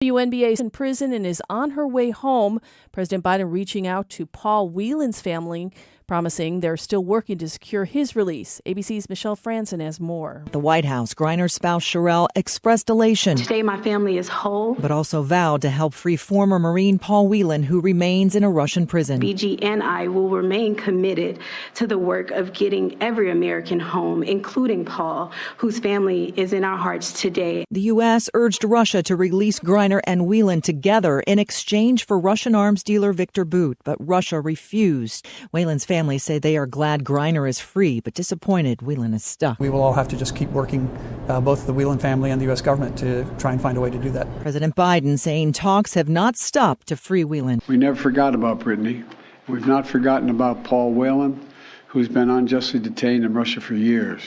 WNBA is in prison and is on her way home. President Biden reaching out to Paul Whelan's family, promising they're still working to secure his release. ABC's Michelle Franzen has more. The White House, Griner's spouse Sherelle expressed elation. Today, my family is whole. But also vowed to help free former Marine Paul Whelan, who remains in a Russian prison. BG and I will remain committed to the work of getting every American home, including Paul, whose family is in our hearts today. The U.S. urged Russia to release Griner and Whelan together in exchange for Russian arms dealer Victor Bout, but Russia refused. Whelan's family say they are glad Griner is free, but disappointed Whelan is stuck. We will all have to just keep working, both the Whelan family and the U.S. government, to try and find a way to do that. President Biden saying talks have not stopped to free Whelan. We never forgot about Brittany. We've not forgotten about Paul Whelan, who's been unjustly detained in Russia for years.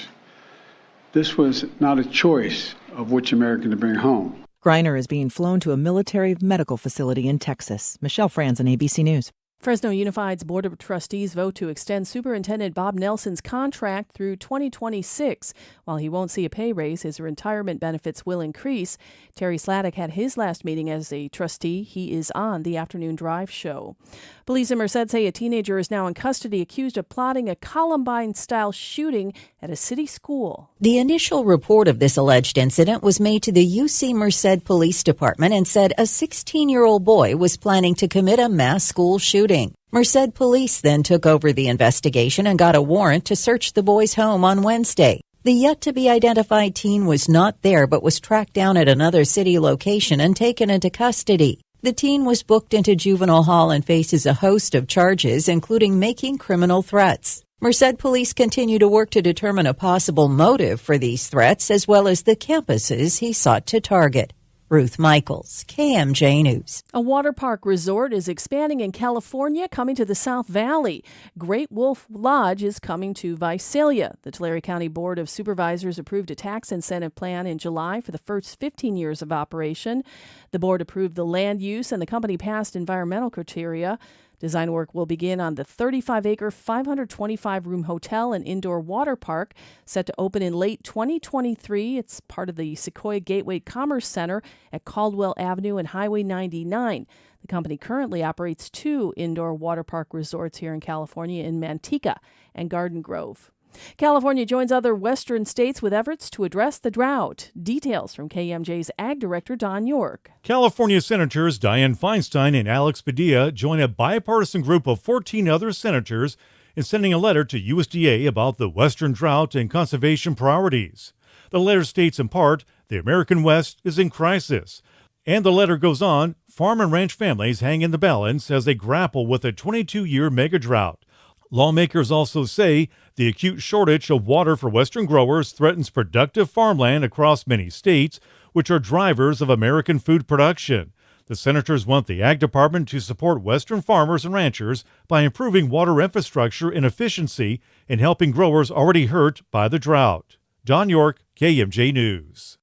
This was not a choice of which American to bring home. Griner is being flown to a military medical facility in Texas. Michelle Franzen, ABC News. Fresno Unified's Board of Trustees vote to extend Superintendent Bob Nelson's contract through 2026. While he won't see a pay raise, his retirement benefits will increase. Terry Sladek had his last meeting as a trustee. He is on the Afternoon Drive show. Police in Merced say a teenager is now in custody accused of plotting a Columbine-style shooting at a city school. The initial report of this alleged incident was made to the UC Merced Police Department and said a 16-year-old boy was planning to commit a mass school shooting. Merced police then took over the investigation and got a warrant to search the boy's home on Wednesday. The yet-to-be-identified teen was not there but was tracked down at another city location and taken into custody. The teen was booked into juvenile hall and faces a host of charges, including making criminal threats. Merced police continue to work to determine a possible motive for these threats, as well as the campuses he sought to target. Ruth Michaels, KMJ News. A water park resort is expanding in California, coming to the South Valley. Great Wolf Lodge is coming to Visalia. The Tulare County Board of Supervisors approved a tax incentive plan in July for the first 15 years of operation. The board approved the land use and the company passed environmental criteria. Design work will begin on the 35-acre, 525-room hotel and indoor water park, set to open in late 2023. It's part of the Sequoia Gateway Commerce Center at Caldwell Avenue and Highway 99. The company currently operates 2 indoor water park resorts here in California in Manteca and Garden Grove. California joins other western states with efforts to address the drought. Details from KMJ's Ag Director Don York. California Senators Dianne Feinstein and Alex Padilla join a bipartisan group of 14 other senators in sending a letter to USDA about the western drought and conservation priorities. The letter states in part, the American West is in crisis. And the letter goes on, farm and ranch families hang in the balance as they grapple with a 22-year mega drought. Lawmakers also say the acute shortage of water for Western growers threatens productive farmland across many states, which are drivers of American food production. The senators want the Ag Department to support Western farmers and ranchers by improving water infrastructure and efficiency and helping growers already hurt by the drought. Don York, KMJ News.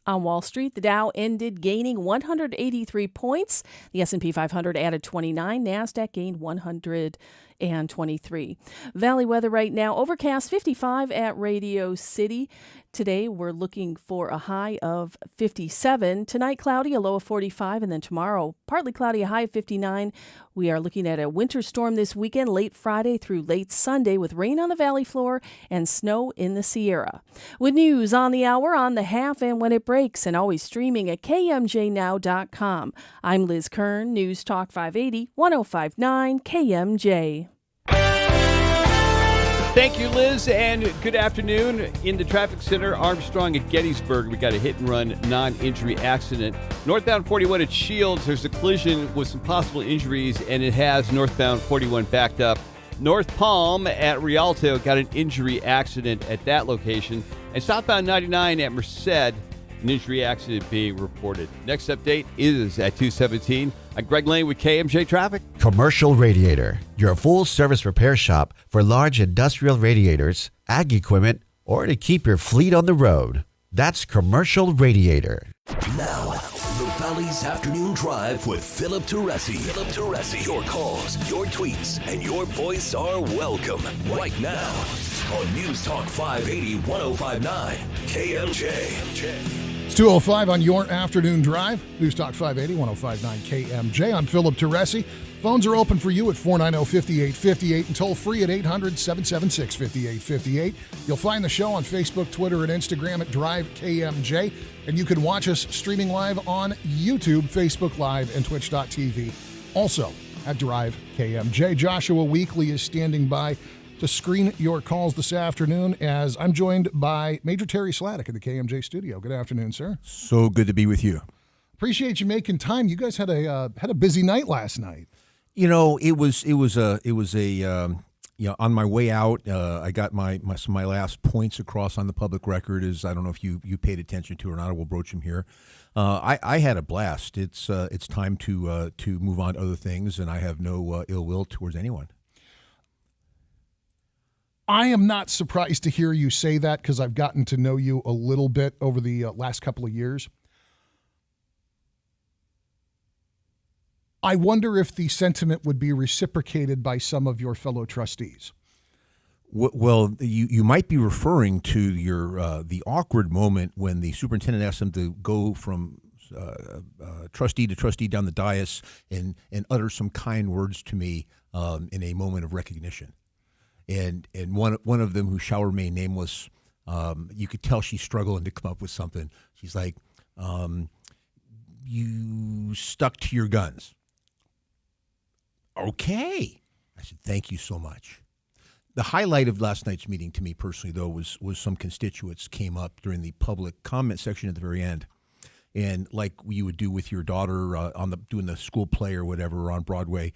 On Wall Street, the Dow ended gaining 183 points. The S&P 500 added 29. NASDAQ gained 123. Valley weather right now, overcast 55 at Radio City. Today, we're looking for a high of 57. Tonight, cloudy, a low of 45. And then tomorrow, partly cloudy, a high of 59. We are looking at a winter storm this weekend, late Friday through late Sunday, with rain on the valley floor and snow in the Sierra. With news on the hour, on the half, and when it breaks, and always streaming at KMJNow.com. I'm Liz Kern, News Talk 580, 105.9 KMJ. Thank you, Liz, and good afternoon. In the traffic center, Armstrong at Gettysburg, we got a hit-and-run non-injury accident. Northbound 41 at Shields, there's a collision with some possible injuries, and it has northbound 41 backed up. North Palm at Rialto got an injury accident at that location. And southbound 99 at Merced, an injury accident being reported. Next update is at 2:17. I'm Greg Lane with KMJ Traffic. Commercial Radiator, your full-service repair shop for large industrial radiators, ag equipment, or to keep your fleet on the road. That's Commercial Radiator. Now, the Valley's Afternoon Drive with Philip Teresi. Philip Teresi. Your calls, your tweets, and your voice are welcome right now on News Talk 580, 105.9 KMJ. It's 2:05 on your afternoon drive. News Talk 580, 105.9 KMJ. I'm Philip Teresi. Phones are open for you at 490-5858 and toll free at 800-776-5858. You'll find the show on Facebook, Twitter, and Instagram at Drive KMJ. And you can watch us streaming live on YouTube, Facebook Live, and Twitch.tv. Also at Drive KMJ. Joshua Weekly is standing by to screen your calls this afternoon as I'm joined by Major Terry Sladek in the KMJ studio. Good afternoon, sir. So good to be with you. Appreciate you making time. You guys had a busy night last night. You know, it was a on my way out, I got my last points across on the public record. Is I don't know if you paid attention to or not. I will broach them here. I had a blast. It's time to move on to other things, and I have no ill will towards anyone. I am not surprised to hear you say that because I've gotten to know you a little bit over the last couple of years. I wonder if the sentiment would be reciprocated by some of your fellow trustees. Well, you might be referring to your the awkward moment when the superintendent asked him to go from trustee to trustee down the dais and utter some kind words to me in a moment of recognition. And one of them, who shall remain nameless, you could tell she's struggling to come up with something. She's like, "You stuck to your guns." Okay, I said, "Thank you so much." The highlight of last night's meeting, to me personally, though, was some constituents came up during the public comment section at the very end, and like you would do with your daughter doing the school play or whatever on Broadway,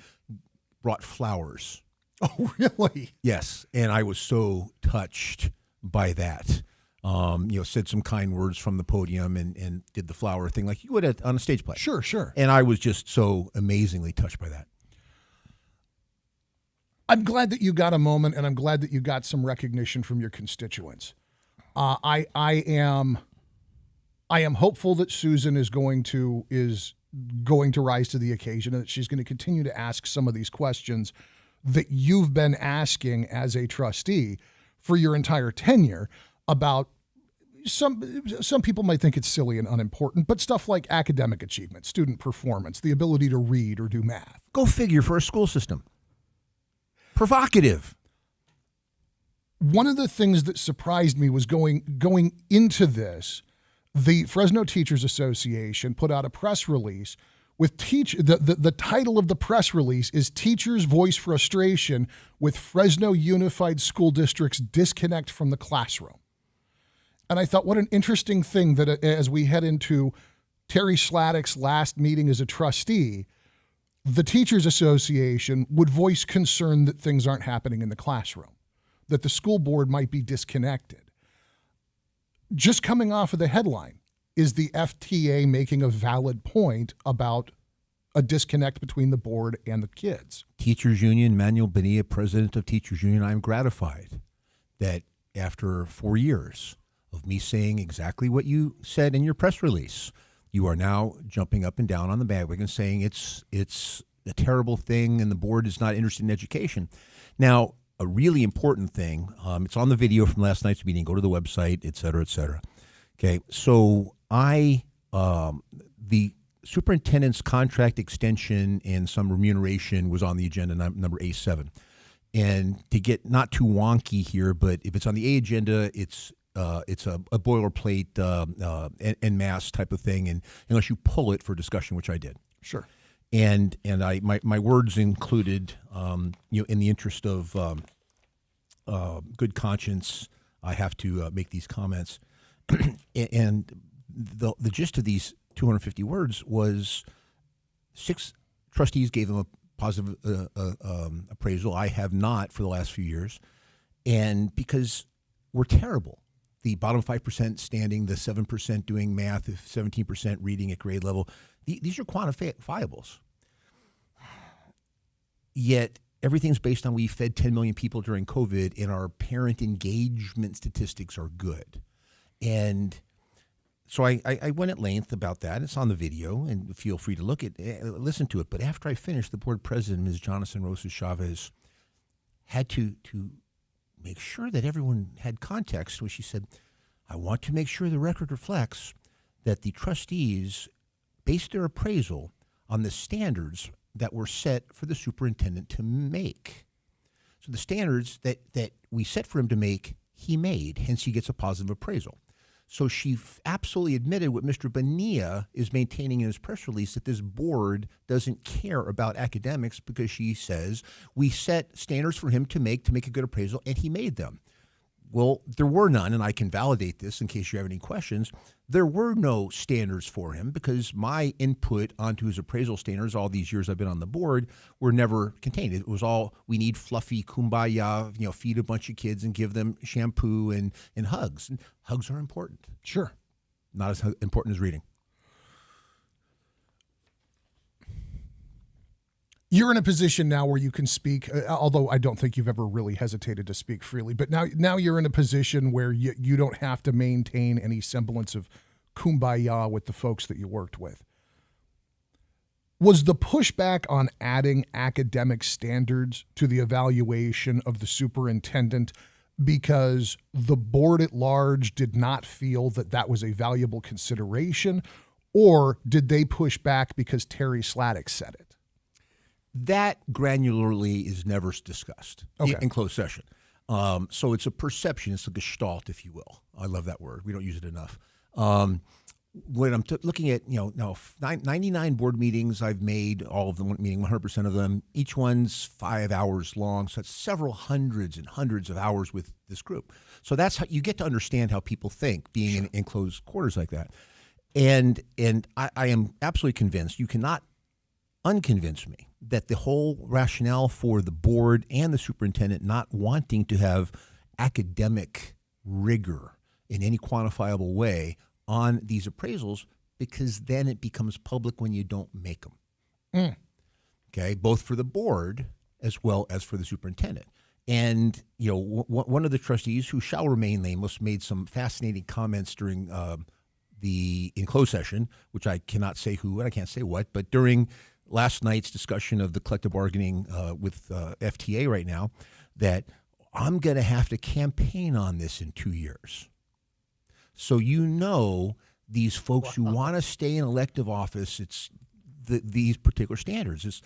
brought flowers. Oh, really? Yes, and I was so touched by that. Said some kind words from the podium and did the flower thing like you would on a stage play. Sure. And I was just so amazingly touched by that. I'm glad that you got a moment, and I'm glad that you got some recognition from your constituents. I am hopeful that Susan is going to rise to the occasion, and that she's going to continue to ask some of these questions that you've been asking as a trustee for your entire tenure about some people might think it's silly and unimportant, but stuff like academic achievement, student performance, the ability to read or do math. Go figure for a school system. Provocative. One of the things that surprised me was going into this, the Fresno Teachers Association put out a press release with the title of the press release is Teachers Voice Frustration with Fresno Unified School District's Disconnect from the Classroom. And I thought, what an interesting thing that as we head into Terry Sladek's last meeting as a trustee, the Teachers Association would voice concern that things aren't happening in the classroom, that the school board might be disconnected. Just coming off of the headline, is the FTA making a valid point about a disconnect between the board and the kids? Teachers Union, Manuel Bonilla, president of Teachers Union, I'm gratified that after 4 years of me saying exactly what you said in your press release, you are now jumping up and down on the bandwagon saying it's a terrible thing and the board is not interested in education. Now, a really important thing, it's on the video from last night's meeting. Go to the website, et cetera, et cetera. Okay, so the superintendent's contract extension and some remuneration was on the agenda, number A7. And to get not too wonky here, but if it's on the A agenda, it's a boilerplate en masse type of thing, and unless you pull it for discussion, which I did. Sure. And my words included, in the interest of good conscience, I have to make these comments. And the gist of these 250 words was 6 trustees gave them a positive appraisal. I have not for the last few years. And because we're terrible. The bottom 5% standing, the 7% doing math, 17% reading at grade level, these are quantifiables. Yet everything's based on we fed 10 million people during COVID, and our parent engagement statistics are good. And so I went at length about that. It's on the video, and feel free to listen to it. But after I finished, the board president, Ms. Jonathan Rosas Chavez, had to make sure that everyone had context. So she said, I want to make sure the record reflects that the trustees based their appraisal on the standards that were set for the superintendent to make. So the standards that we set for him to make, he made, hence he gets a positive appraisal. So she absolutely admitted what Mr. Bonilla is maintaining in his press release, that this board doesn't care about academics, because she says we set standards for him to make a good appraisal, and he made them. Well, there were none, and I can validate this in case you have any questions. There were no standards for him, because my input onto his appraisal standards all these years I've been on the board were never contained. It was all, we need fluffy kumbaya, feed a bunch of kids and give them shampoo and hugs. And hugs are important. Sure. Not as important as reading. You're in a position now where you can speak, although I don't think you've ever really hesitated to speak freely, but now you're in a position where you don't have to maintain any semblance of kumbaya with the folks that you worked with. Was the pushback on adding academic standards to the evaluation of the superintendent because the board at large did not feel that was a valuable consideration, or did they push back because Terry Sladek said it? That granularly is never discussed in closed session. So it's a perception. It's a gestalt, if you will. I love that word. We don't use it enough. When I'm looking at, now 99 board meetings I've made, all of them, meaning 100% of them, each one's 5 hours long. So it's several hundreds and hundreds of hours with this group. So that's how you get to understand how people think, being in closed quarters like that. And I am absolutely convinced, you cannot unconvince me, that the whole rationale for the board and the superintendent not wanting to have academic rigor in any quantifiable way on these appraisals, because then it becomes public when you don't make them. Okay, both for the board as well as for the superintendent. And, one of the trustees, who shall remain nameless, made some fascinating comments during in closed session, which I cannot say who and I can't say what, but during last night's discussion of the collective bargaining with FTA right now, that I'm going to have to campaign on this in 2 years. So these folks who want to stay in elective office, it's these particular standards.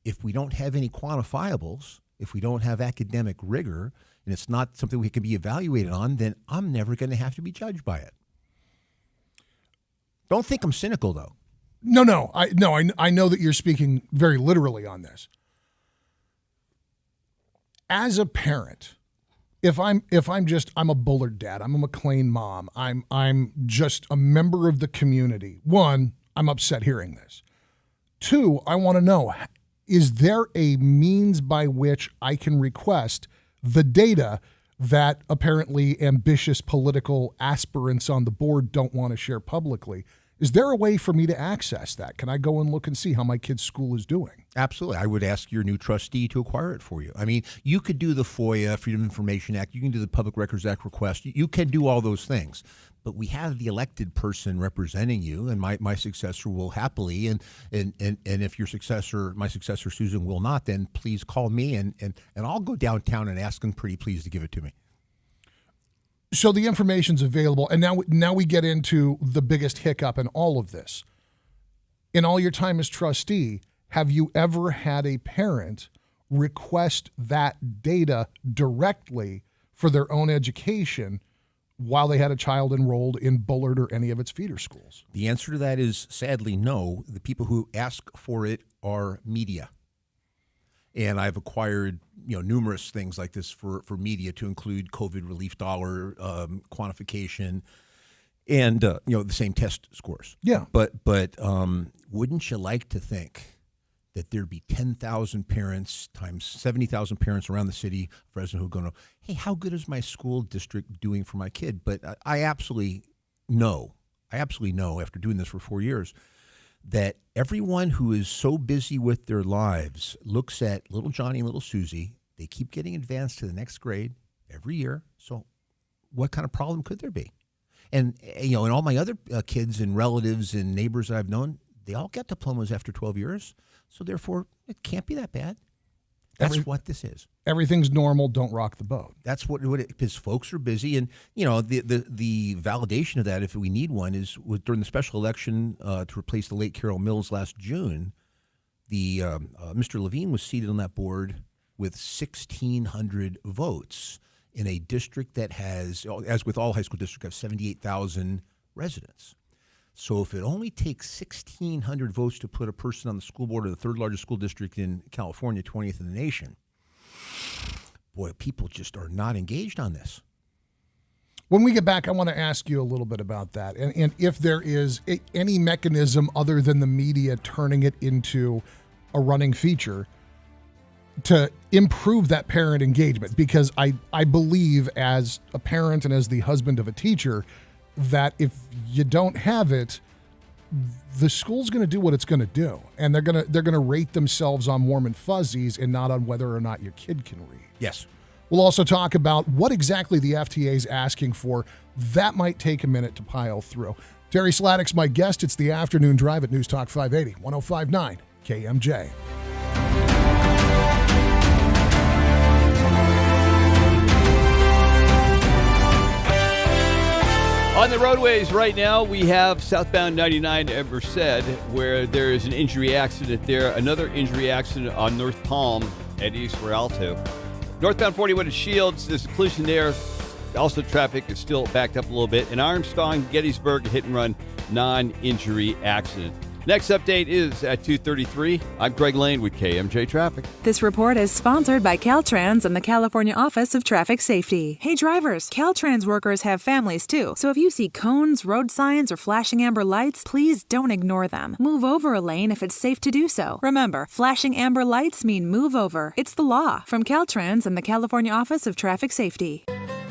If we don't have any quantifiables, if we don't have academic rigor, and it's not something we can be evaluated on, then I'm never going to have to be judged by it. Don't think I'm cynical, though. No. I know that you're speaking very literally on this. As a parent, if I'm a Bullard dad, I'm a McLean mom, I'm just a member of the community. One, I'm upset hearing this. Two, I want to know, is there a means by which I can request the data that apparently ambitious political aspirants on the board don't want to share publicly? Is there a way for me to access that? Can I go and look and see how my kid's school is doing? Absolutely. I would ask your new trustee to acquire it for you. I mean, you could do the FOIA, Freedom of Information Act. You can do the Public Records Act request. You can do all those things. But we have the elected person representing you, and my successor will happily. And if my successor, Susan, will not, then please call me, and I'll go downtown and ask them pretty please to give it to me. So the information's available, and now we get into the biggest hiccup in all of this. In all your time as trustee, have you ever had a parent request that data directly for their own education while they had a child enrolled in Bullard or any of its feeder schools? The answer to that is sadly no. The people who ask for it are media. And I've acquired, numerous things like this for media, to include COVID relief dollar quantification, and the same test scores. Yeah. But wouldn't you like to think that there'd be 10,000 parents times 70,000 parents around the city, Fresno, who are going to, hey, how good is my school district doing for my kid? But I absolutely know after doing this for 4 years, that everyone who is so busy with their lives looks at little Johnny and little Susie. They keep getting advanced to the next grade every year. So what kind of problem could there be? And, and all my other kids and relatives and neighbors that I've known, they all get diplomas after 12 years. So therefore, it can't be that bad. That's what this is. Everything's normal. Don't rock the boat. That's what it, because folks are busy, and the validation of that, if we need one, is during the special election to replace the late Carol Mills last June. The Mr. Levine was seated on that board with 1,600 votes in a district that has, as with all high school districts, have 78,000 residents. So if it only takes 1,600 votes to put a person on the school board of the third largest school district in California, 20th in the nation, boy, people just are not engaged on this. When we get back, I want to ask you a little bit about that, and if there is any mechanism other than the media turning it into a running feature to improve that parent engagement, because I believe as a parent and as the husband of a teacher that if you don't have it, the school's going to do what it's going to do, and they're going to rate themselves on warm and fuzzies and not on whether or not your kid can read. Yes. We'll also talk about what exactly the FTA is asking for. That might take a minute to pile through. Terry Sladdick's my guest. It's the Afternoon Drive at News Talk 580, 105.9 KMJ. On the roadways right now, we have southbound 99 at Merced, where there is an injury accident there. Another injury accident on North Palm at East Rialto. Northbound 41 at Shields, there's a collision there. Also, traffic is still backed up a little bit. In Armstrong, Gettysburg, a hit-and-run non-injury accident. Next update is at 2:33. I'm Greg Lane with KMJ Traffic. This report is sponsored by Caltrans and the California Office of Traffic Safety. Hey drivers, Caltrans workers have families too. So if you see cones, road signs, or flashing amber lights, please don't ignore them. Move over a lane if it's safe to do so. Remember, flashing amber lights mean move over. It's the law. From Caltrans and the California Office of Traffic Safety.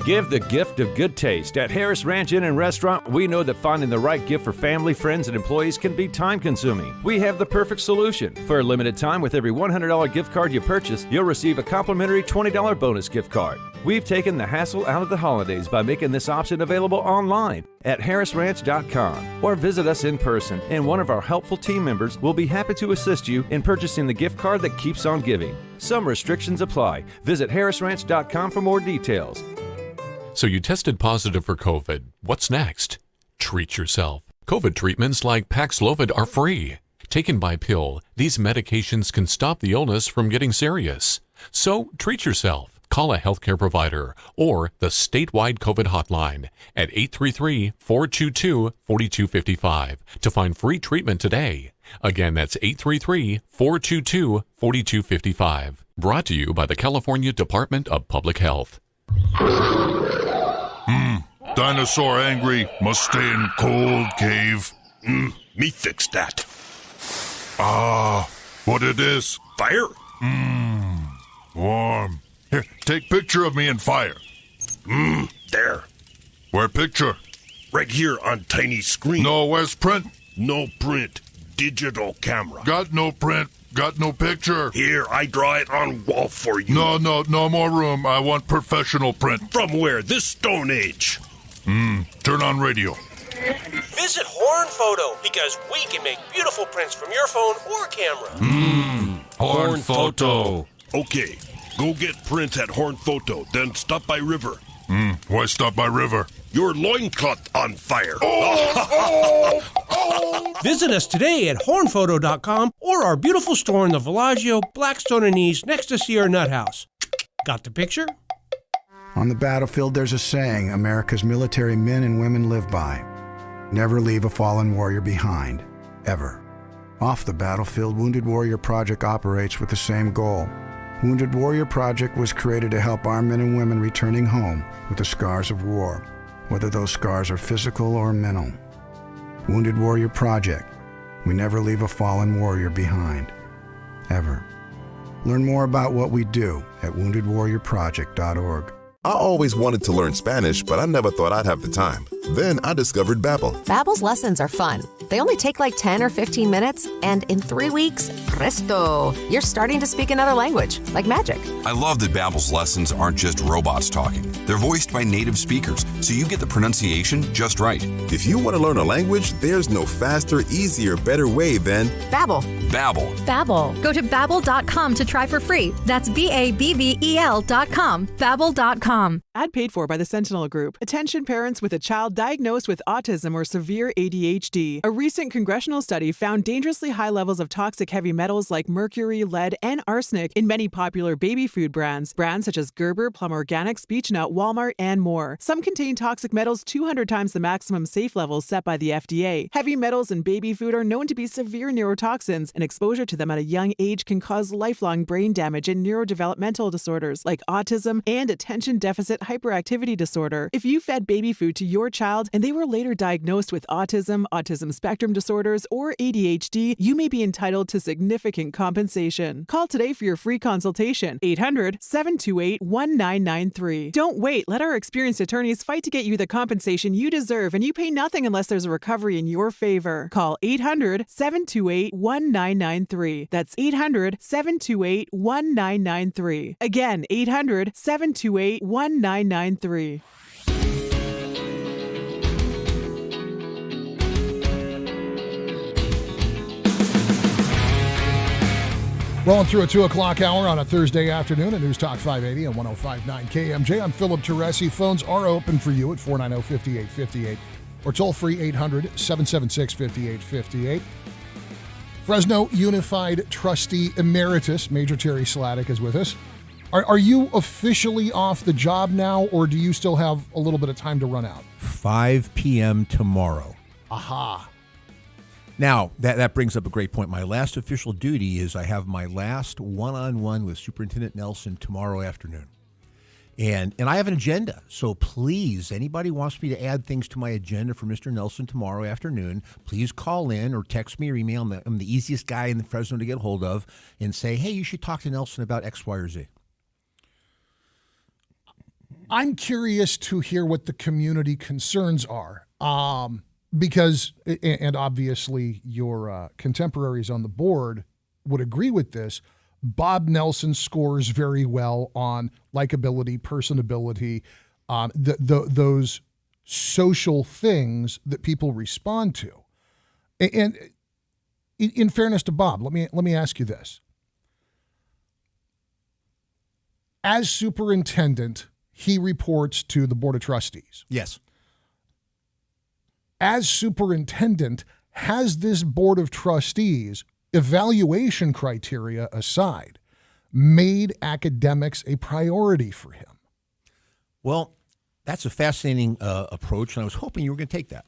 Give the gift of good taste. At Harris Ranch Inn and Restaurant, we know that finding the right gift for family, friends, and employees can be time-consuming. We have the perfect solution. For a limited time, with every $100 gift card you purchase, you'll receive a complimentary $20 bonus gift card. We've taken the hassle out of the holidays by making this option available online at harrisranch.com or visit us in person, and one of our helpful team members will be happy to assist you in purchasing the gift card that keeps on giving. Some restrictions apply. Visit harrisranch.com for more details. So you tested positive for COVID. What's next? Treat yourself. COVID treatments like Paxlovid are free. Taken by pill, these medications can stop the illness from getting serious. So treat yourself. Call a healthcare provider or the statewide COVID hotline at 833-422-4255 to find free treatment today. Again, that's 833-422-4255. Brought to you by the California Department of Public Health. Dinosaur angry, must stay in cold cave. Me fix that. What it is? Fire? Warm. Here, take picture of me and fire. There. Where picture? Right here on tiny screen. No, where's print? No print. Digital camera. Got no print. Got no picture. Here, I draw it on wall for you. No more room. I want professional print. From where? This Stone Age. Turn on radio. Visit Horn Photo, because we can make beautiful prints from your phone or camera. Horn Photo. Okay, go get prints at Horn Photo, then stop by River. Why stop by River? Your loincloth on fire. Visit us today at hornphoto.com or our beautiful store in the Villaggio, Blackstone and East next to Sierra Nut House. Got the picture? On the battlefield, there's a saying America's military men and women live by. Never leave a fallen warrior behind, ever. Off the battlefield, Wounded Warrior Project operates with the same goal. Wounded Warrior Project was created to help our men and women returning home with the scars of war, whether those scars are physical or mental. Wounded Warrior Project. We never leave a fallen warrior behind, ever. Learn more about what we do at woundedwarriorproject.org. I always wanted to learn Spanish, but I never thought I'd have the time. Then I discovered Babbel. Babbel's lessons are fun. They only take like 10 or 15 minutes, and in 3 weeks, presto, you're starting to speak another language, like magic. I love that Babbel's lessons aren't just robots talking. They're voiced by native speakers, so you get the pronunciation just right. If you want to learn a language, there's no faster, easier, better way than Babbel. Babbel. Babbel. Go to Babbel.com to try for free. That's BABBEL.com. Babbel.com. Ad paid for by the Sentinel Group. Attention parents with a child diagnosed with autism or severe ADHD. A recent congressional study found dangerously high levels of toxic heavy metals like mercury, lead, and arsenic in many popular baby food brands. Brands such as Gerber, Plum Organics, Beech-Nut, Walmart, and more. Some contain toxic metals 200 times the maximum safe levels set by the FDA. Heavy metals in baby food are known to be severe neurotoxins, and exposure to them at a young age can cause lifelong brain damage and neurodevelopmental disorders like autism and attention deficit hyperactivity disorder. If you fed baby food to your child and they were later diagnosed with autism, autism spectrum disorders, or ADHD, you may be entitled to significant compensation. Call today for your free consultation. 800-728-1993. Don't wait. Let our experienced attorneys fight to get you the compensation you deserve, and you pay nothing unless there's a recovery in your favor. Call 800-728-1993. That's 800-728-1993. Again, 800-728-1993. Rolling through a 2 o'clock hour on a Thursday afternoon at News Talk 580 and 105.9 KMJ. I'm Philip Teresi. Phones are open for you at 490-5858 or toll free 800-776-5858. Fresno Unified Trustee Emeritus Major Terry Sladek is with us. Are you officially off the job now, or do you still have a little bit of time to run out? 5 p.m. tomorrow. Aha. Now, that brings up a great point. My last official duty is I have my last one-on-one with Superintendent Nelson tomorrow afternoon. And I have an agenda. So please, anybody wants me to add things to my agenda for Mr. Nelson tomorrow afternoon, please call in or text me or email. I'm the easiest guy in the Fresno to get hold of, and say, hey, you should talk to Nelson about X, Y, or Z. I'm curious to hear what the community concerns are. Because, and obviously your contemporaries on the board would agree with this, Bob scores very well on likability, personability, those social things that people respond to. And in fairness to Bob, let me ask you this. As superintendent, he reports to the Board of Trustees. Yes. As superintendent, has this Board of Trustees, evaluation criteria aside, made academics a priority for him? Well, that's a fascinating approach, and I was hoping you were going to take that.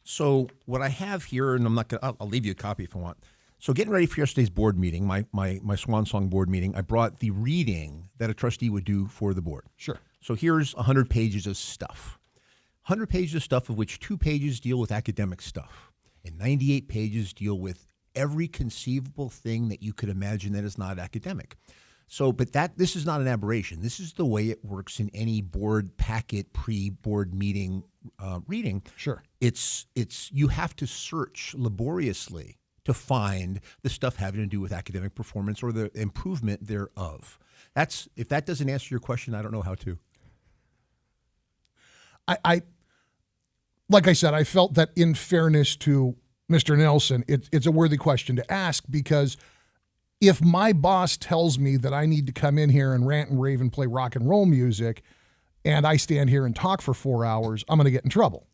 So what I have here, and I'll leave you a copy if you want. So getting ready for yesterday's board meeting, my swan song board meeting, I brought the reading that a trustee would do for the board. Sure. So here's 100 pages of stuff. 100 pages of stuff, of which 2 pages deal with academic stuff, and 98 pages deal with every conceivable thing that you could imagine that is not academic. So, but this is not an aberration. This is the way it works in any board packet, pre-board meeting reading. Sure. It's you have to search laboriously to find the stuff having to do with academic performance or the improvement thereof. If that doesn't answer your question, I don't know how to. Like I said, I felt that in fairness to Mr. Nelson, it's a worthy question to ask, because if my boss tells me that I need to come in here and rant and rave and play rock and roll music, and I stand here and talk for 4 hours, I'm going to get in trouble.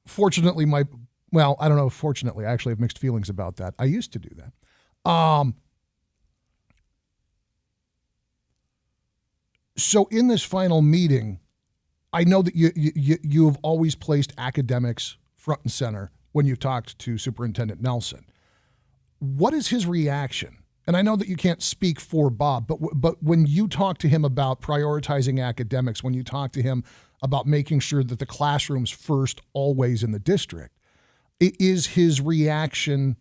Fortunately, I don't know if fortunately, I actually have mixed feelings about that. I used to do that. So in this final meeting, I know that you have always placed academics front and center when you've talked to Superintendent Nelson. What is his reaction? And I know that you can't speak for Bob, but when you talk to him about prioritizing academics, when you talk to him about making sure that the classroom's first always in the district, is his reaction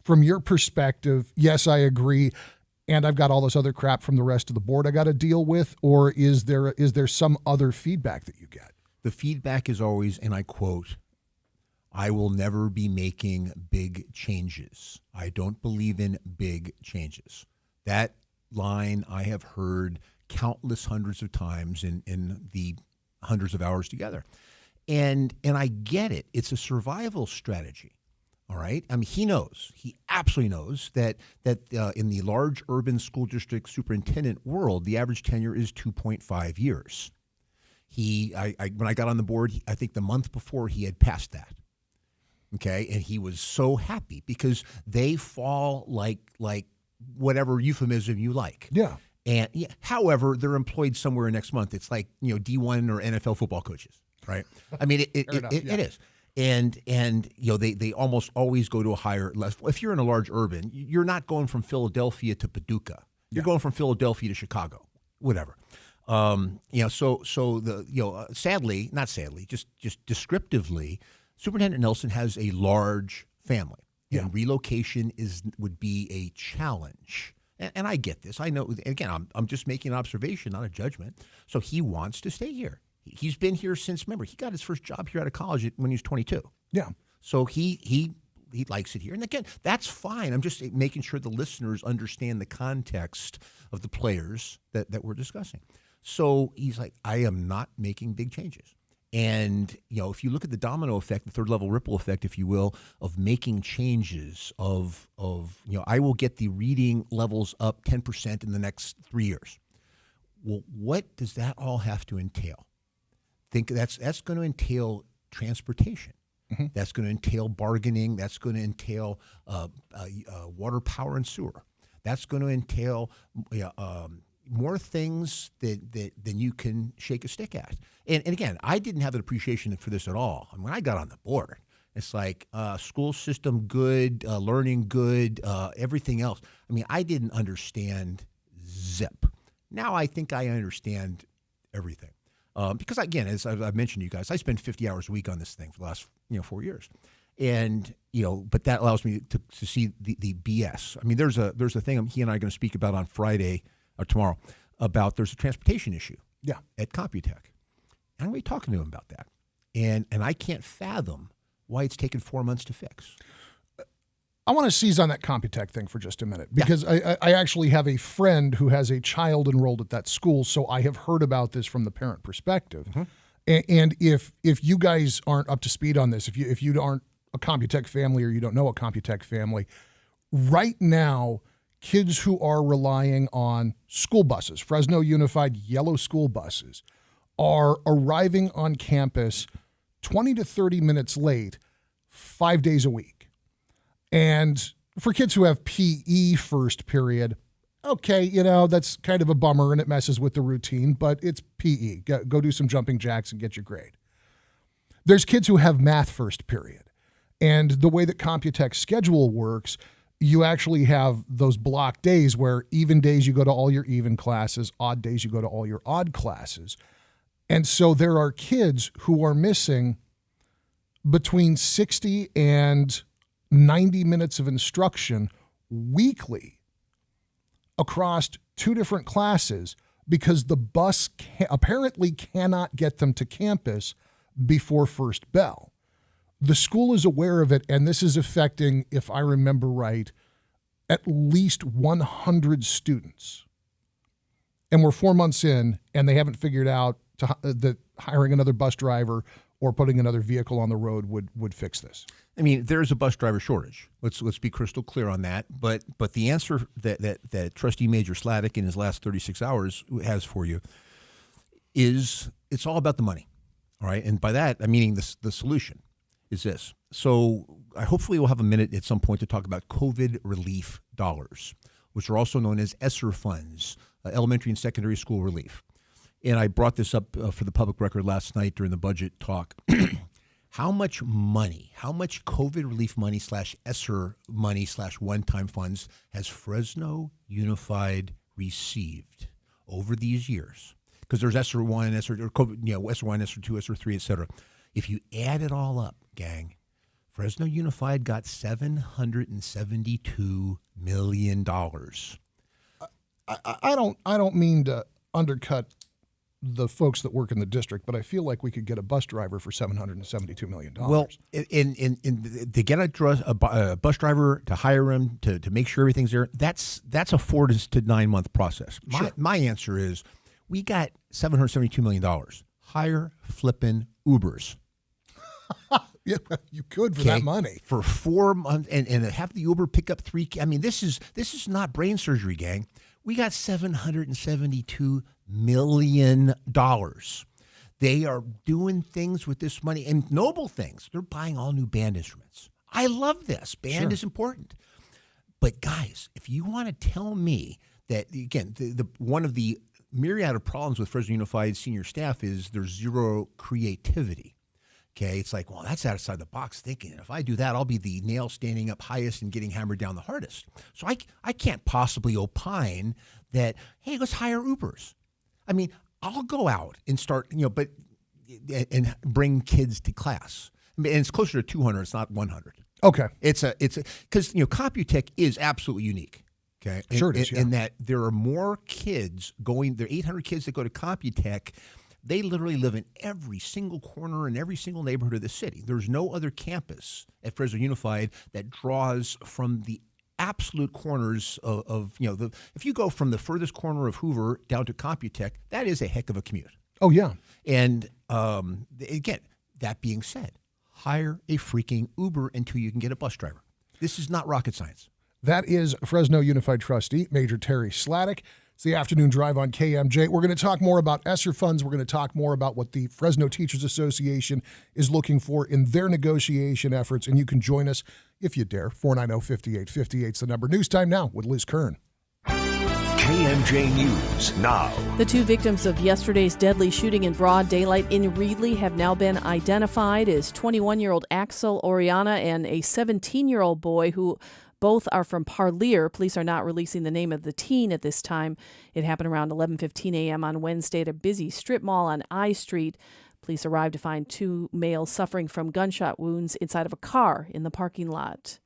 from your perspective, yes, I agree, and I've got all this other crap from the rest of the board I got to deal with, or is there some other feedback that you get? The feedback is always, and I quote, I will never be making big changes. I don't believe in big changes. That line I have heard countless hundreds of times in the hundreds of hours together. And I get it. It's a survival strategy. All right. I mean, he knows. He absolutely knows that in the large urban school district superintendent world, the average tenure is 2.5 years. When I got on the board, I think the month before he had passed that. Okay, and he was so happy because they fall like whatever euphemism you like. Yeah. And however, they're employed somewhere next month. It's like D1 or NFL football coaches, right? I mean, it is. And they almost always go to a higher level. If you're in a large urban, you're not going from Philadelphia to Paducah. You're going from Philadelphia to Chicago, whatever. Sadly, not sadly, just descriptively, Superintendent Nelson has a large family, and relocation would be a challenge. And I get this. I know. Again, I'm just making an observation, not a judgment. So he wants to stay here. He's been here since, remember, he got his first job here out of college when he was 22. Yeah. So he likes it here. And again, that's fine. I'm just making sure the listeners understand the context of the players that we're discussing. So he's like, I am not making big changes. And, if you look at the domino effect, the third level ripple effect, if you will, of making changes I will get the reading levels up 10% in the next 3 years. Well, what does that all have to entail? Think that's going to entail transportation. Mm-hmm. That's going to entail bargaining. That's going to entail water, power, and sewer. That's going to entail more things than you can shake a stick at. And again, I didn't have an appreciation for this at all. I mean, when I got on the board, it's like school system good, learning good, everything else. I mean, I didn't understand zip. Now I think I understand everything. Because again, as I've mentioned to you guys, I spend 50 hours a week on this thing for the last 4 years. And, but that allows me to see the BS. I mean, there's a thing he and I are going to speak about on Friday or tomorrow about there's a transportation issue at Computech. And I'm going to be talking to him about that. And I can't fathom why it's taken 4 months to fix. I want to seize on that Computech thing for just a minute because I actually have a friend who has a child enrolled at that school, so I have heard about this from the parent perspective. Mm-hmm. And if you guys aren't up to speed on this, if you aren't a Computech family or you don't know a Computech family, right now, kids who are relying on school buses, Fresno Unified yellow school buses, are arriving on campus 20 to 30 minutes late 5 days a week. And for kids who have PE first period, okay, that's kind of a bummer and it messes with the routine, but it's PE. Go do some jumping jacks and get your grade. There's kids who have math first period. And the way that Computech's schedule works, you actually have those block days where even days you go to all your even classes, odd days you go to all your odd classes. And so there are kids who are missing between 60 and 90 minutes of instruction weekly across two different classes because the bus apparently cannot get them to campus before first bell. The school is aware of it, and this is affecting, if I remember right, at least 100 students. And we're 4 months in, and they haven't figured out that hiring another bus driver or putting another vehicle on the road would fix this. I mean, there's a bus driver shortage. Let's be crystal clear on that. But the answer that Trustee Major Sladek in his last 36 hours has for you is it's all about the money. All right, and by that I'm meaning the solution is this. So hopefully we'll have a minute at some point to talk about COVID relief dollars, which are also known as ESSER funds, elementary and secondary school relief. And I brought this up for the public record last night during the budget talk. How much money, how much COVID relief money / ESSER money / one-time funds has Fresno Unified received over these years? Because there's ESSER 1, ESSER 1, ESSER 2, ESSER 3, et cetera. If you add it all up, gang, Fresno Unified got $772 million. I don't mean to undercut the folks that work in the district, but I feel like we could get a bus driver for $772 million. Well, to get a bus driver, to hire him, to make sure everything's there, that's a 4 to 9 month process. My answer is, we got $772 million. Hire flipping Ubers. Yeah, you could for that money. For 4 months, and have the Uber pick up 3. I mean, this is not brain surgery, gang. We got $772 million. They are doing things with this money, and noble things. They're buying all new band instruments. I love this. Band is important. But guys, if you want to tell me that, again, the one of the myriad of problems with Fresno Unified senior staff is there's zero creativity. Okay, it's like, well, that's outside the box thinking. If I do that, I'll be the nail standing up highest and getting hammered down the hardest. So I can't possibly opine that, hey, let's hire Ubers. I mean, I'll go out and start, but and bring kids to class. I mean, and it's closer to 200. It's not 100. Okay. It's because Computech is absolutely unique. Okay, sure it is. In that there are more kids going. There are 800 kids that go to Computech. They literally live in every single corner in every single neighborhood of the city. There's no other campus at Fresno Unified that draws from the absolute corners of if you go from the furthest corner of Hoover down to Computech, that is a heck of a commute. Oh, yeah. And again, that being said, hire a freaking Uber until you can get a bus driver. This is not rocket science. That is Fresno Unified trustee, Major Terry Sladek. It's the afternoon drive on KMJ. We're going to talk more about ESSER funds. We're going to talk more about what the Fresno Teachers Association is looking for in their negotiation efforts. And you can join us if you dare. 490-5858 is the number. News time now with Liz Kern. KMJ News now. The 2 victims of yesterday's deadly shooting in broad daylight in Reedley have now been identified as 21-year-old Axel Oriana and a 17-year-old boy who both are from Parlier. Police are not releasing the name of the teen at this time. It happened around 11:15 a.m. on Wednesday at a busy strip mall on I Street. Police arrived to find 2 males suffering from gunshot wounds inside of a car in the parking lot.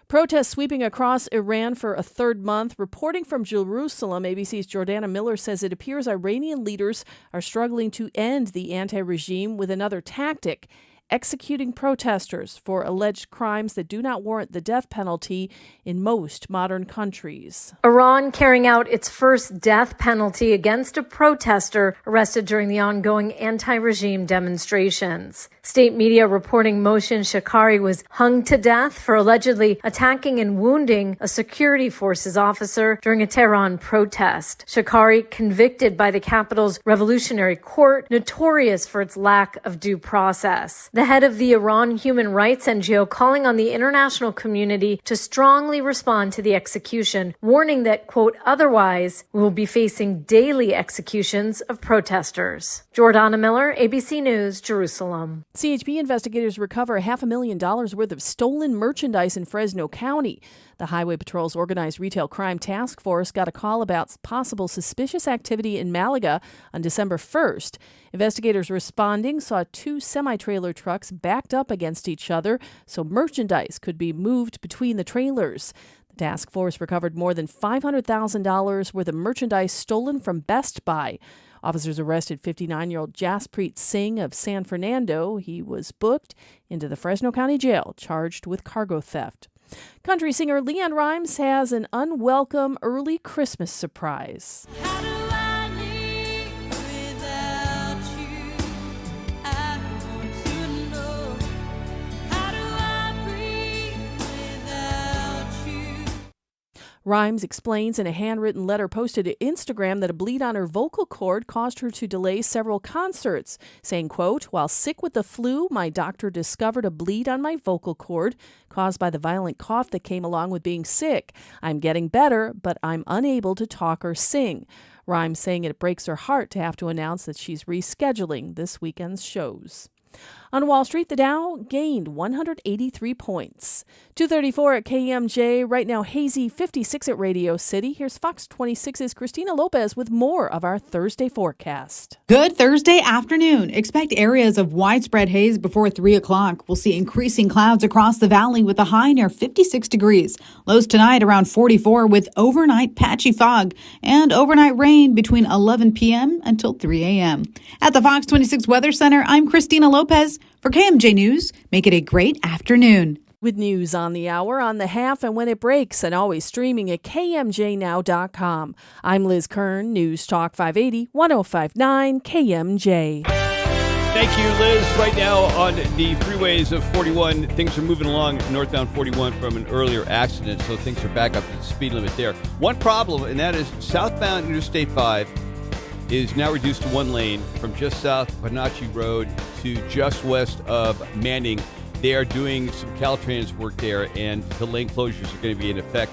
Protests sweeping across Iran for a third month. Reporting from Jerusalem, ABC's Jordana Miller says it appears Iranian leaders are struggling to end the anti-regime with another tactic: executing protesters for alleged crimes that do not warrant the death penalty in most modern countries. Iran carrying out its first death penalty against a protester arrested during the ongoing anti-regime demonstrations. State media reporting Mohsen Shakari was hung to death for allegedly attacking and wounding a security forces officer during a Tehran protest. Shakari convicted by the capital's revolutionary court, notorious for its lack of due process. The head of the Iran Human Rights NGO calling on the international community to strongly respond to the execution, warning that, quote, otherwise we will be facing daily executions of protesters. Jordana Miller, ABC News, Jerusalem. CHP investigators recover $500,000 worth of stolen merchandise in Fresno County. The Highway Patrol's Organized Retail Crime Task Force got a call about possible suspicious activity in Malaga on December 1st. Investigators responding saw 2 semi-trailer trucks backed up against each other, so merchandise could be moved between the trailers. The task force recovered more than $500,000 worth of merchandise stolen from Best Buy. Officers arrested 59-year-old Jaspreet Singh of San Fernando. He was booked into the Fresno County Jail, charged with cargo theft. Country singer Leanne Rimes has an unwelcome early Christmas surprise. Rimes explains in a handwritten letter posted to Instagram that a bleed on her vocal cord caused her to delay several concerts, saying, quote, while sick with the flu, my doctor discovered a bleed on my vocal cord caused by the violent cough that came along with being sick. I'm getting better, but I'm unable to talk or sing. Rimes saying it breaks her heart to have to announce that she's rescheduling this weekend's shows. On Wall Street, the Dow gained 183 points. 2:34 at KMJ. Right now, hazy 56 at Radio City. Here's Fox 26's Christina Lopez with more of our Thursday forecast. Good Thursday afternoon. Expect areas of widespread haze before 3 o'clock. We'll see increasing clouds across the valley with a high near 56 degrees. Lows tonight around 44 with overnight patchy fog and overnight rain between 11 p.m. until 3 a.m. At the Fox 26 Weather Center, I'm Christina Lopez. For KMJ News, make it a great afternoon. With news on the hour, on the half, and when it breaks, and always streaming at KMJNow.com. I'm Liz Kern, News Talk 580, 105.9 KMJ. Thank you, Liz. Right now on the freeways of 41, things are moving along northbound 41 from an earlier accident, so things are back up to the speed limit there. One problem, and that is southbound Interstate 5 is now reduced to one lane from just south of Wenatchee Road to just west of Manning. They are doing some Caltrans work there, and the lane closures are going to be in effect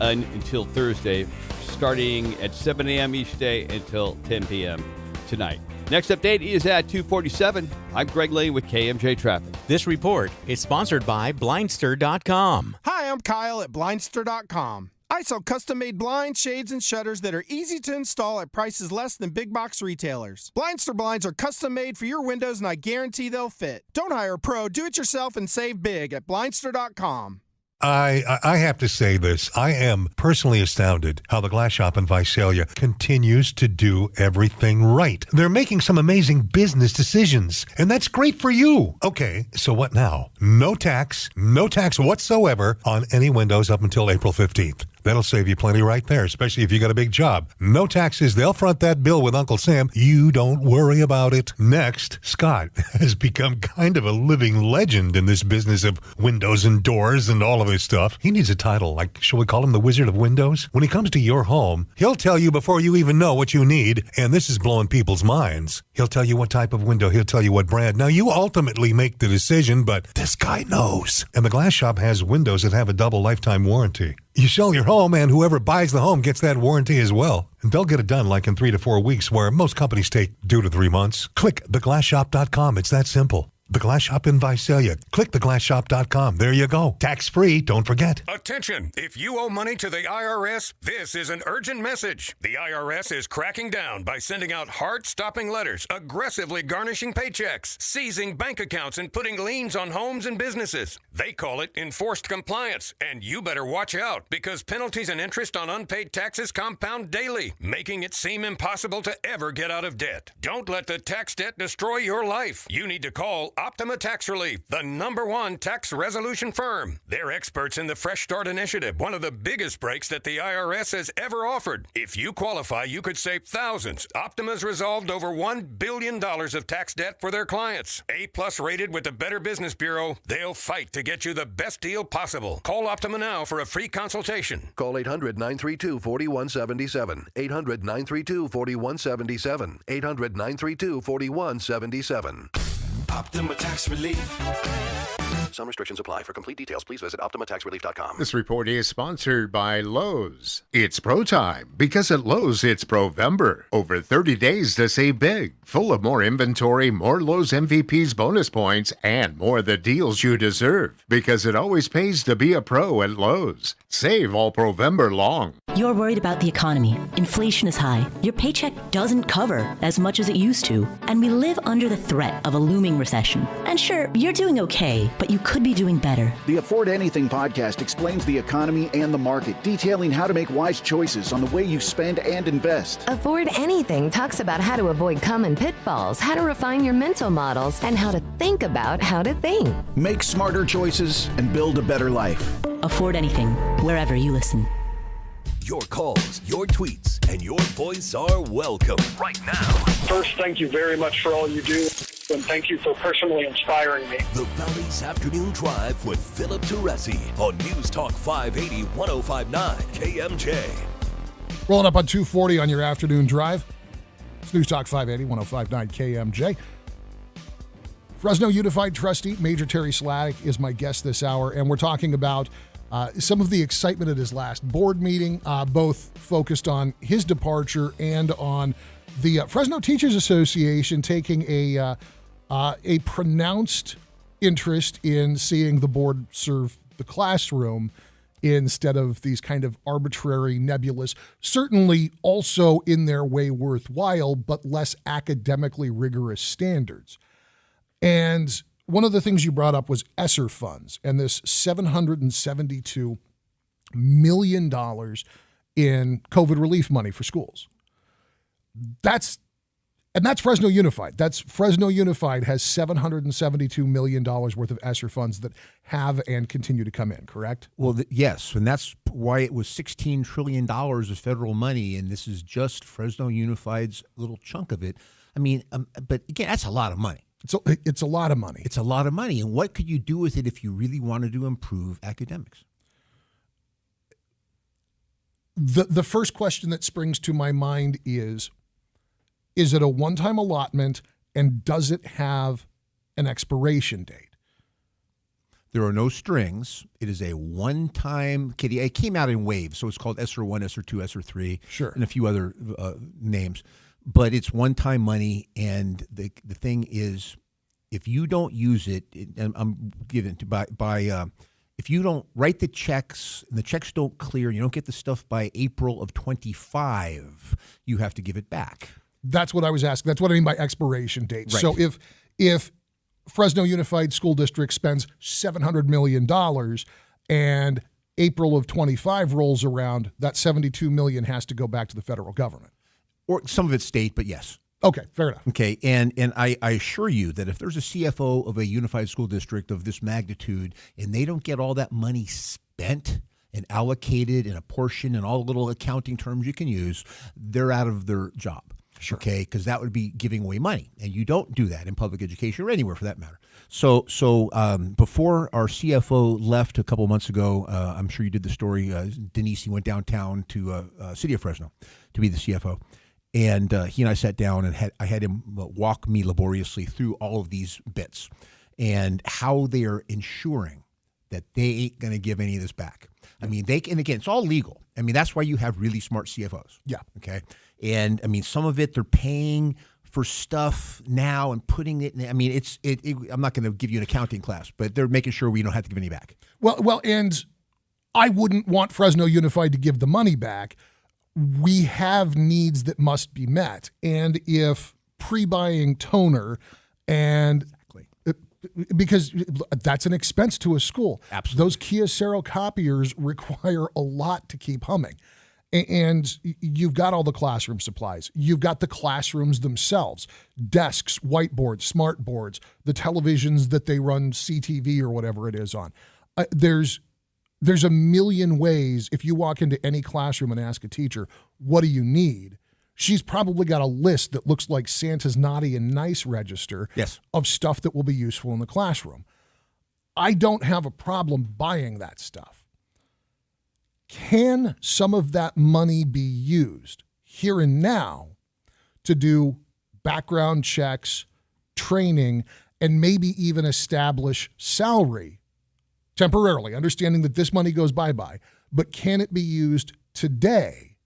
until Thursday, starting at 7 a.m. each day until 10 p.m. tonight. Next update is at 2:47. I'm Greg Lane with KMJ Traffic. This report is sponsored by Blindster.com. Hi, I'm Kyle at Blindster.com. I sell custom-made blinds, shades, and shutters that are easy to install at prices less than big box retailers. Blindster blinds are custom-made for your windows, and I guarantee they'll fit. Don't hire a pro. Do it yourself and save big at Blindster.com. I have to say this. I am personally astounded how the Glass Shop in Visalia continues to do everything right. They're making some amazing business decisions, and that's great for you. Okay, so what now? No tax whatsoever on any windows up until April 15th. That'll save you plenty right there, especially if you got a big job. No taxes. They'll front that bill with Uncle Sam. You don't worry about it. Next, Scott has become kind of a living legend in this business of windows and doors and all of this stuff. He needs a title, like, shall we call him the Wizard of Windows? When he comes to your home, he'll tell you before you even know what you need, and this is blowing people's minds. He'll tell you what type of window. He'll tell you what brand. Now, you ultimately make the decision, but this guy knows. And the Glass Shop has windows that have a double lifetime warranty. You sell your home, and whoever buys the home gets that warranty as well. And they'll get it done like in 3 to 4 weeks, where most companies take 2 to 3 months. Click theglassshop.com. It's that simple. The Glass Shop in Visalia. Click theglassshop.com. There you go. Tax-free, don't forget. Attention! If you owe money to the IRS, this is an urgent message. The IRS is cracking down by sending out heart-stopping letters, aggressively garnishing paychecks, seizing bank accounts, and putting liens on homes and businesses. They call it enforced compliance, and you better watch out because penalties and interest on unpaid taxes compound daily, making it seem impossible to ever get out of debt. Don't let the tax debt destroy your life. You need to call Optima Tax Relief, the #1 tax resolution firm. They're experts in the Fresh Start Initiative, one of the biggest breaks that the IRS has ever offered. If you qualify, you could save thousands. Optima's resolved over $1 billion of tax debt for their clients. A+ rated with the Better Business Bureau, they'll fight to get you the best deal possible. Call Optima now for a free consultation. Call 800-932-4177. 800-932-4177. 800-932-4177. Optima Tax Relief. Some restrictions apply. For complete details, please visit OptimaTaxRelief.com. This report is sponsored by Lowe's. It's pro time, because at Lowe's it's Provember. Over 30 days to save big. Full of more inventory, more Lowe's MVP's bonus points, and more of the deals you deserve. Because it always pays to be a pro at Lowe's. Save all Provember long. You're worried about the economy. Inflation is high. Your paycheck doesn't cover as much as it used to. And we live under the threat of a looming recession. And sure, you're doing okay, but you could be doing better. The Afford Anything podcast explains the economy and the market, detailing how to make wise choices on the way you spend and invest. Afford Anything talks about how to avoid common pitfalls, how to refine your mental models, and how to think about how to think. Make smarter choices and build a better life. Afford Anything, wherever you listen. Your calls, your tweets, and your voice are welcome right now. First, thank you very much for all you do, and thank you for personally inspiring me. The Valley's Afternoon Drive with Philip Teresi on News Talk 580, 105.9 KMJ. Rolling up on 240 on your afternoon drive. It's News Talk 580, 105.9 KMJ. Fresno Unified Trustee Major Teresi is my guest this hour, and we're talking about some of the excitement at his last board meeting, both focused on his departure and on the Fresno Teachers Association taking a a pronounced interest in seeing the board serve the classroom instead of these kind of arbitrary, nebulous, certainly also in their way worthwhile, but less academically rigorous standards. And one of the things you brought up was ESSER funds and this $772 million in COVID relief money for schools. That's Fresno Unified. Fresno Unified has $772 million worth of ESSER funds that have and continue to come in, correct? Well, yes, and that's why it was $16 trillion of federal money, and this is just Fresno Unified's little chunk of it. I mean, but again, that's a lot of money. It's a lot of money. It's a lot of money, and what could you do with it if you really wanted to improve academics? The first question that springs to my mind is it a one-time allotment, and does it have an expiration date? There are no strings. It is a one-time kitty. It came out in waves, so it's called ESSER 1, ESSER 2, ESSER 3, sure, and a few other names. But it's one-time money, and the thing is, if you don't use it, and I'm given to by if you don't write the checks and the checks don't clear, and you don't get the stuff by April of 25, you have to give it back. That's what I was asking. That's what I mean by expiration date. Right. So if Fresno Unified School District spends $700 million and April of 25 rolls around, that $72 million has to go back to the federal government. Or some of it's state, but yes. Okay, fair enough. Okay, and I assure you that if there's a CFO of a unified school district of this magnitude and they don't get all that money spent and allocated and apportioned and all the little accounting terms you can use, they're out of their job. Sure. Okay, because that would be giving away money, and you don't do that in public education or anywhere for that matter. So before our CFO left a couple of months ago, I'm sure you did the story. Denise went downtown to City of Fresno to be the CFO. And he and I sat down and I had him walk me laboriously through all of these bits and how they are ensuring that they ain't going to give any of this back. I mean, and again, it's all legal. I mean, that's why you have really smart CFOs. Yeah. Okay. And I mean, some of it they're paying for stuff now and putting it in. I mean, I'm not going to give you an accounting class, but they're making sure we don't have to give any back. Well, and I wouldn't want Fresno Unified to give the money back. We have needs that must be met. And if pre-buying toner and because that's an expense to a school. Absolutely. Those Kyocera copiers require a lot to keep humming. And you've got all the classroom supplies. You've got the classrooms themselves, desks, whiteboards, smart boards, the televisions that they run CTV or whatever it is on. There's a million ways. If you walk into any classroom and ask a teacher, what do you need? She's probably got a list that looks like Santa's naughty and nice register of stuff that will be useful in the classroom. I don't have a problem buying that stuff. Can some of that money be used here and now to do background checks, training, and maybe even establish salary temporarily, understanding that this money goes bye-bye, but can it be used today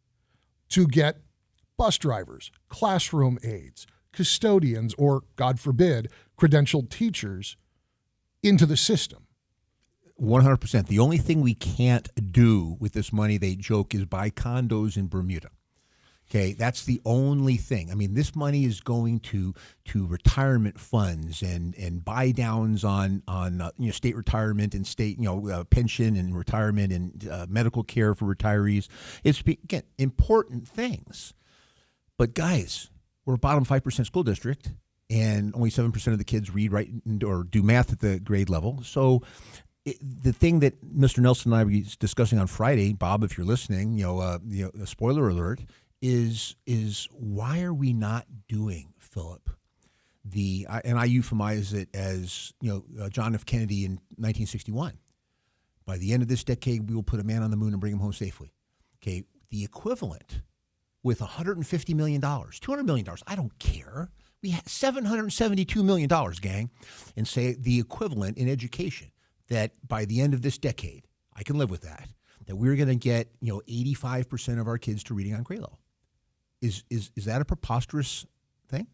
to get bus drivers, classroom aides, custodians, or, God forbid, credentialed teachers into the system? 100%. The only thing we can't do with this money, they joke, is buy condos in Bermuda. Okay, that's the only thing. I mean, this money is going to retirement funds and buy downs on state retirement and state pension and retirement and medical care for retirees. It's again important things. But guys, we're a bottom 5% school district, and only 7% of the kids read, write, or do math at the grade level. So the thing that Mr. Nelson and I were discussing on Friday, Bob, if you're listening, a spoiler alert, is why are we not doing, Philip, and I euphemize it as John F. Kennedy in 1961. By the end of this decade, we will put a man on the moon and bring him home safely. Okay, the equivalent with $150 million, $200 million, I don't care. We have $772 million, gang, and say the equivalent in education that by the end of this decade, I can live with that we're going to get 85% of our kids to reading on grade level. Is that a preposterous thing?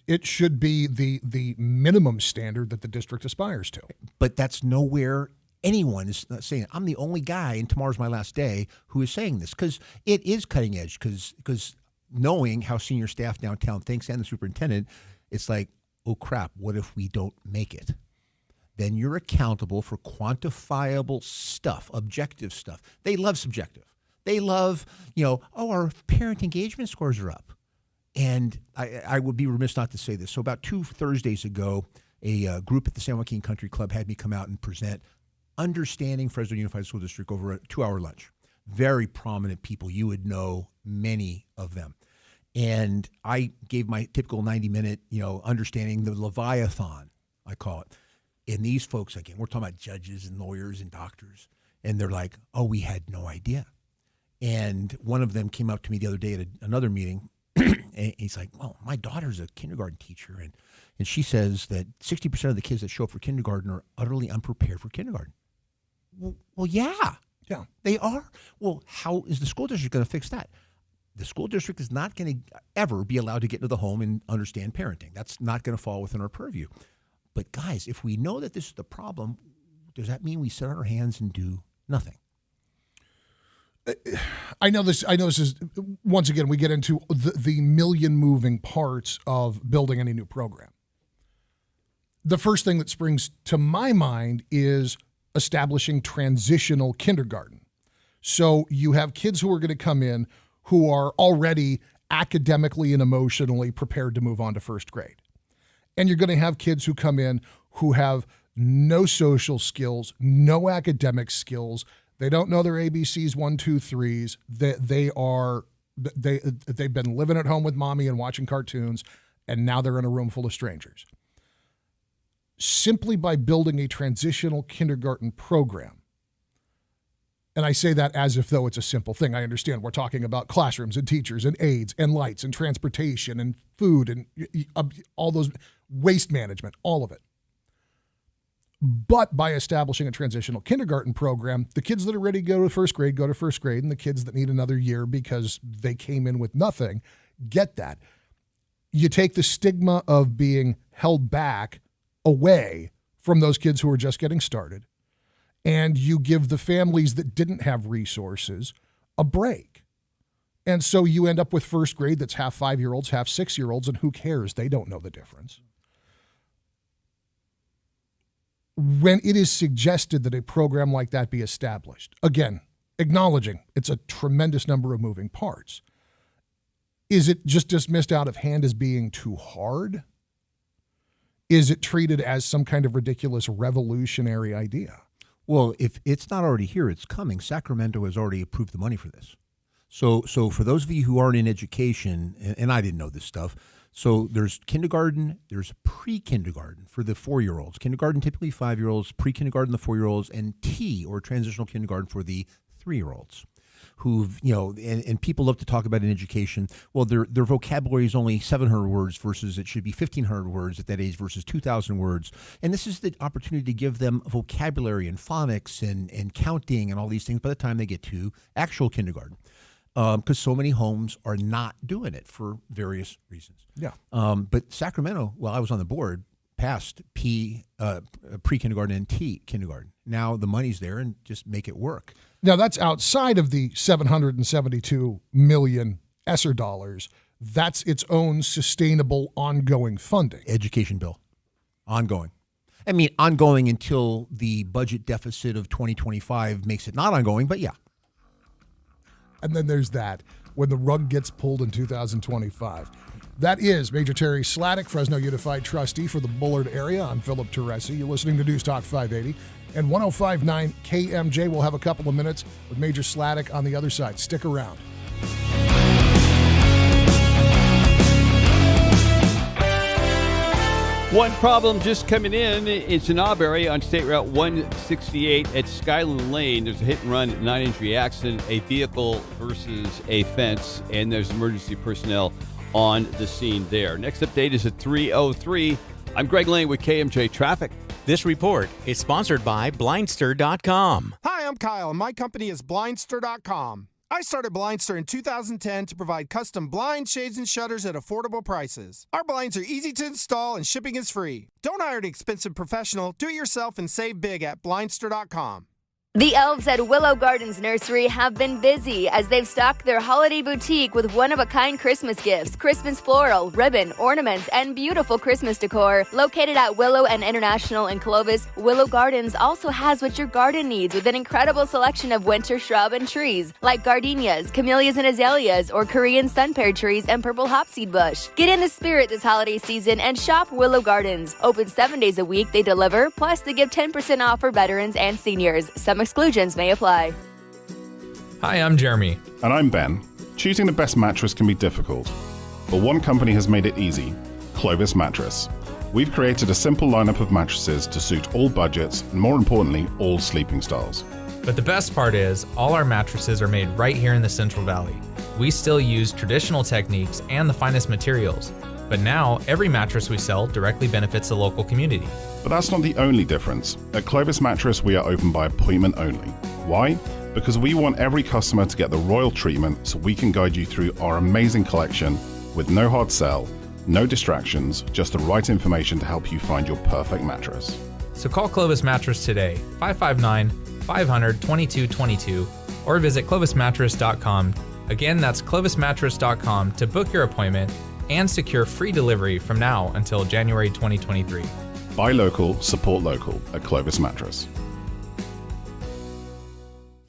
It should be the minimum standard that the district aspires to. But that's nowhere anyone is not saying. I'm the only guy, and tomorrow's my last day, who is saying this, because it is cutting edge. Because knowing how senior staff downtown thinks and the superintendent, it's like, oh crap, what if we don't make it? Then you're accountable for quantifiable stuff, objective stuff. They love subjective. They love, our parent engagement scores are up. And I would be remiss not to say this. So about 2 Thursdays ago, a group at the San Joaquin Country Club had me come out and present Understanding Fresno Unified School District over a 2-hour lunch. Very prominent people. You would know many of them. And I gave my typical 90-minute, understanding the Leviathan, I call it. And these folks, again, we're talking about judges and lawyers and doctors. And they're like, oh, we had no idea. And one of them came up to me the other day at another meeting. And he's like, well, my daughter's a kindergarten teacher. And she says that 60% of the kids that show up for kindergarten are utterly unprepared for kindergarten. Well, yeah, they are. Well, how is the school district going to fix that? The school district is not going to ever be allowed to get into the home and understand parenting. That's not going to fall within our purview. But guys, if we know that this is the problem, does that mean we sit on our hands and do nothing? I know this is, once again, we get into the million moving parts of building any new program. The first thing that springs to my mind is establishing transitional kindergarten. So you have kids who are going to come in who are already academically and emotionally prepared to move on to first grade. And you're going to have kids who come in who have no social skills, no academic skills. They don't know their ABCs, 1, 2, 3s. They've been living at home with mommy and watching cartoons, and now they're in a room full of strangers. Simply by building a transitional kindergarten program, and I say that as if though it's a simple thing. I understand we're talking about classrooms and teachers and aides and lights and transportation and food and all those, waste management, all of it. But by establishing a transitional kindergarten program, the kids that are ready to go to first grade, and the kids that need another year because they came in with nothing, get that. You take the stigma of being held back away from those kids who are just getting started, and you give the families that didn't have resources a break. And so you end up with first grade that's half 5-year-olds, half 6-year-olds, and who cares? They don't know the difference. When it is suggested that a program like that be established, again, acknowledging it's a tremendous number of moving parts, is it just dismissed out of hand as being too hard? Is it treated as some kind of ridiculous revolutionary idea? Well, if it's not already here, it's coming. Sacramento has already approved the money for this. So for those of you who aren't in education, and I didn't know this stuff, so there's kindergarten, there's pre-kindergarten for the 4-year-olds. Kindergarten, typically 5-year-olds, pre-kindergarten, the 4-year-olds, and T, or transitional kindergarten, for the 3-year-olds. Who've, and people love to talk about in education, well, their vocabulary is only 700 words versus it should be 1,500 words at that age versus 2,000 words. And this is the opportunity to give them vocabulary and phonics and counting and all these things by the time they get to actual kindergarten. Because so many homes are not doing it for various reasons. Yeah. But Sacramento, while I was on the board, passed pre-kindergarten and T kindergarten. Now the money's there, and just make it work. Now that's outside of the $772 million ESSER dollars. That's its own sustainable, ongoing funding. Education bill, ongoing. I mean, ongoing until the budget deficit of 2025 makes it not ongoing, but yeah. And then there's that, when the rug gets pulled in 2025. That is Major Terry Sladek, Fresno Unified Trustee for the Bullard area. I'm Philip Teresi. You're listening to News Talk 580 and 105.9 KMJ. We'll have a couple of minutes with Major Sladek on the other side. Stick around. One problem just coming in. It's in Auberry on State Route 168 at Skyland Lane. There's a hit-and-run, 9-injury accident, a vehicle versus a fence, and there's emergency personnel on the scene there. Next update is at 3:03. I'm Greg Lane with KMJ Traffic. This report is sponsored by Blindster.com. Hi, I'm Kyle, and my company is Blindster.com. I started Blindster in 2010 to provide custom blinds, shades, and shutters at affordable prices. Our blinds are easy to install and shipping is free. Don't hire an expensive professional. Do it yourself and save big at Blindster.com. The elves at Willow Gardens Nursery have been busy as they've stocked their holiday boutique with one-of-a-kind Christmas gifts, Christmas floral, ribbon, ornaments, and beautiful Christmas decor. Located at Willow and International in Clovis, Willow Gardens also has what your garden needs with an incredible selection of winter shrub and trees like gardenias, camellias and azaleas, or Korean sun pear trees and purple hopseed bush. Get in the spirit this holiday season and shop Willow Gardens. Open 7 days a week, they deliver, plus they give 10% off for veterans and seniors. Some exclusions may apply. Hi, I'm Jeremy. And I'm Ben. Choosing the best mattress can be difficult, but one company has made it easy: Clovis Mattress. We've created a simple lineup of mattresses to suit all budgets and, more importantly, all sleeping styles. But the best part is, all our mattresses are made right here in the Central Valley. We still use traditional techniques and the finest materials. But now, every mattress we sell directly benefits the local community. But that's not the only difference. At Clovis Mattress, we are open by appointment only. Why? Because we want every customer to get the royal treatment, so we can guide you through our amazing collection with no hard sell, no distractions, just the right information to help you find your perfect mattress. So call Clovis Mattress today, 559-500-2222, or visit clovismattress.com. Again, that's clovismattress.com to book your appointment and secure free delivery from now until January 2023. Buy local, support local at Clovis Mattress.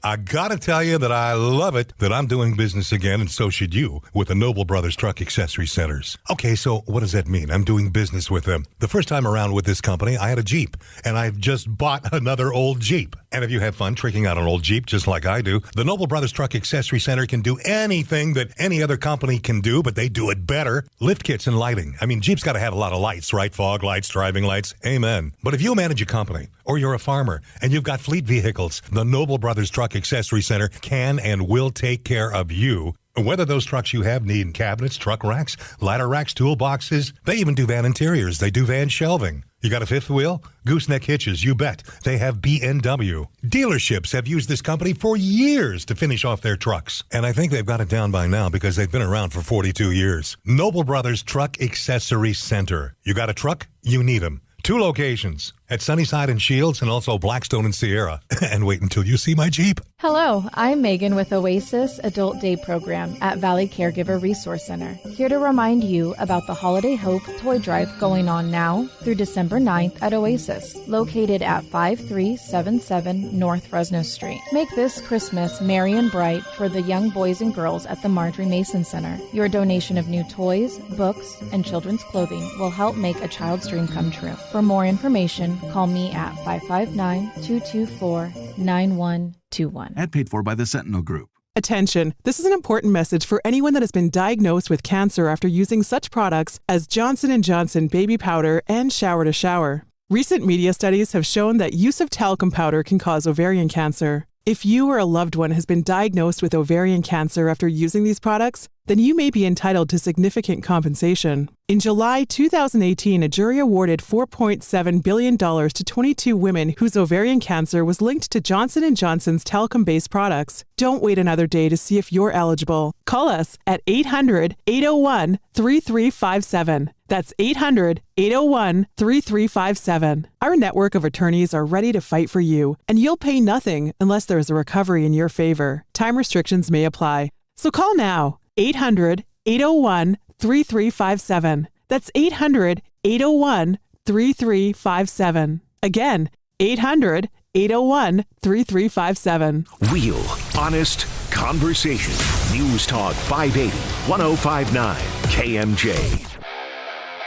I gotta tell you that I love it that I'm doing business again, and so should you, with the Noble Brothers Truck Accessory Centers. Okay, so what does that mean? I'm doing business with them. The first time around with this company, I had a Jeep, and I've just bought another old Jeep. And if you have fun tricking out an old Jeep just like I do, the Noble Brothers Truck Accessory Center can do anything that any other company can do, but they do it better. Lift kits and lighting. I mean, Jeep's got to have a lot of lights, right? Fog lights, driving lights. Amen. But if you manage a company, or you're a farmer, and you've got fleet vehicles, the Noble Brothers Truck Accessory Center can and will take care of you. Whether those trucks you have need cabinets, truck racks, ladder racks, toolboxes, they even do van interiors. They do van shelving. You got a fifth wheel? Gooseneck hitches, you bet. They have B&W. Dealerships have used this company for years to finish off their trucks. And I think they've got it down by now because they've been around for 42 years. Noble Brothers Truck Accessory Center. You got a truck? You need them. 2 locations, at Sunnyside and Shields, and also Blackstone and Sierra. And wait until you see my Jeep. Hello, I'm Megan with Oasis Adult Day Program at Valley Caregiver Resource Center. Here to remind you about the Holiday Hope Toy Drive going on now through December 9th at Oasis, located at 5377 North Fresno Street. Make this Christmas merry and bright for the young boys and girls at the Marjorie Mason Center. Your donation of new toys, books, and children's clothing will help make a child's dream come true. For more information, call me at 559-224-9121. Ad paid for by the Sentinel Group. Attention, this is an important message for anyone that has been diagnosed with cancer after using such products as Johnson & Johnson baby powder and shower to shower. Recent media studies have shown that use of talcum powder can cause ovarian cancer. If you or a loved one has been diagnosed with ovarian cancer after using these products, then you may be entitled to significant compensation. In July 2018, a jury awarded $4.7 billion to 22 women whose ovarian cancer was linked to Johnson & Johnson's talcum-based products. Don't wait another day to see if you're eligible. Call us at 800-801-3357. That's 800-801-3357. Our network of attorneys are ready to fight for you, and you'll pay nothing unless there is a recovery in your favor. Time restrictions may apply. So call now. 800-801-3357. That's 800-801-3357. Again, 800-801-3357. Real, honest conversation. News Talk 580, 1059, KMJ.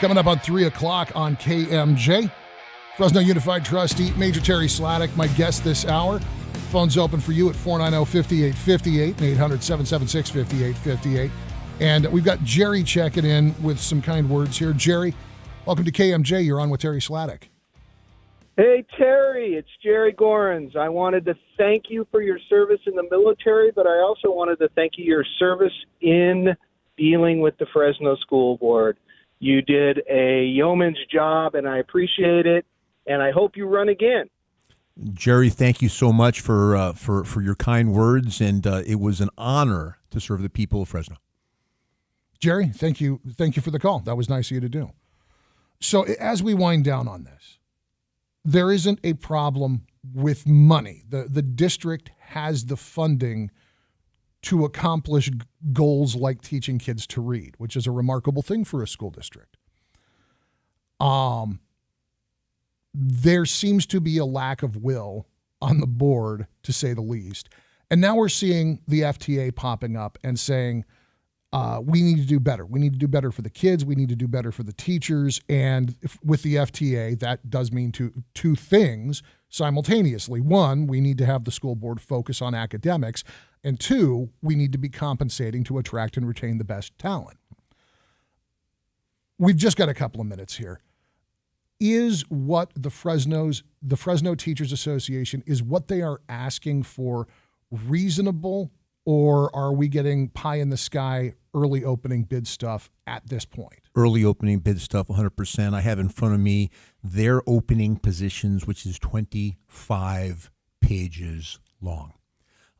Coming up on 3 o'clock on KMJ, Fresno Unified Trustee Major Terry Sladek, my guest this hour. Phone's open for you at 490-5858 and 800-776-5858. And we've got Jerry checking in with some kind words here. Jerry, welcome to KMJ. You're on with Terry Sladek. Hey, Terry, it's Jerry Gorens. I wanted to thank you for your service in the military, but I also wanted to thank you for your service in dealing with the Fresno School Board. You did a yeoman's job, and I appreciate it, and I hope you run again. Jerry, thank you so much for your kind words, and it was an honor to serve the people of Fresno. Jerry, thank you for the call. That was nice of you to do. So as we wind down on this, there isn't a problem with money. The district has the funding to accomplish goals like teaching kids to read, which is a remarkable thing for a school district. There seems to be a lack of will on the board, to say the least. And now we're seeing the FTA popping up and saying, we need to do better. We need to do better for the kids. We need to do better for the teachers. And with the FTA, that does mean two things simultaneously. One, we need to have the school board focus on academics. And two, we need to be compensating to attract and retain the best talent. We've just got a couple of minutes here. Is what the Fresno Teachers Association, is what they are asking for reasonable, or are we getting pie in the sky early opening bid stuff at this point? Early opening bid stuff, 100%. I have in front of me their opening positions, which is 25 pages long.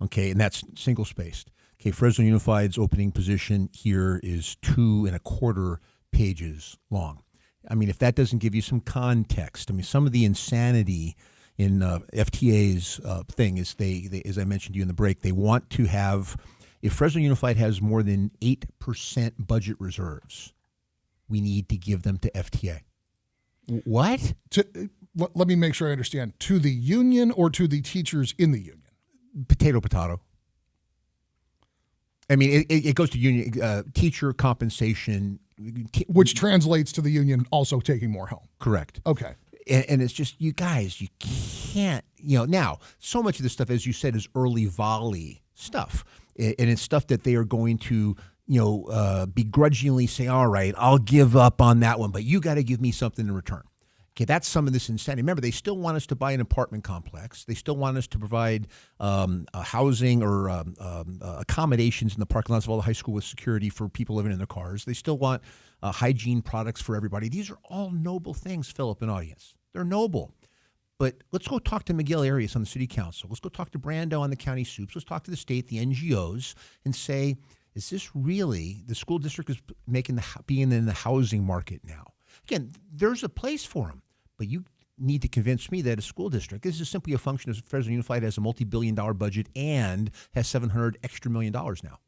Okay, and that's single spaced. Okay, Fresno Unified's opening position here is 2.25 pages long. I mean, if that doesn't give you some context, I mean, some of the insanity in FTA's thing is they, as I mentioned to you in the break, they want to have, if Fresno Unified has more than 8% budget reserves, we need to give them to FTA. What? Let me make sure I understand. To the union or to the teachers in the union? Potato. I mean, it goes to union teacher compensation. Which translates to the union also taking more help. Correct. Okay. And it's just, you guys, you can't, now, so much of this stuff, as you said, is early volley stuff. And it's stuff that they are going to, begrudgingly say, all right, I'll give up on that one, but you got to give me something in return. Okay, that's some of this insanity. Remember, they still want us to buy an apartment complex. They still want us to provide housing or accommodations in the parking lots of all the high school with security for people living in their cars. They still want hygiene products for everybody. These are all noble things, Philip and audience. They're noble. But let's go talk to Miguel Arias on the city council. Let's go talk to Brando on the county soups. Let's talk to the state, the NGOs, and say, is this really, the school district is being in the housing market now? Again, there's a place for them, but you need to convince me that a school district, this is simply a function of Fresno Unified has a multi-billion-dollar budget and has $700 extra million now.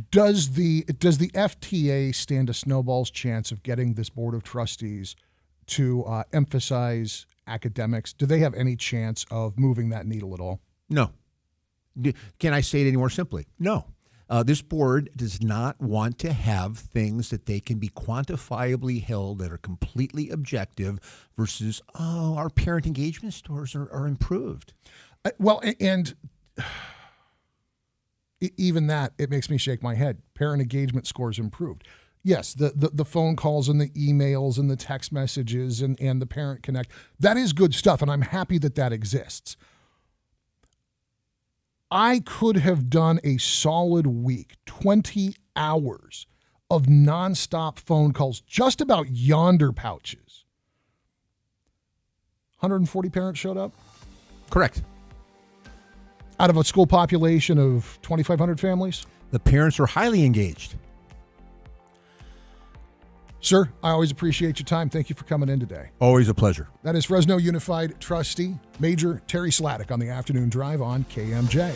Does the FTA stand a snowball's chance of getting this board of trustees to emphasize academics? Do they have any chance of moving that needle at all? No. Can I say it any more simply? No. This board does not want to have things that they can be quantifiably held that are completely objective versus, our parent engagement scores are improved. And even that, it makes me shake my head. Parent engagement scores improved. Yes, the phone calls and the emails and the text messages and the Parent Connect, that is good stuff, and I'm happy that exists. I could have done a solid week, 20 hours of nonstop phone calls just about yonder pouches. 140 parents showed up? Correct. Out of a school population of 2,500 families? The parents are highly engaged. Sir, I always appreciate your time. Thank you for coming in today. Always a pleasure. That is Fresno Unified Trustee, Major Terry Sladek on the Afternoon Drive on KMJ.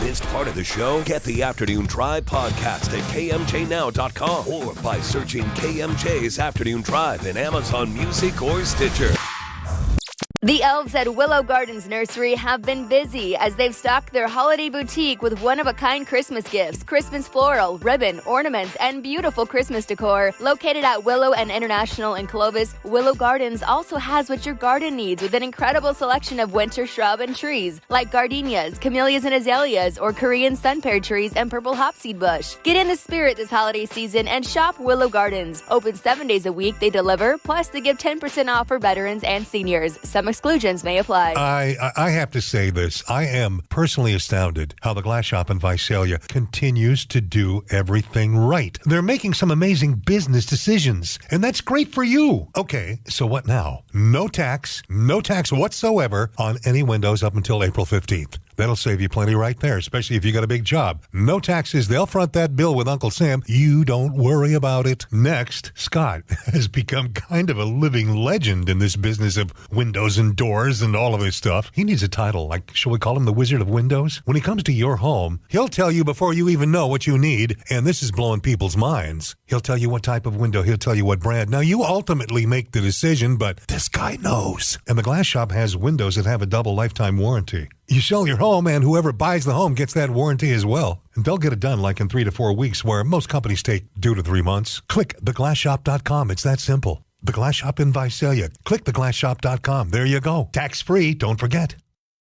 Missed part of the show? Get the Afternoon Drive podcast at KMJNow.com or by searching KMJ's Afternoon Drive in Amazon Music or Stitcher. The elves at Willow Gardens Nursery have been busy as they've stocked their holiday boutique with one-of-a-kind Christmas gifts, Christmas floral, ribbon, ornaments, and beautiful Christmas decor. Located at Willow and International in Clovis, Willow Gardens also has what your garden needs with an incredible selection of winter shrub and trees like gardenias, camellias and azaleas, or Korean sun pear trees and purple hopseed bush. Get in the spirit this holiday season and shop Willow Gardens. Open 7 days a week, they deliver, plus they give 10% off for veterans and seniors. Some Exclusions may apply. I have to say this. I am personally astounded how the Glass Shop in Visalia continues to do everything right. They're making some amazing business decisions, and that's great for you. Okay, so what now? No tax whatsoever on any windows up until April 15th. That'll save you plenty right there, especially if you got a big job. No taxes. They'll front that bill with Uncle Sam. You don't worry about it. Next, Scott has become kind of a living legend in this business of windows and doors and all of this stuff. He needs a title, like, shall we call him the Wizard of Windows? When he comes to your home, he'll tell you before you even know what you need, and this is blowing people's minds. He'll tell you what type of window, he'll tell you what brand. Now, you ultimately make the decision, but this guy knows. And the Glass Shop has windows that have a double lifetime warranty. You sell your home, and whoever buys the home gets that warranty as well. And they'll get it done like in 3 to 4 weeks, where most companies take 2 to 3 months. Click theglassshop.com. It's that simple. The Glass Shop in Visalia. Click theglassshop.com. There you go. Tax-free, don't forget.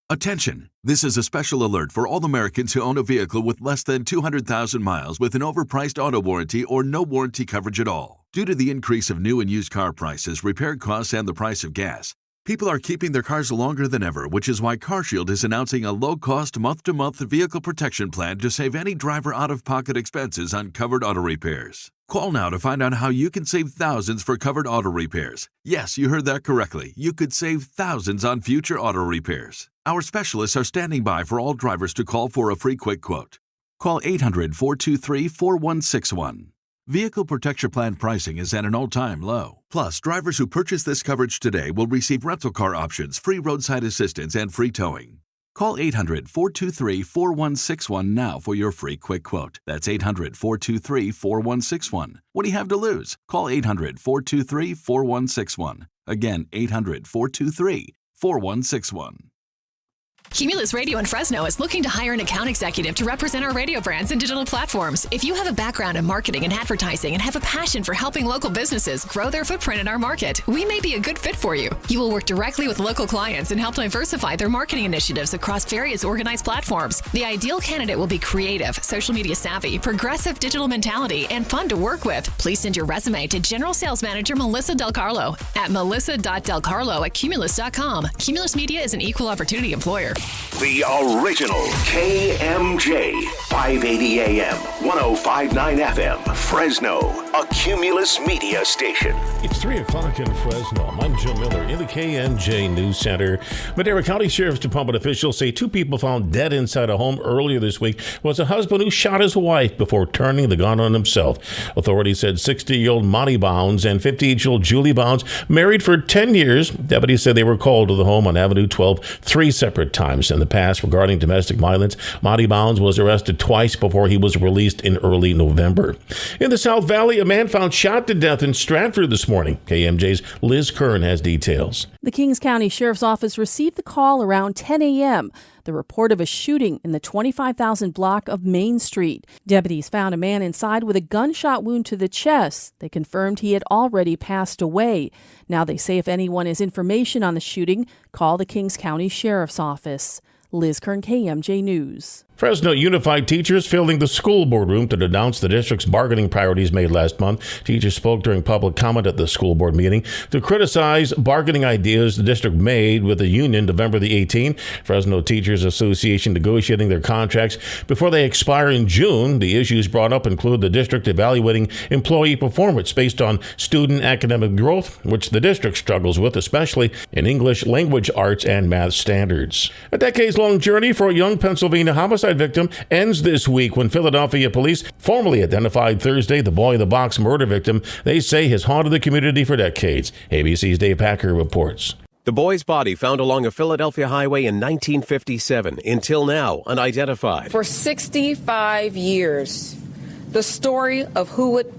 Attention! This is a special alert for all Americans who own a vehicle with less than 200,000 miles with an overpriced auto warranty or no warranty coverage at all. Due to the increase of new and used car prices, repair costs, and the price of gas, people are keeping their cars longer than ever, which is why CarShield is announcing a low-cost month-to-month vehicle protection plan to save any driver out-of-pocket expenses on covered auto repairs. Call now to find out how you can save thousands for covered auto repairs. Yes, you heard that correctly. You could save thousands on future auto repairs. Our specialists are standing by for all drivers to call for a free quick quote. Call 800-423-4161. Vehicle Protection Plan pricing is at an all-time low. Plus, drivers who purchase this coverage today will receive rental car options, free roadside assistance, and free towing. Call 800-423-4161 now for your free quick quote. That's 800-423-4161. What do you have to lose? Call 800-423-4161. Again, 800-423-4161. Cumulus Radio in Fresno is looking to hire an account executive to represent our radio brands and digital platforms. If you have a background in marketing and advertising and have a passion for helping local businesses grow their footprint in our market, we may be a good fit for you. You will work directly with local clients and help diversify their marketing initiatives across various organized platforms. The ideal candidate will be creative, social media savvy, progressive digital mentality, and fun to work with. Please send your resume to General Sales Manager Melissa Del Carlo at melissa.delcarlo@cumulus.com. Cumulus Media is an equal opportunity employer. The original KMJ, 580 AM, 105.9 FM, Fresno, a Cumulus Media station. It's 3 o'clock in Fresno. I'm Joe Miller in the KMJ News Center. Madera County Sheriff's Department officials say 2 people found dead inside a home earlier this week was a husband who shot his wife before turning the gun on himself. Authorities said 60-year-old Monty Bounds and 58-year-old Julie Bounds, married for 10 years. Deputies said they were called to the home on Avenue 12 3 separate times in the past regarding domestic violence. Monty Bounds was arrested twice before he was released in early November. In the South Valley, a man found shot to death in Stratford this morning. KMJ's Liz Kern has details. The Kings County Sheriff's Office received the call around 10 a.m., the report of a shooting in the 25,000 block of Main Street. Deputies found a man inside with a gunshot wound to the chest. They confirmed he had already passed away. Now they say if anyone has information on the shooting, call the Kings County Sheriff's Office. Liz Kern, KMJ News. Fresno Unified teachers filling the school board room to denounce the district's bargaining priorities made last month. Teachers spoke during public comment at the school board meeting to criticize bargaining ideas the district made with the union November the 18th. Fresno Teachers Association negotiating their contracts before they expire in June. The issues brought up include the district evaluating employee performance based on student academic growth, which the district struggles with, especially in English, language arts, and math standards. A decades-long journey for a young Pennsylvania homicide victim ends this week when Philadelphia police formally identified Thursday the boy-in-the-box murder victim they say has haunted the community for decades. ABC's Dave Packer reports. The boy's body found along a Philadelphia highway in 1957, until now unidentified. For 65 years, the story of who would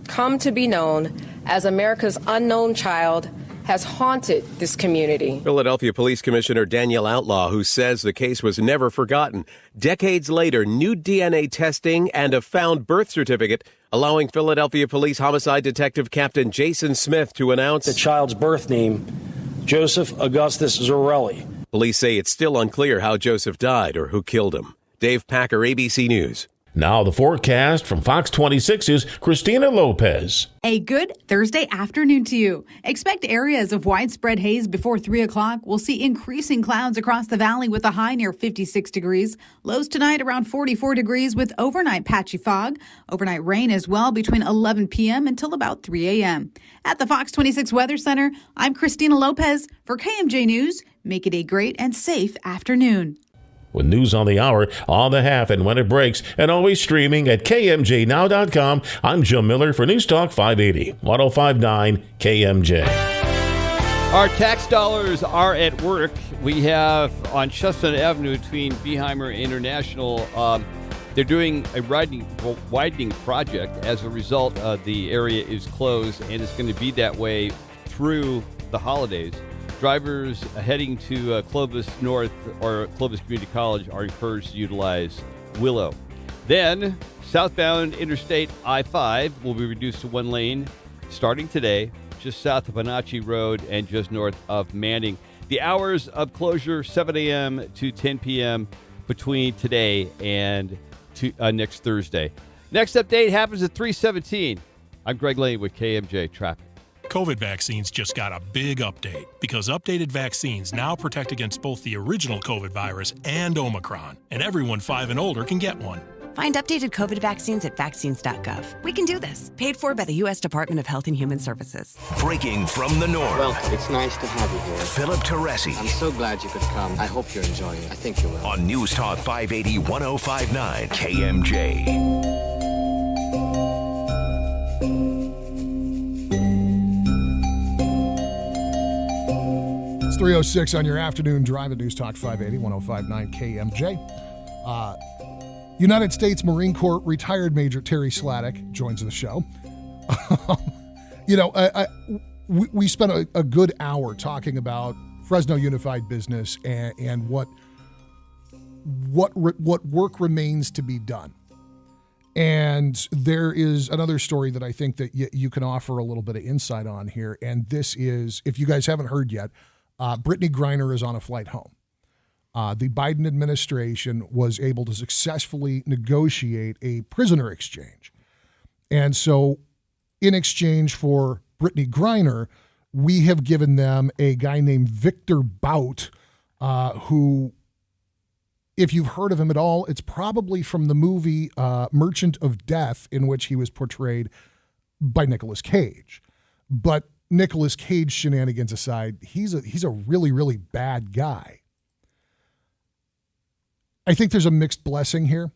come to be known as America's unknown child has haunted this community. Philadelphia Police Commissioner Danielle Outlaw, who says the case was never forgotten. Decades later, new DNA testing and a found birth certificate allowing Philadelphia Police Homicide Detective Captain Jason Smith to announce the child's birth name, Joseph Augustus Zarelli. Police say it's still unclear how Joseph died or who killed him. Dave Packer, ABC News. Now the forecast from Fox 26's Christina Lopez. A good Thursday afternoon to you. Expect areas of widespread haze before 3 o'clock. We'll see increasing clouds across the valley with a high near 56 degrees. Lows tonight around 44 degrees with overnight patchy fog. Overnight rain as well between 11 p.m. until about 3 a.m. At the Fox 26 Weather Center, I'm Christina Lopez for KMJ News. Make it a great and safe afternoon. With news on the hour, on the half, and when it breaks, and always streaming at KMJNow.com, I'm Jim Miller for News Talk 580, 105.9 KMJ. Our tax dollars are at work. We have on Chestnut Avenue between Beheimer International, they're doing a widening project. As a result, the area is closed, and it's going to be that way through the holidays. Drivers heading to Clovis North or Clovis Community College are encouraged to utilize Willow. Then, southbound Interstate I-5 will be reduced to one lane starting today, just south of Bonacci Road and just north of Manning. The hours of closure, 7 a.m. to 10 p.m. between today and next Thursday. Next update happens at 3:17. I'm Greg Lane with KMJ Traffic. COVID vaccines just got a big update because updated vaccines now protect against both the original COVID virus and Omicron, and everyone 5 and older can get one. Find updated COVID vaccines at vaccines.gov. We can do this. Paid for by the U.S. Department of Health and Human Services. Breaking from the north. Well, it's nice to have you here. Philip Teresi. I'm so glad you could come. I hope you're enjoying it. I think you will. On News Talk 580, 105.9 KMJ. 3:06 on your afternoon drive at News Talk 580, 105.9 KMJ. United States Marine Corps retired Major Terry Sladek joins the show. We spent a good hour talking about Fresno Unified Business and what work remains to be done. And there is another story that I think that you can offer a little bit of insight on here. And this is, if you guys haven't heard yet, Brittany Griner is on a flight home. The Biden administration was able to successfully negotiate a prisoner exchange. And so in exchange for Brittany Griner, we have given them a guy named Victor Bout, who, if you've heard of him at all, it's probably from the movie Merchant of Death, in which he was portrayed by Nicolas Cage. But Nicolas Cage shenanigans aside, he's a really, really bad guy. I think there's a mixed blessing here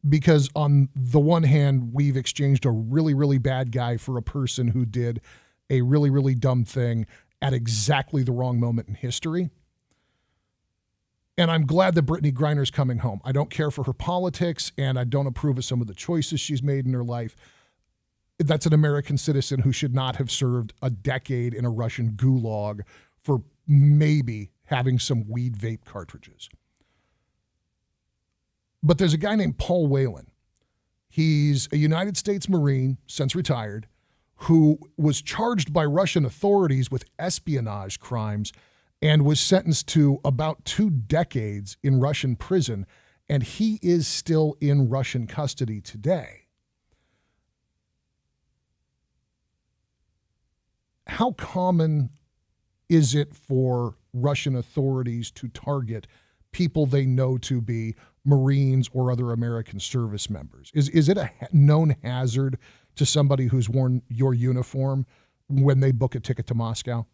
because on the one hand, we've exchanged a really, really bad guy for a person who did a really, really dumb thing at exactly the wrong moment in history. And I'm glad that Brittany Griner's coming home. I don't care for her politics, and I don't approve of some of the choices she's made in her life. That's an American citizen who should not have served a decade in a Russian gulag for maybe having some weed vape cartridges. But there's a guy named Paul Whelan. He's a United States Marine, since retired, who was charged by Russian authorities with espionage crimes and was sentenced to about 2 decades in Russian prison, and he is still in Russian custody today. How common is it for Russian authorities to target people they know to be Marines or other American service members? Is it a known hazard to somebody who's worn your uniform when they book a ticket to Moscow?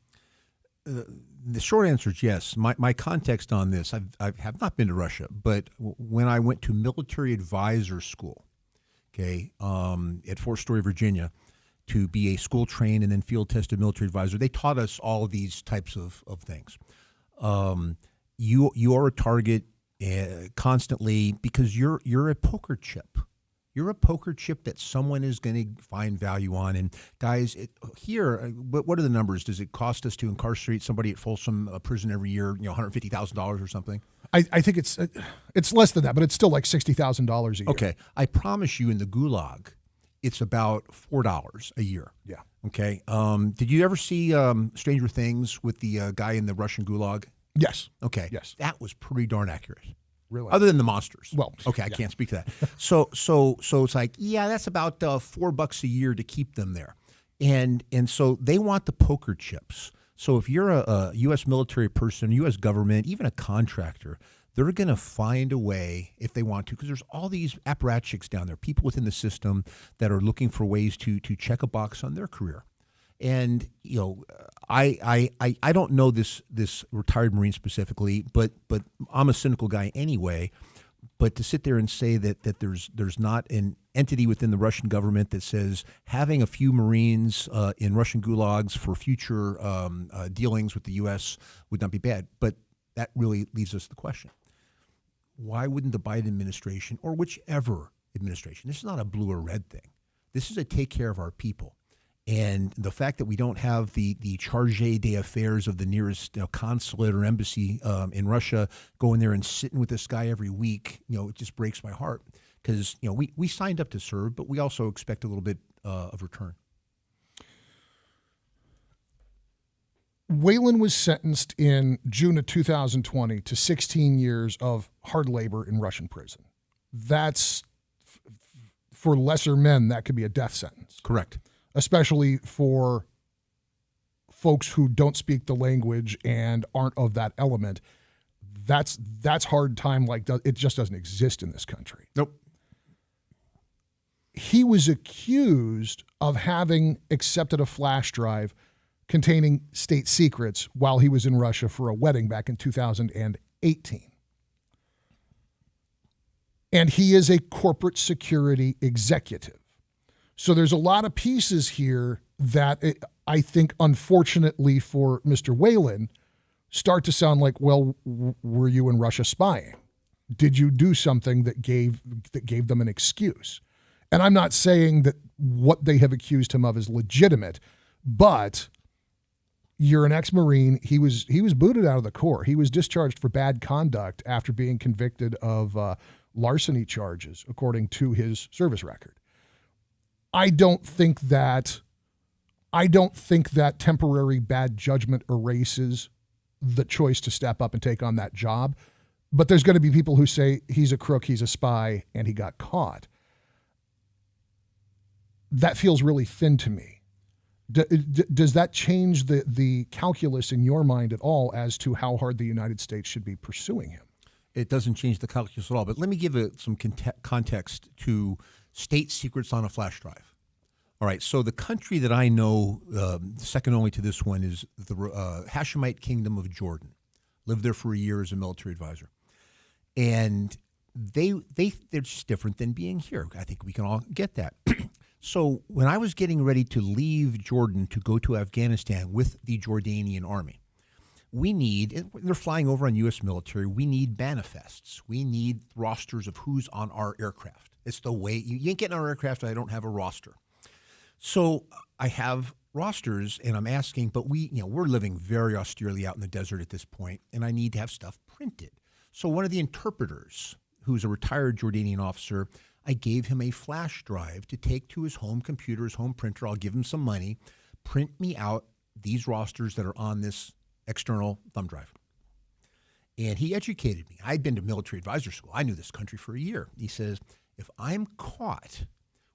The short answer is yes. My context on this, I have not been to Russia, but when I went to military advisor school, at Fort Story, Virginia, to be a school-trained and then field-tested military advisor, they taught us all these types of things. You are a target constantly because you're a poker chip. You're a poker chip that someone is going to find value on. And guys, what are the numbers? Does it cost us to incarcerate somebody at Folsom prison every year, $150,000 or something? I think it's less than that, but it's still like $60,000 a year. Okay. I promise you in the Gulag, it's about $4 a year. Yeah. Okay. Did you ever see Stranger Things with the guy in the Russian Gulag? Yes. Okay. Yes. That was pretty darn accurate. really. Other than the monsters. Well, okay, I yeah. can't speak to that. So it's like, yeah, that's about $4 a year to keep them there, and so they want the poker chips. So if you're a U.S. military person, U.S. government, even a contractor, they're going to find a way if they want to, because there's all these apparatchiks down there, people within the system that are looking for ways to check a box on their career. And I don't know this retired Marine specifically, but I'm a cynical guy anyway. But to sit there and say that there's not an entity within the Russian government that says having a few Marines in Russian gulags for future dealings with the U.S. would not be bad. But that really leaves us the question: why wouldn't the Biden administration, or whichever administration, this is not a blue or red thing, this is a take care of our people. And the fact that we don't have the charge d'affaires of the nearest consulate or embassy in Russia going there and sitting with this guy every week, it just breaks my heart, because we signed up to serve, but we also expect a little bit of return. Whalen was sentenced in June of 2020 to 16 years of hard labor in Russian prison. That's, for lesser men, that could be a death sentence. Correct. Especially for folks who don't speak the language and aren't of that element. That's hard time. Like, it just doesn't exist in this country. Nope. He was accused of having accepted a flash drive containing state secrets while he was in Russia for a wedding back in 2018. And he is a corporate security executive. So there's a lot of pieces here that I think, unfortunately for Mr. Whalen, start to sound like, well, were you in Russia spying? Did you do something that gave them an excuse? And I'm not saying that what they have accused him of is legitimate, but you're an ex-Marine. He was booted out of the Corps. He was discharged for bad conduct after being convicted of larceny charges, according to his service record. I don't think that temporary bad judgment erases the choice to step up and take on that job. But there's going to be people who say he's a crook, he's a spy, and he got caught. That feels really thin to me. Does that change the calculus in your mind at all as to how hard the United States should be pursuing him? It doesn't change the calculus at all. But let me give some context to state secrets on a flash drive. All right, so the country that I know, second only to this one, is the Hashemite Kingdom of Jordan. Lived there for a year as a military advisor. And they're just different than being here. I think we can all get that. So when I was getting ready to leave Jordan to go to Afghanistan with the Jordanian army, they're flying over on U.S. military, we need manifests. We need rosters of who's on our aircraft. It's the way, you ain't getting on our aircraft if I don't have a roster. So I have rosters, and I'm asking, but we're living very austerely out in the desert at this point, and I need to have stuff printed. So one of the interpreters, who's a retired Jordanian officer, I gave him a flash drive to take to his home computer, his home printer. I'll give him some money, print me out these rosters that are on this external thumb drive. And he educated me. I'd been to military advisor school. I knew this country for a year. He says, if I'm caught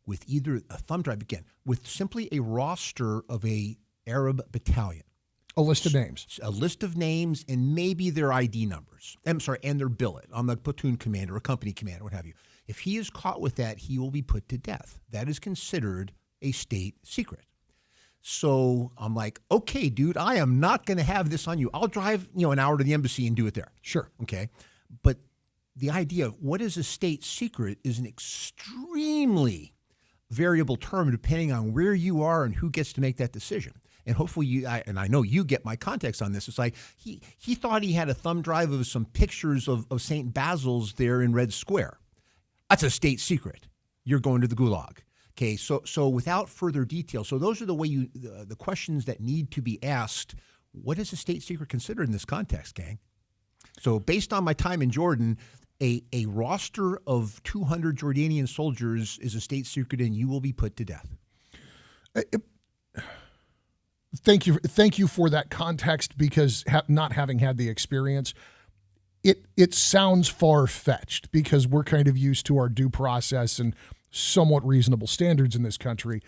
with either a thumb drive, again, with simply a roster of a Arab battalion. A list of names. A list of names and maybe their ID numbers. And their billet. I'm the platoon commander or company commander, what have you. If he is caught with that, he will be put to death. That is considered a state secret. So I'm like, okay, dude, I am not going to have this on you. I'll drive, an hour to the embassy and do it there. Sure. Okay. But the idea of what is a state secret is an extremely variable term depending on where you are and who gets to make that decision. And hopefully I know you get my context on this. It's like he thought he had a thumb drive of some pictures of St. Basil's there in Red Square. That's a state secret. You're going to the gulag. Okay, so without further detail, so those are the questions that need to be asked. What is a state secret considered in this context, gang? So based on my time in Jordan, a roster of 200 Jordanian soldiers is a state secret, and you will be put to death. Thank you for that context, because not having had the experience, it sounds far-fetched because we're kind of used to our due process and somewhat reasonable standards in this country.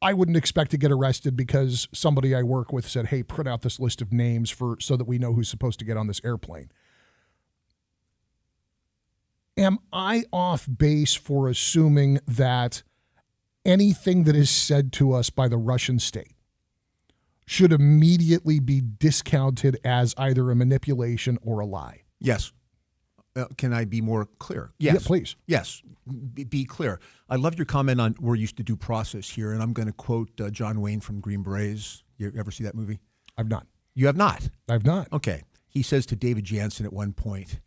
I wouldn't expect to get arrested because somebody I work with said, hey, print out this list of names so that we know who's supposed to get on this airplane. Am I off base for assuming that anything that is said to us by the Russian state should immediately be discounted as either a manipulation or a lie? Yes. Can I be more clear? Yes. Yeah, please. Yes. Be clear. I loved your comment on we're used to due process here, and I'm going to quote John Wayne from Green Berets. You ever see that movie? I've not. You have not? I've not. Okay. He says to David Jansen at one point,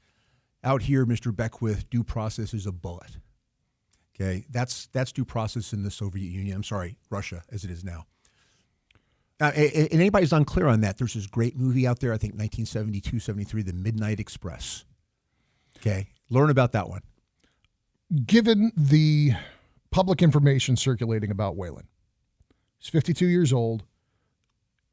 out here, Mr. Beckwith, due process is a bullet. Okay? That's due process in the Soviet Union. I'm sorry, Russia, as it is now. And anybody's unclear on that, there's this great movie out there, I think 1972, 73, The Midnight Express. Okay, learn about that one. Given the public information circulating about Whalen, he's 52 years old.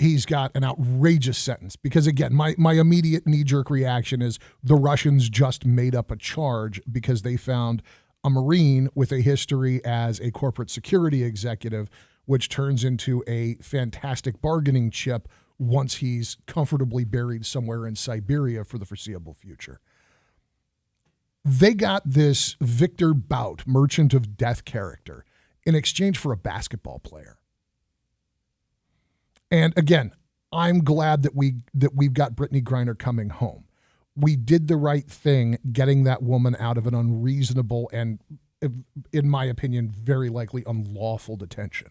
He's got an outrageous sentence because, again, my immediate knee-jerk reaction is the Russians just made up a charge because they found a Marine with a history as a corporate security executive, which turns into a fantastic bargaining chip once he's comfortably buried somewhere in Siberia for the foreseeable future. They got this Victor Bout, Merchant of Death character, in exchange for a basketball player. And again, I'm glad that we've got Brittany Griner coming home. We did the right thing getting that woman out of an unreasonable and, in my opinion, very likely unlawful detention.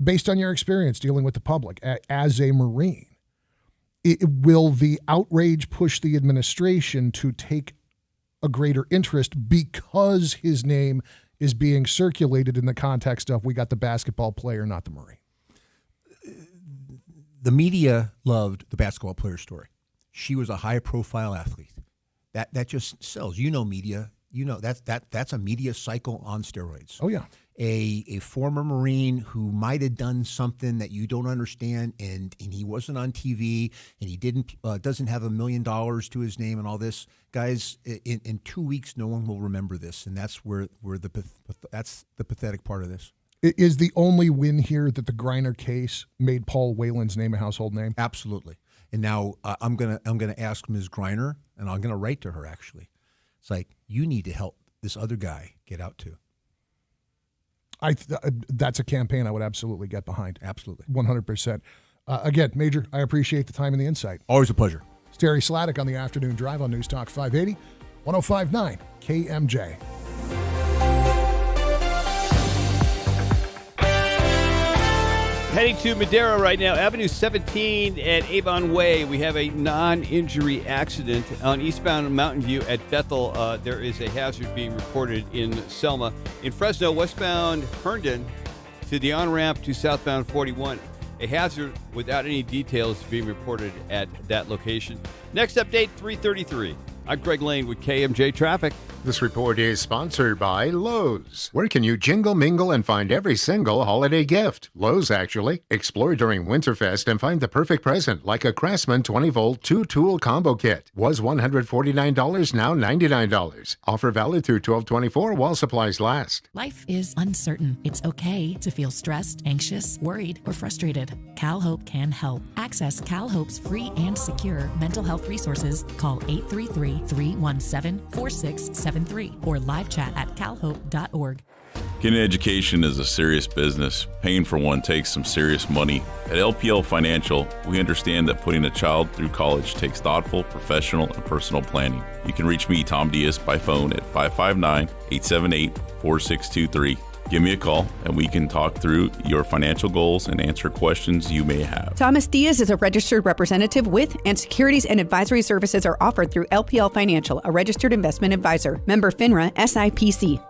Based on your experience dealing with the public as a Marine, will the outrage push the administration to take a greater interest because his name is being circulated in the context of we got the basketball player, not the Marine? The media loved the basketball player story. She was a high-profile athlete. That just sells. You know media. You know that's a media cycle on steroids. Oh, yeah. A former Marine who might have done something that you don't understand, and he wasn't on TV, and he doesn't have $1 million to his name, and all this, guys. In 2 weeks, no one will remember this, and that's where that's the pathetic part of this. Is the only win here that the Griner case made Paul Whalen's name a household name? Absolutely. And now I'm gonna ask Ms. Griner, and I'm gonna write to her. Actually, it's like you need to help this other guy get out too. That's a campaign I would absolutely get behind. Absolutely. 100%. Again, Major, I appreciate the time and the insight. Always a pleasure. It's Terry Sladek on the Afternoon Drive on News Talk 580, 105.9 KMJ. Heading to Madera right now, Avenue 17 at Avon Way. We have a non-injury accident on eastbound Mountain View at Bethel. There is a hazard being reported in Selma. In Fresno, westbound Herndon to the on-ramp to southbound 41. A hazard without any details being reported at that location. Next update, 3:33. I'm Greg Lane with KMJ Traffic. This report is sponsored by Lowe's. Where can you jingle, mingle, and find every single holiday gift? Lowe's, actually. Explore during Winterfest and find the perfect present, like a Craftsman 20-volt 2-tool combo kit. Was $149, now $99. Offer valid through 12/24 while supplies last. Life is uncertain. It's okay to feel stressed, anxious, worried, or frustrated. CalHope can help. Access CalHope's free and secure mental health resources. Call 833-317-4673 or live chat at calhope.org. Getting education is a serious business. Paying for one takes some serious money. At LPL Financial, we understand that putting a child through college takes thoughtful, professional, and personal planning. You can reach me, Tom Diaz, by phone at 559-878-4623. Give me a call, and we can talk through your financial goals and answer questions you may have. Thomas Diaz is a registered representative with, and securities and advisory services are offered through LPL Financial, a registered investment advisor. Member FINRA, SIPC.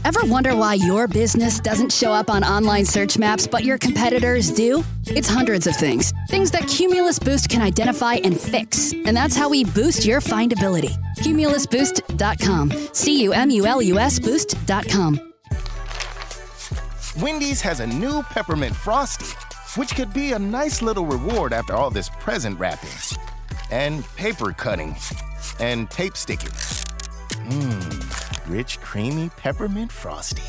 Ever wonder why your business doesn't show up on online search maps, but your competitors do? It's hundreds of things. Things that Cumulus Boost can identify and fix. And that's how we boost your findability. CumulusBoost.com. CUMULUS Boost.com. Wendy's has a new peppermint frosty. which could be a nice little reward after all this present wrapping, and paper cutting, and tape sticking. Rich, creamy peppermint frosty.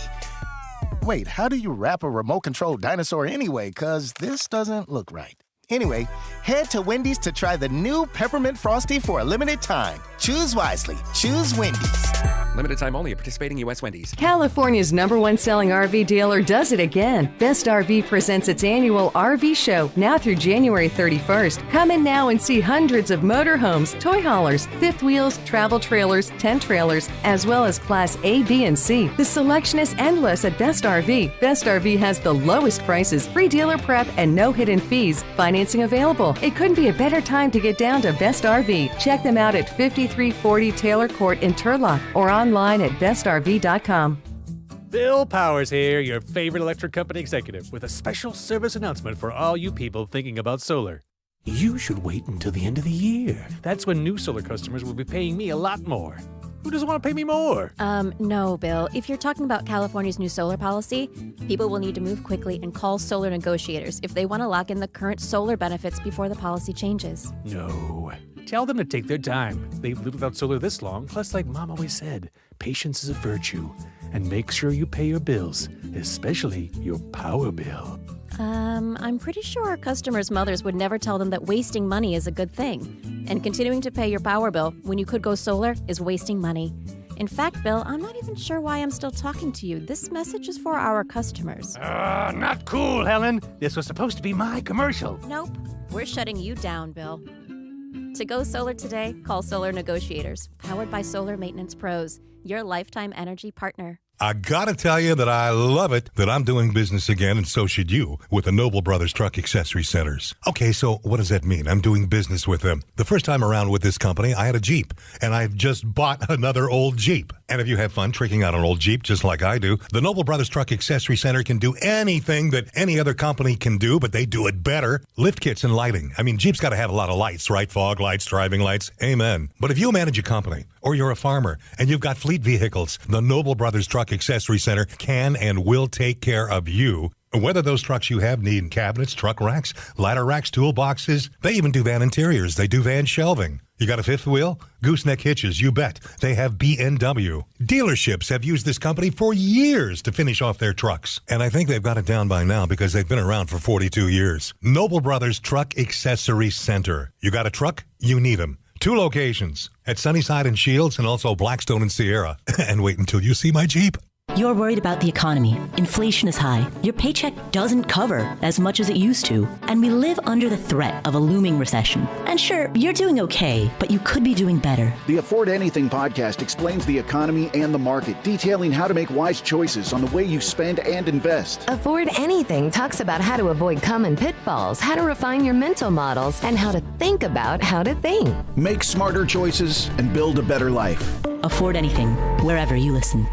Wait, how do you wrap a remote-controlled dinosaur anyway? 'Cause this doesn't look right. Anyway, head to Wendy's to try the new Peppermint Frosty for a limited time. Choose wisely. Choose Wendy's. Limited time only at participating U.S. Wendy's. California's #1 selling RV dealer does it again. Best RV presents its annual RV show now through January 31st. Come in now and see hundreds of motorhomes, toy haulers, fifth wheels, travel trailers, tent trailers, as well as Class A, B, and C. The selection is endless at Best RV. Best RV has the lowest prices, free dealer prep, and no hidden fees. Financing available. It couldn't be a better time to get down to Best RV. Check them out at 5340 Taylor Court in Turlock or online at bestrv.com. Bill Powers here, your favorite electric company executive, with a special service announcement for all you people thinking about solar. You should wait until the end of the year. That's when new solar customers will be paying me a lot more. Who doesn't want to pay me more? No, Bill. If you're talking about California's new solar policy, people will need to move quickly and call solar negotiators if they want to lock in the current solar benefits before the policy changes. No. Tell them to take their time. They've lived without solar this long. Plus, like Mom always said, patience is a virtue. And make sure you pay your bills, especially your power bill. I'm pretty sure customers' mothers would never tell them that wasting money is a good thing. And continuing to pay your power bill when you could go solar is wasting money. In fact, Bill, I'm not even sure why I'm still talking to you. This message is for our customers. Not cool, Helen. This was supposed to be my commercial. Nope. We're shutting you down, Bill. To go solar today, call Solar Negotiators, powered by Solar Maintenance Pros, your lifetime energy partner. I gotta tell you that I love it that I'm doing business again, and so should you, with the Noble Brothers Truck Accessory Centers. Okay, so what does that mean? I'm doing business with them. The first time around with this company, I had a Jeep, and I've just bought another old Jeep. And if you have fun tricking out an old Jeep just like I do, the Noble Brothers Truck Accessory Center can do anything that any other company can do, but they do it better. Lift kits and lighting. I mean, Jeep's got to have a lot of lights, right? Fog lights, driving lights. Amen. But if you manage a company, or you're a farmer, and you've got fleet vehicles, the Noble Brothers Truck Accessory Center can and will take care of you. Whether those trucks you have need cabinets, truck racks, ladder racks, toolboxes, they even do van interiors. They do van shelving. You got a fifth wheel? Gooseneck hitches, you bet. They have B&W. Dealerships have used this company for years to finish off their trucks. And I think they've got it down by now because they've been around for 42 years. Noble Brothers Truck Accessory Center. You got a truck? You need them. 2 locations, at Sunnyside and Shields, and also Blackstone and Sierra. And wait until you see my Jeep. You're worried about the economy. Inflation is high. Your paycheck doesn't cover as much as it used to. And we live under the threat of a looming recession. And sure, you're doing okay, but you could be doing better. The Afford Anything podcast explains the economy and the market, detailing how to make wise choices on the way you spend and invest. Afford Anything talks about how to avoid common pitfalls, how to refine your mental models, and how to think about how to think. Make smarter choices and build a better life. Afford Anything, wherever you listen.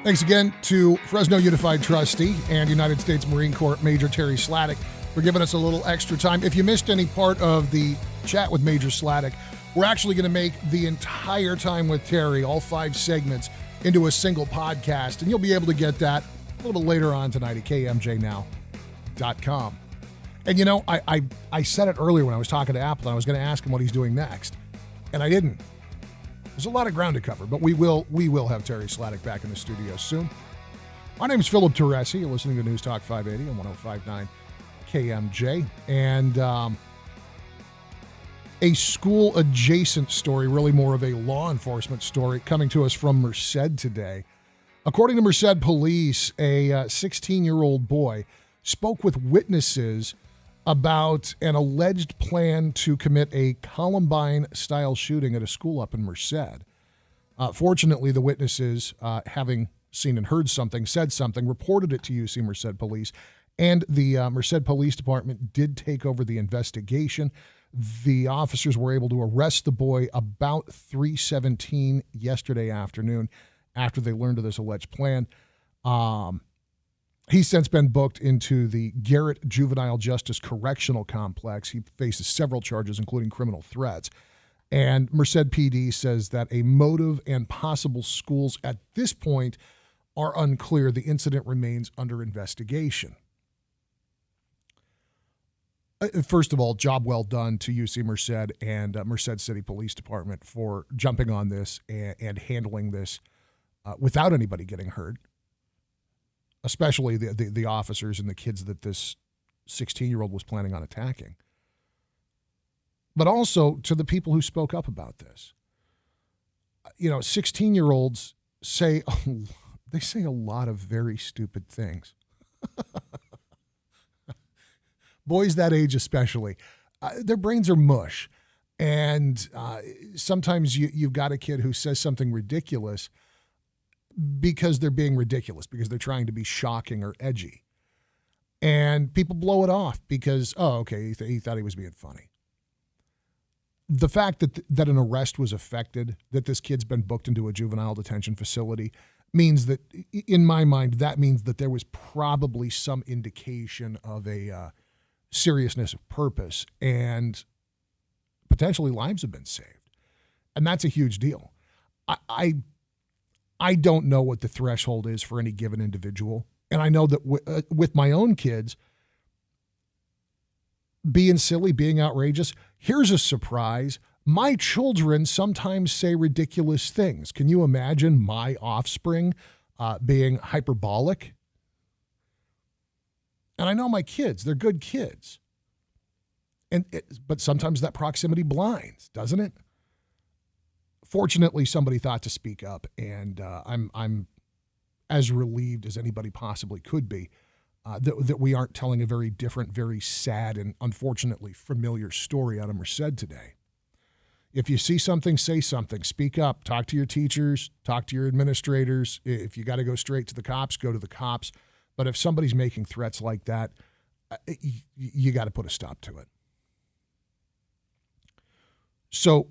Thanks again to Fresno Unified Trustee and United States Marine Corps Major Terry Sladek for giving us a little extra time. If you missed any part of the chat with Major Sladek, we're actually going to make the entire time with Terry, all 5 segments, into a single podcast, and you'll be able to get that a little bit later on tonight at KMJNow.com. And you know, I said it earlier when I was talking to Apple, and I was going to ask him what he's doing next, and I didn't. There's a lot of ground to cover, but we will have Terry Sladek back in the studio soon. My name is Philip Teresi. You're listening to News Talk 580 and 105.9 KMJ. And a school-adjacent story, really more of a law enforcement story, coming to us from Merced today. According to Merced police, a 16-year-old boy spoke with witnesses about an alleged plan to commit a Columbine-style shooting at a school up in Merced. Fortunately, the witnesses, having seen and heard something, said something, reported it to UC Merced Police, and the Merced Police Department did take over the investigation. The officers were able to arrest the boy about 3:17 yesterday afternoon after they learned of this alleged plan. He's since been booked into the Garrett Juvenile Justice Correctional Complex. He faces several charges, including criminal threats. And Merced PD says that a motive and possible schools at this point are unclear. The incident remains under investigation. First of all, job well done to UC Merced and Merced City Police Department for jumping on this and handling this without anybody getting hurt, especially the officers and the kids that this 16-year-old was planning on attacking. But also to the people who spoke up about this. 16-year-olds say a lot of very stupid things. Boys that age especially, their brains are mush. And sometimes you've got a kid who says something ridiculous because they're being ridiculous, because they're trying to be shocking or edgy. And people blow it off because, he thought he was being funny. The fact that an arrest was effected, that this kid's been booked into a juvenile detention facility, means that, in my mind, that means that there was probably some indication of a seriousness of purpose, and potentially lives have been saved. And that's a huge deal. I don't know what the threshold is for any given individual. And I know that with my own kids, being silly, being outrageous, here's a surprise. My children sometimes say ridiculous things. Can you imagine my offspring being hyperbolic? And I know my kids, they're good kids. But sometimes that proximity blinds, doesn't it? Fortunately, somebody thought to speak up, and I'm as relieved as anybody possibly could be that we aren't telling a very different, very sad, and unfortunately familiar story out of Merced today. If you see something, say something. Speak up. Talk to your teachers. Talk to your administrators. If you got to go straight to the cops, go to the cops. But if somebody's making threats like that, you got to put a stop to it. So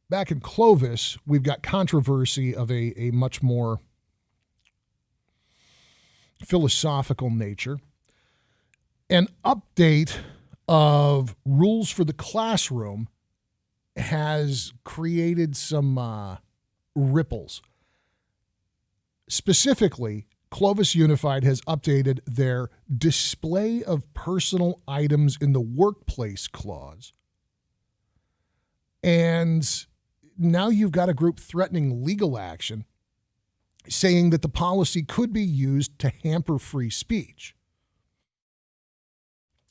back in Clovis, we've got controversy of a much more philosophical nature. An update of rules for the classroom has created some ripples. Specifically, Clovis Unified has updated their display of personal items in the workplace clause. And now you've got a group threatening legal action, saying that the policy could be used to hamper free speech.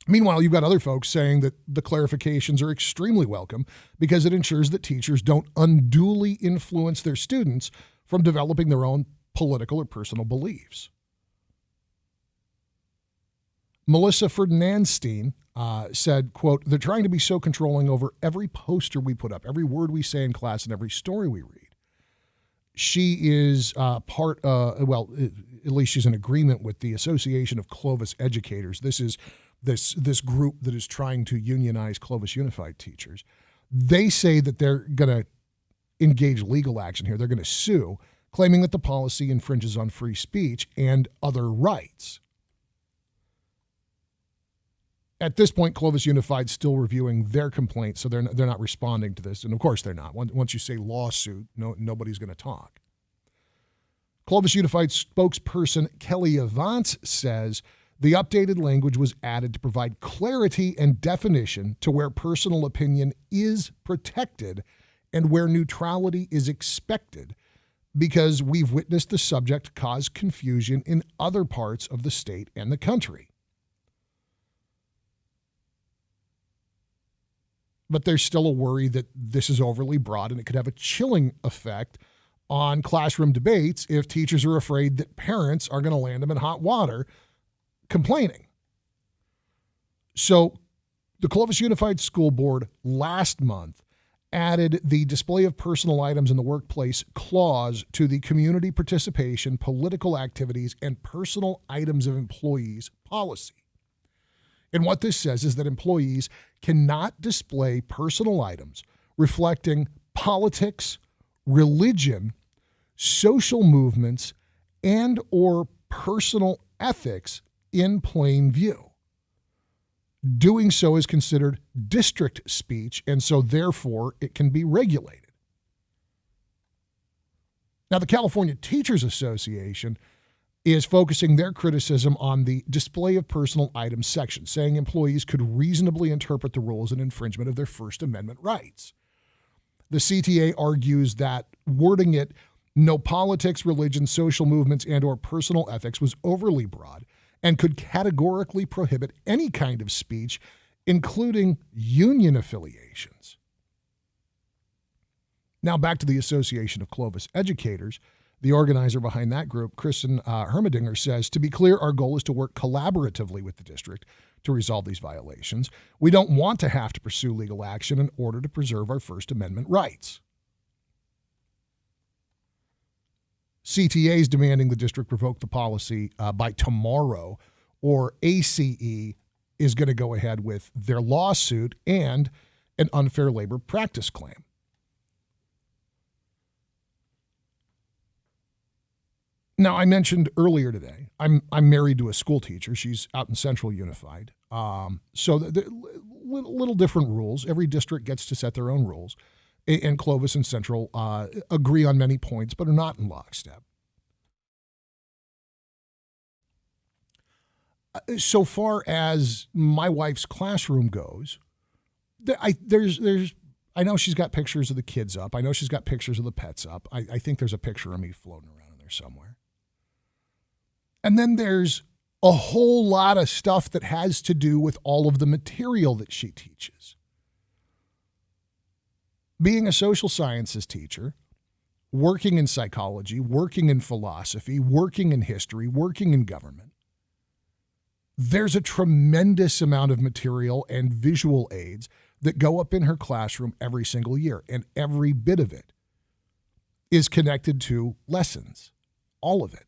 Meanwhile, you've got other folks saying that the clarifications are extremely welcome because it ensures that teachers don't unduly influence their students from developing their own political or personal beliefs. Melissa Ferdinandstein said, quote, "They're trying to be so controlling over every poster we put up, every word we say in class, and every story we read." She is at least she's in agreement with the Association of Clovis Educators. This is this group that is trying to unionize Clovis Unified teachers. They say that they're going to engage legal action here. They're going to sue, claiming that the policy infringes on free speech and other rights. At this point, Clovis Unified is still reviewing their complaint, so they're not responding to this. And of course they're not. Once you say lawsuit, nobody's going to talk. Clovis Unified spokesperson Kelly Avance says the updated language was added to provide clarity and definition to where personal opinion is protected and where neutrality is expected, because we've witnessed the subject cause confusion in other parts of the state and the country. But there's still a worry that this is overly broad and it could have a chilling effect on classroom debates if teachers are afraid that parents are going to land them in hot water complaining. So the Clovis Unified School Board last month added the display of personal items in the workplace clause to the community participation, political activities, and personal items of employees policy. And what this says is that employees cannot display personal items reflecting politics, religion, social movements, and or personal ethics in plain view. Doing so is considered district speech, and so therefore it can be regulated. Now, the California Teachers Association is focusing their criticism on the display of personal items section, saying employees could reasonably interpret the rule as an infringement of their First Amendment rights. The CTA argues that wording it, no politics, religion, social movements, and or personal ethics was overly broad and could categorically prohibit any kind of speech, including union affiliations. Now back to the Association of Clovis Educators. The organizer behind that group, Kristen Hermedinger, says, to be clear, our goal is to work collaboratively with the district to resolve these violations. We don't want to have to pursue legal action in order to preserve our First Amendment rights. CTA is demanding the district revoke the policy by tomorrow, or ACE is going to go ahead with their lawsuit and an unfair labor practice claim. Now, I mentioned earlier today, I'm married to a school teacher. She's out in Central Unified. So little different rules. Every district gets to set their own rules. And Clovis and Central agree on many points, but are not in lockstep. So far as my wife's classroom goes, I know she's got pictures of the kids up. I know she's got pictures of the pets up. I think there's a picture of me floating around in there somewhere. And then there's a whole lot of stuff that has to do with all of the material that she teaches. Being a social sciences teacher, working in psychology, working in philosophy, working in history, working in government, there's a tremendous amount of material and visual aids that go up in her classroom every single year, and every bit of it is connected to lessons, all of it.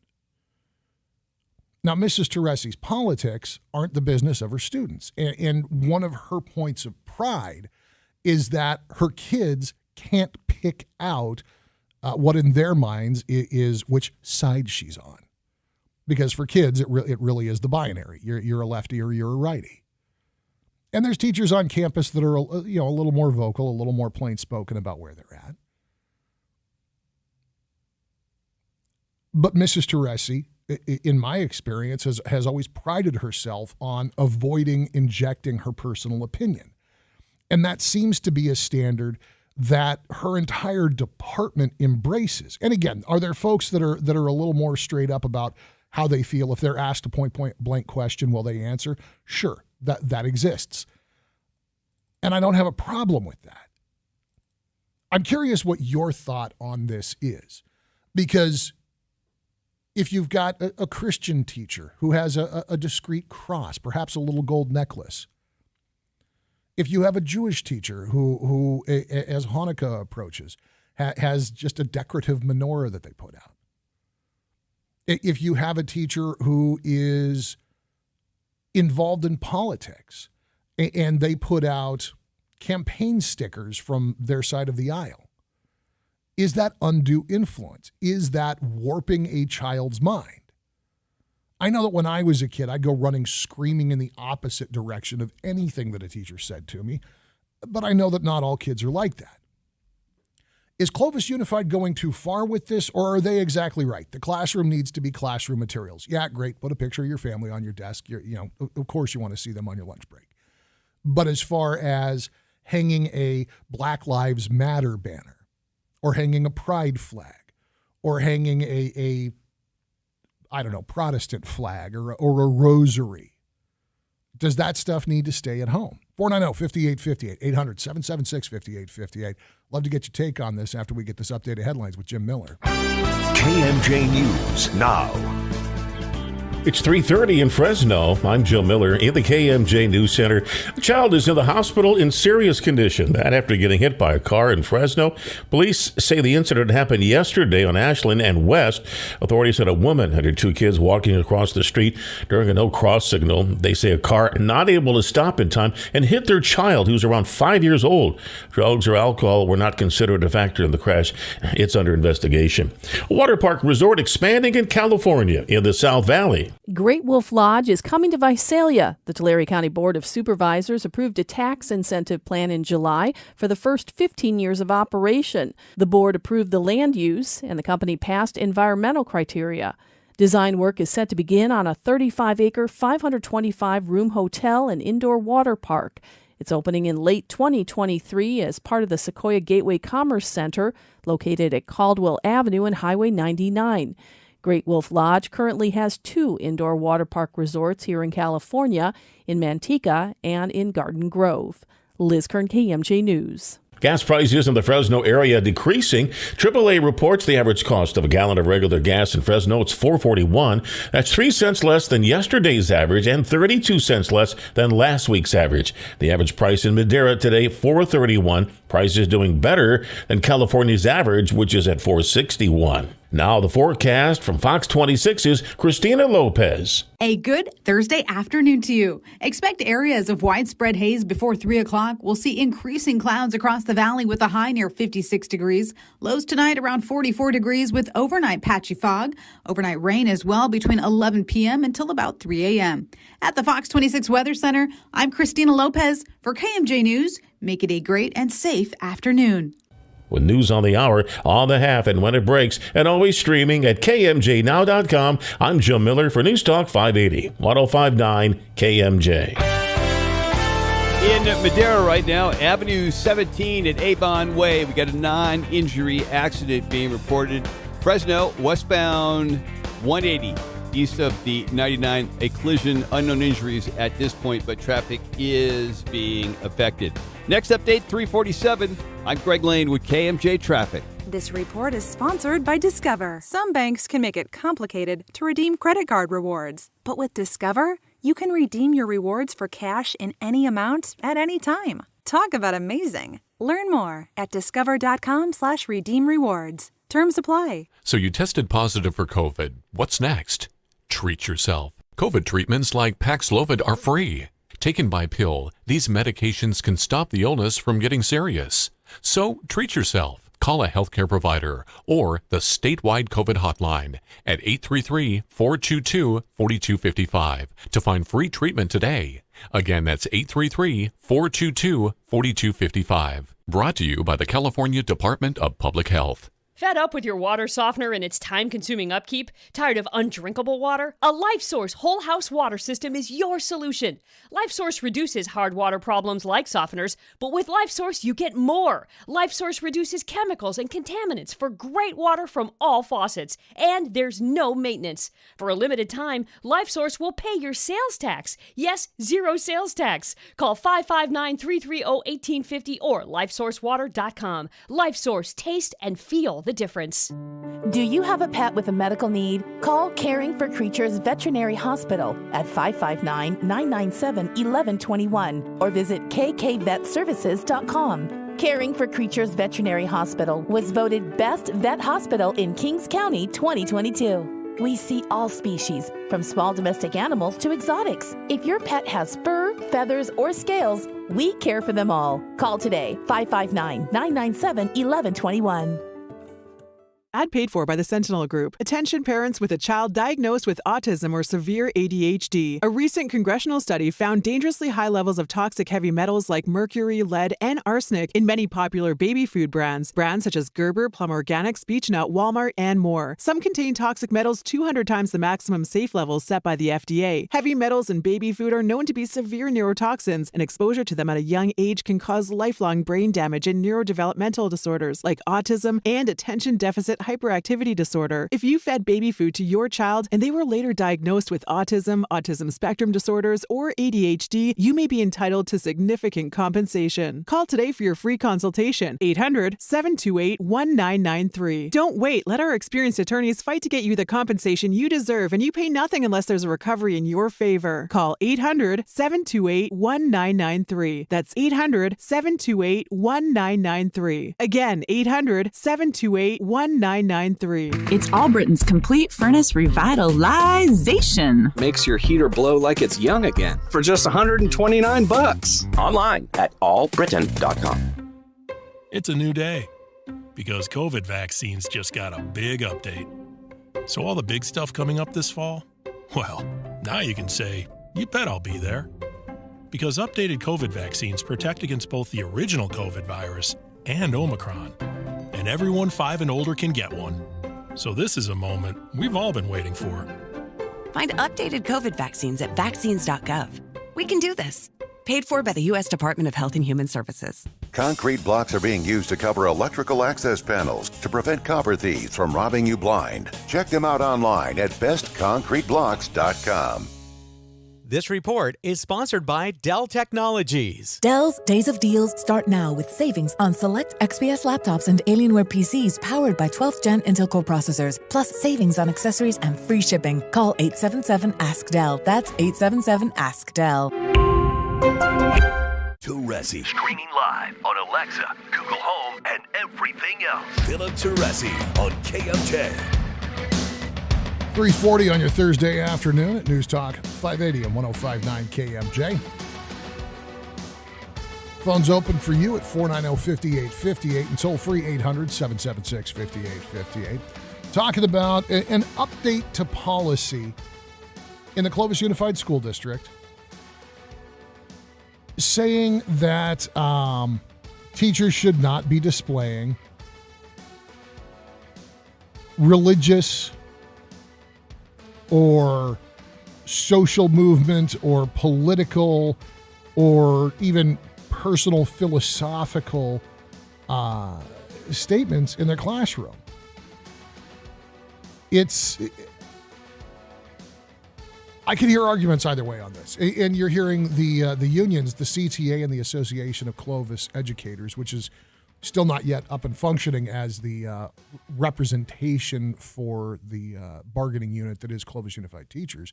Now, Mrs. Teresi's politics aren't the business of her students. And one of her points of pride is that her kids can't pick out what in their minds is which side she's on. Because for kids, it really is the binary. You're a lefty or you're a righty. And there's teachers on campus that are a little more vocal, a little more plain-spoken about where they're at. But Mrs. Teresi, in my experience, has always prided herself on avoiding injecting her personal opinion. And that seems to be a standard that her entire department embraces. And again, are there folks that are a little more straight up about how they feel? If they're asked a point blank question, will they answer? Sure, that exists. And I don't have a problem with that. I'm curious what your thought on this is, because if you've got a Christian teacher who has a discreet cross, perhaps a little gold necklace, if you have a Jewish teacher who as Hanukkah approaches, has just a decorative menorah that they put out, if you have a teacher who is involved in politics and they put out campaign stickers from their side of the aisle, is that undue influence? Is that warping a child's mind? I know that when I was a kid, I'd go running screaming in the opposite direction of anything that a teacher said to me, but I know that not all kids are like that. Is Clovis Unified going too far with this, or are they exactly right? The classroom needs to be classroom materials. Yeah, great. Put a picture of your family on your desk. Of course you want to see them on your lunch break. But as far as hanging a Black Lives Matter banner, or hanging a pride flag, or hanging a Protestant flag, or a rosary, does that stuff need to stay at home? 490-5858, 800-776-5858. Love to get your take on this after we get this updated headlines with Jim Miller. KMJ News now. It's 3:30 in Fresno. I'm Joe Miller in the KMJ News Center. A child is in the hospital in serious condition. That after getting hit by a car in Fresno. Police say the incident happened yesterday on Ashland and West. Authorities said a woman had her two kids walking across the street during a no-cross signal. They say a car not able to stop in time and hit their child, who's around 5 years old. Drugs or alcohol were not considered a factor in the crash. It's under investigation. A water park resort expanding in California in the South Valley. Great Wolf Lodge is coming to Visalia. The Tulare County Board of Supervisors approved a tax incentive plan in July for the first 15 years of operation. The board approved the land use, and the company passed environmental criteria. Design work is set to begin on a 35-acre, 525-room hotel and indoor water park. It's opening in late 2023 as part of the Sequoia Gateway Commerce Center, located at Caldwell Avenue and Highway 99. Great Wolf Lodge currently has 2 indoor water park resorts here in California, in Manteca and in Garden Grove. Liz Kern, KMJ News. Gas prices in the Fresno area decreasing. AAA reports the average cost of a gallon of regular gas in Fresno, it's $4.41. That's 3 cents less than yesterday's average and 32 cents less than last week's average. The average price in Madera today, $4.31. Price is doing better than California's average, which is at $4.61. Now the forecast from Fox 26's Christina Lopez. A good Thursday afternoon to you. Expect areas of widespread haze before 3 o'clock. We'll see increasing clouds across the valley with a high near 56 degrees. Lows tonight around 44 degrees with overnight patchy fog. Overnight rain as well between 11 p.m. until about 3 a.m. At the Fox 26 Weather Center, I'm Christina Lopez for KMJ News. Make it a great and safe afternoon. With news on the hour, on the half, and when it breaks, and always streaming at KMJNow.com. I'm Joe Miller for News Talk 580, 105.9 KMJ. In Madera right now, Avenue 17 at Avon Way, we got a non-injury accident being reported. Fresno, westbound 180, east of the 99, a collision, unknown injuries at this point, but traffic is being affected. Next update, 347. I'm Greg Lane with KMJ Traffic. This report is sponsored by Discover. Some banks can make it complicated to redeem credit card rewards. But with Discover, you can redeem your rewards for cash in any amount at any time. Talk about amazing. Learn more at discover.com/redeem rewards. Terms apply. So you tested positive for COVID. What's next? Treat yourself. COVID treatments like Paxlovid are free. Taken by pill, these medications can stop the illness from getting serious. So treat yourself. Call a healthcare provider or the statewide COVID hotline at 833-422-4255 to find free treatment today. Again, that's 833-422-4255. Brought to you by the California Department of Public Health. Fed up with your water softener and its time-consuming upkeep? Tired of undrinkable water? A LifeSource whole house water system is your solution. LifeSource reduces hard water problems like softeners, but with LifeSource you get more. LifeSource reduces chemicals and contaminants for great water from all faucets, and there's no maintenance. For a limited time, LifeSource will pay your sales tax. Yes, zero sales tax. Call 559-330-1850 or lifesourcewater.com. LifeSource, taste and feel the difference. Do you have a pet with a medical need? Call Caring for Creatures Veterinary Hospital at 559-997-1121 or visit kkvetservices.com. Caring for Creatures Veterinary Hospital was voted Best Vet Hospital in Kings County 2022. We see all species, from small domestic animals to exotics. If your pet has fur, feathers, or scales, we care for them all. Call today, 559-997-1121. Ad paid for by the Sentinel Group. Attention parents with a child diagnosed with autism or severe ADHD. A recent congressional study found dangerously high levels of toxic heavy metals like mercury, lead, and arsenic in many popular baby food brands. Brands such as Gerber, Plum Organics, Beech-Nut, Walmart, and more. Some contain toxic metals 200 times the maximum safe levels set by the FDA. Heavy metals in baby food are known to be severe neurotoxins, and exposure to them at a young age can cause lifelong brain damage and neurodevelopmental disorders like autism and attention deficit hyperactivity disorder. If you fed baby food to your child and they were later diagnosed with autism, autism spectrum disorders, or ADHD, you may be entitled to significant compensation. Call today for your free consultation. 800-728-1993. Don't wait. Let our experienced attorneys fight to get you the compensation you deserve, and you pay nothing unless there's a recovery in your favor. Call 800-728-1993. That's 800-728-1993. Again, 800-728-1993. It's Allbritton's Complete Furnace Revitalization. Makes your heater blow like it's young again for just $129. Online at allbritain.com. It's a new day because COVID vaccines just got a big update. So all the big stuff coming up this fall, Well, now you can say, you bet I'll be there. Because updated COVID vaccines protect against both the original COVID virus and Omicron. And everyone 5 and older can get one. So this is a moment we've all been waiting for. Find updated COVID vaccines at vaccines.gov. We can do this. Paid for by the U.S. Department of Health and Human Services. Concrete blocks are being used to cover electrical access panels to prevent copper thieves from robbing you blind. Check them out online at bestconcreteblocks.com. This report is sponsored by Dell Technologies. Dell's Days of Deals start now with savings on select XPS laptops and Alienware PCs powered by 12th Gen Intel Core processors, plus savings on accessories and free shipping. Call 877-ASK-DELL. That's 877-ASK-DELL. Teresi. Streaming live on Alexa, Google Home, and everything else. Philip Teresi on KMJ. 3:40 on your Thursday afternoon at News Talk 580 and 105.9 KMJ. Phone's open for you at 490-5858 and toll free 800-776-5858. Talking about an update to policy in the Clovis Unified School District, saying that teachers should not be displaying religious or social movement or political or even personal philosophical statements in their classroom. I could hear arguments either way on this. And you're hearing the unions, the CTA and the Association of Clovis Educators, which is still not yet up and functioning as the representation for the bargaining unit that is Clovis Unified Teachers,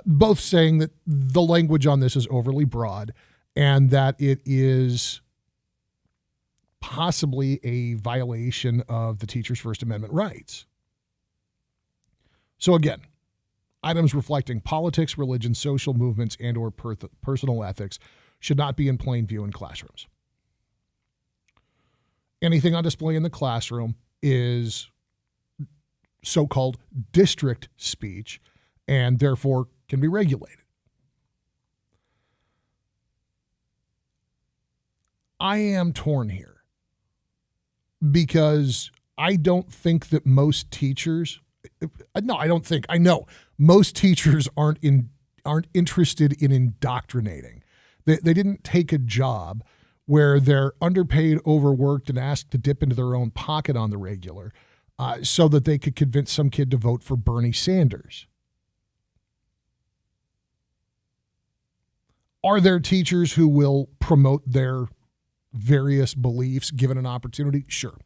both saying that the language on this is overly broad and that it is possibly a violation of the teacher's First Amendment rights. So again, items reflecting politics, religion, social movements, and or personal ethics should not be in plain view in classrooms. Anything on display in the classroom is so-called district speech and therefore can be regulated. I am torn here because I don't think that most teachers, I know most teachers aren't interested in indoctrinating. They didn't take a job where they're underpaid, overworked, and asked to dip into their own pocket on the regular so that they could convince some kid to vote for Bernie Sanders. Are there teachers who will promote their various beliefs given an opportunity? Sure.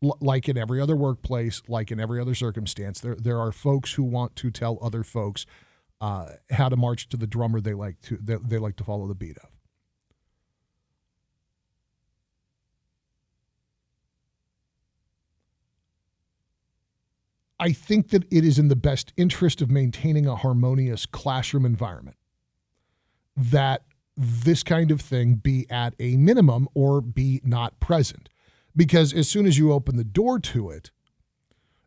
Like in every other workplace, like in every other circumstance, there are folks who want to tell other folks how to march to the drummer they like to follow the beat of. I think that it is in the best interest of maintaining a harmonious classroom environment that this kind of thing be at a minimum or be not present. Because as soon as you open the door to it,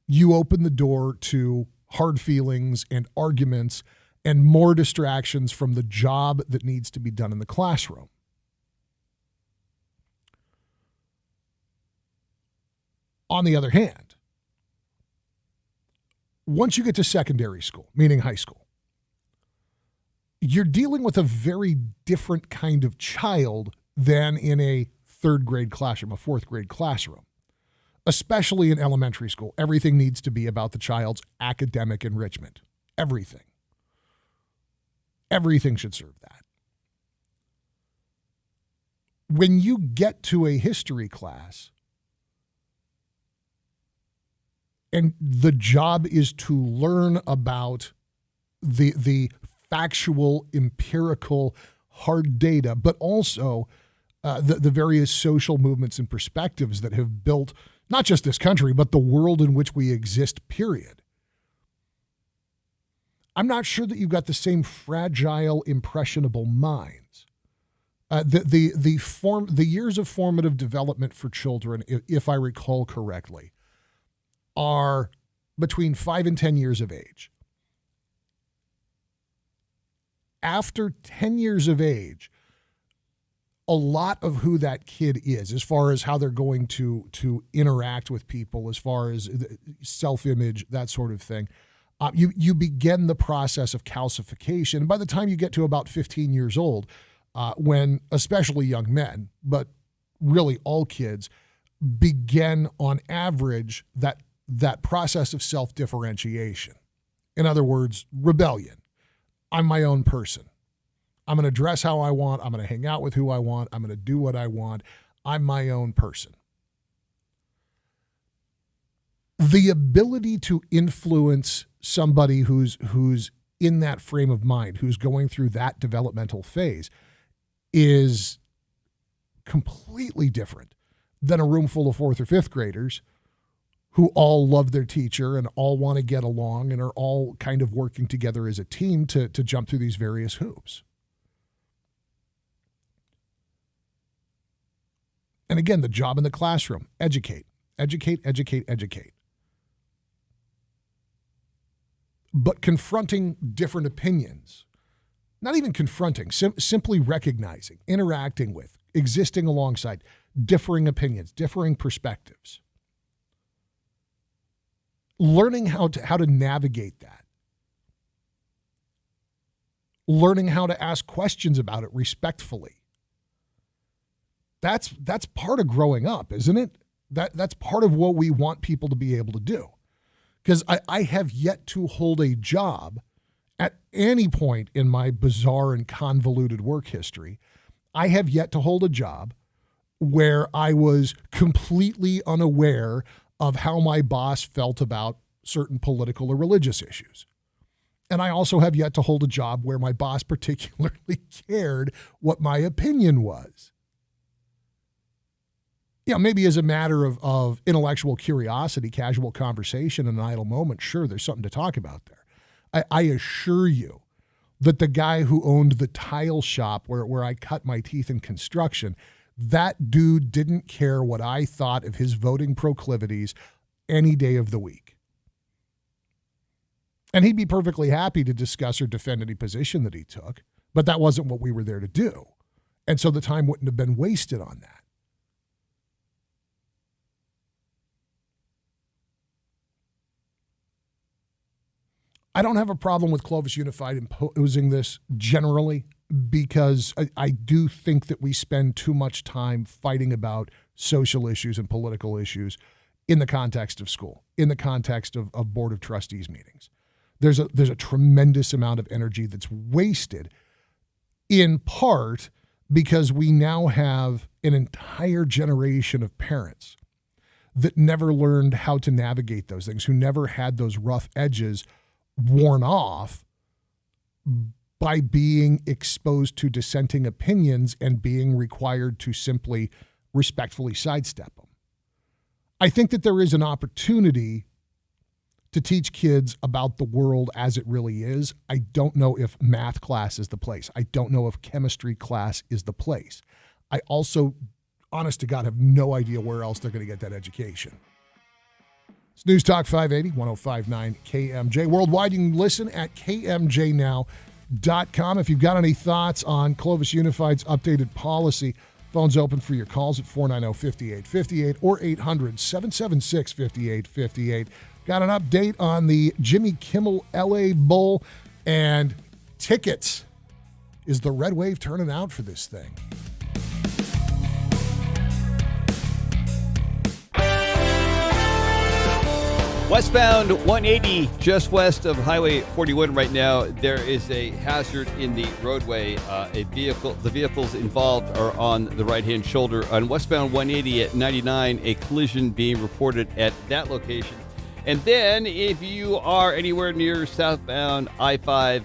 you open the door to hard feelings and arguments and more distractions from the job that needs to be done in the classroom. On the other hand, once you get to secondary school, meaning high school, you're dealing with a very different kind of child than in a third grade classroom, a fourth grade classroom. Especially in elementary school, everything needs to be about the child's academic enrichment. Everything. Everything should serve that. When you get to a history class, and the job is to learn about the factual, empirical, hard data, but also the various social movements and perspectives that have built not just this country, but the world in which we exist, period. I'm not sure that you've got the same fragile, impressionable minds. The years of formative development for children, if I recall correctly, are between 5 and 10 years of age. after 10 years of age, a lot of who that kid is, as far as how they're going to interact with people, as far as self-image, that sort of thing, you begin the process of calcification. And by the time you get to about 15 years old, when especially young men, but really all kids, begin on average that process of self-differentiation. In other words, rebellion. I'm my own person. I'm going to dress how I want. I'm going to hang out with who I want. I'm going to do what I want. I'm my own person. The ability to influence somebody who's in that frame of mind, who's going through that developmental phase, is completely different than a room full of 4th or 5th graders who all love their teacher and all want to get along and are all kind of working together as a team to jump through these various hoops. And again, the job in the classroom, educate, educate, educate, educate. But confronting different opinions, not even confronting, simply recognizing, interacting with, existing alongside differing opinions, differing perspectives. Learning how to navigate that. Learning how to ask questions about it respectfully. That's part of growing up, isn't it? That's part of what we want people to be able to do. Because I have yet to hold a job at any point in my bizarre and convoluted work history. I have yet to hold a job where I was completely unaware of how my boss felt about certain political or religious issues. And I also have yet to hold a job where my boss particularly cared what my opinion was. Yeah, maybe as a matter of intellectual curiosity, casual conversation, and an idle moment, sure, there's something to talk about there. I assure you that the guy who owned the tile shop where I cut my teeth in construction, that dude didn't care what I thought of his voting proclivities any day of the week. And he'd be perfectly happy to discuss or defend any position that he took, but that wasn't what we were there to do. And so the time wouldn't have been wasted on that. I don't have a problem with Clovis Unified imposing this generally, because I do think that we spend too much time fighting about social issues and political issues in the context of school, in the context of Board of Trustees meetings. There's a tremendous amount of energy that's wasted, in part because we now have an entire generation of parents that never learned how to navigate those things, who never had those rough edges worn off by being exposed to dissenting opinions and being required to simply respectfully sidestep them. I think that there is an opportunity to teach kids about the world as it really is. I don't know if math class is the place. I don't know if chemistry class is the place. I also, honest to God, have no idea where else they're going to get that education. It's News Talk 580, 105.9 KMJ. Worldwide, you can listen at kmjnow.com. If you've got any thoughts on Clovis Unified's updated policy, phone's open for your calls at 490-5858 or 800-776-5858. Got an update on the Jimmy Kimmel LA Bowl and tickets. Is the red wave turning out for this thing? Westbound 180, just west of Highway 41 right now, there is a hazard in the roadway. The vehicles involved are on the right-hand shoulder. On westbound 180 at 99, a collision being reported at that location. And then if you are anywhere near southbound I-5,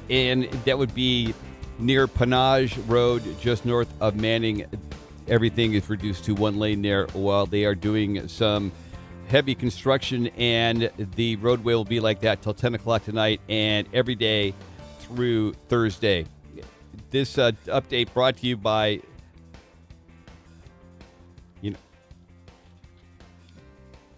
and that would be near Panage Road, just north of Manning, everything is reduced to one lane there while they are doing some heavy construction, and the roadway will be like that till 10 o'clock tonight and every day through Thursday. This update brought to you by,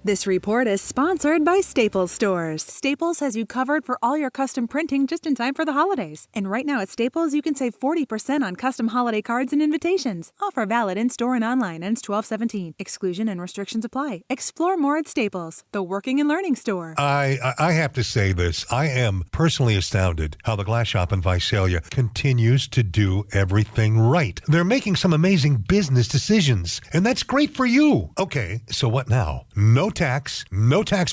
This report is sponsored by Staples Stores. Staples has you covered for all your custom printing just in time for the holidays. And right now at Staples, you can save 40% on custom holiday cards and invitations. Offer valid in-store and online. Ends 12/17. Exclusion and restrictions apply. Explore more at Staples, the working and learning store. I have to say this. I am personally astounded how the Glass Shop in Visalia continues to do everything right. They're making some amazing business decisions, and that's great for you. Okay, so what now? No tax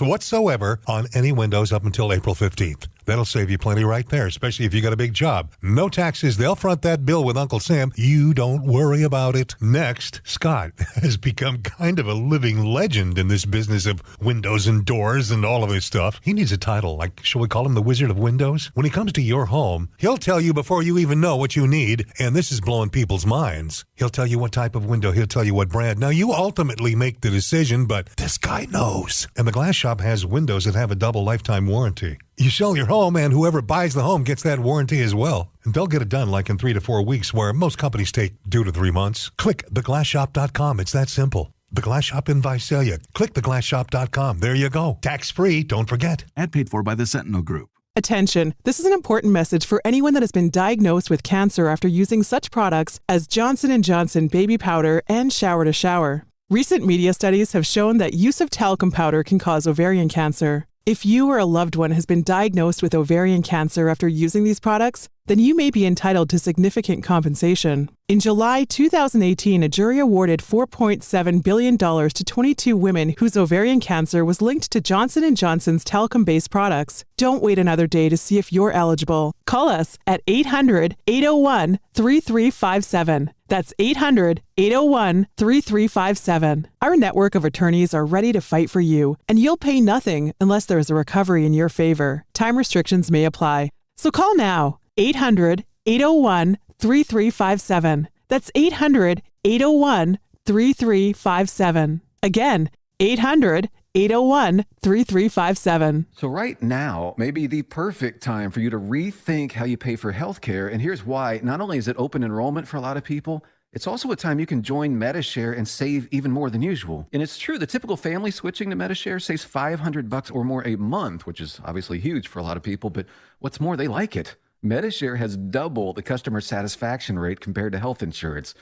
whatsoever on any windows up until April 15th. That'll save you plenty right there, especially if you got a big job. No taxes. They'll front that bill with Uncle Sam. You don't worry about it. Next, Scott has become kind of a living legend in this business of windows and doors and all of this stuff. He needs a title, like, shall we call him the Wizard of Windows? When he comes to your home, he'll tell you before you even know what you need, and this is blowing people's minds. He'll tell you what type of window. He'll tell you what brand. Now, you ultimately make the decision, but this guy knows. And the Glass Shop has windows that have a double lifetime warranty. You sell your home, and whoever buys the home gets that warranty as well. And they'll get it done like in 3 to 4 weeks, where most companies take 2 to 3 months. Click theglassshop.com. It's that simple. The Glass Shop in Visalia. Click theglassshop.com. There you go. Tax-free, don't forget. Ad paid for by the Sentinel Group. Attention, this is an important message for anyone that has been diagnosed with cancer after using such products as Johnson & Johnson baby powder and shower to shower. Recent media studies have shown that use of talcum powder can cause ovarian cancer. If you or a loved one has been diagnosed with ovarian cancer after using these products, then you may be entitled to significant compensation. In July 2018, a jury awarded $4.7 billion to 22 women whose ovarian cancer was linked to Johnson & Johnson's talcum-based products. Don't wait another day to see if you're eligible. Call us at 800-801-3357. That's 800-801-3357. Our network of attorneys are ready to fight for you, and you'll pay nothing unless there is a recovery in your favor. Time restrictions may apply. So call now. 800-801-3357. That's 800-801-3357. Again, 800-801-3357. So right now may be the perfect time for you to rethink how you pay for healthcare. And here's why. Not only is it open enrollment for a lot of people, it's also a time you can join MediShare and save even more than usual. And it's true, the typical family switching to MediShare saves $500 or more a month, which is obviously huge for a lot of people. But what's more, they like it. MediShare has double the customer satisfaction rate compared to health insurance.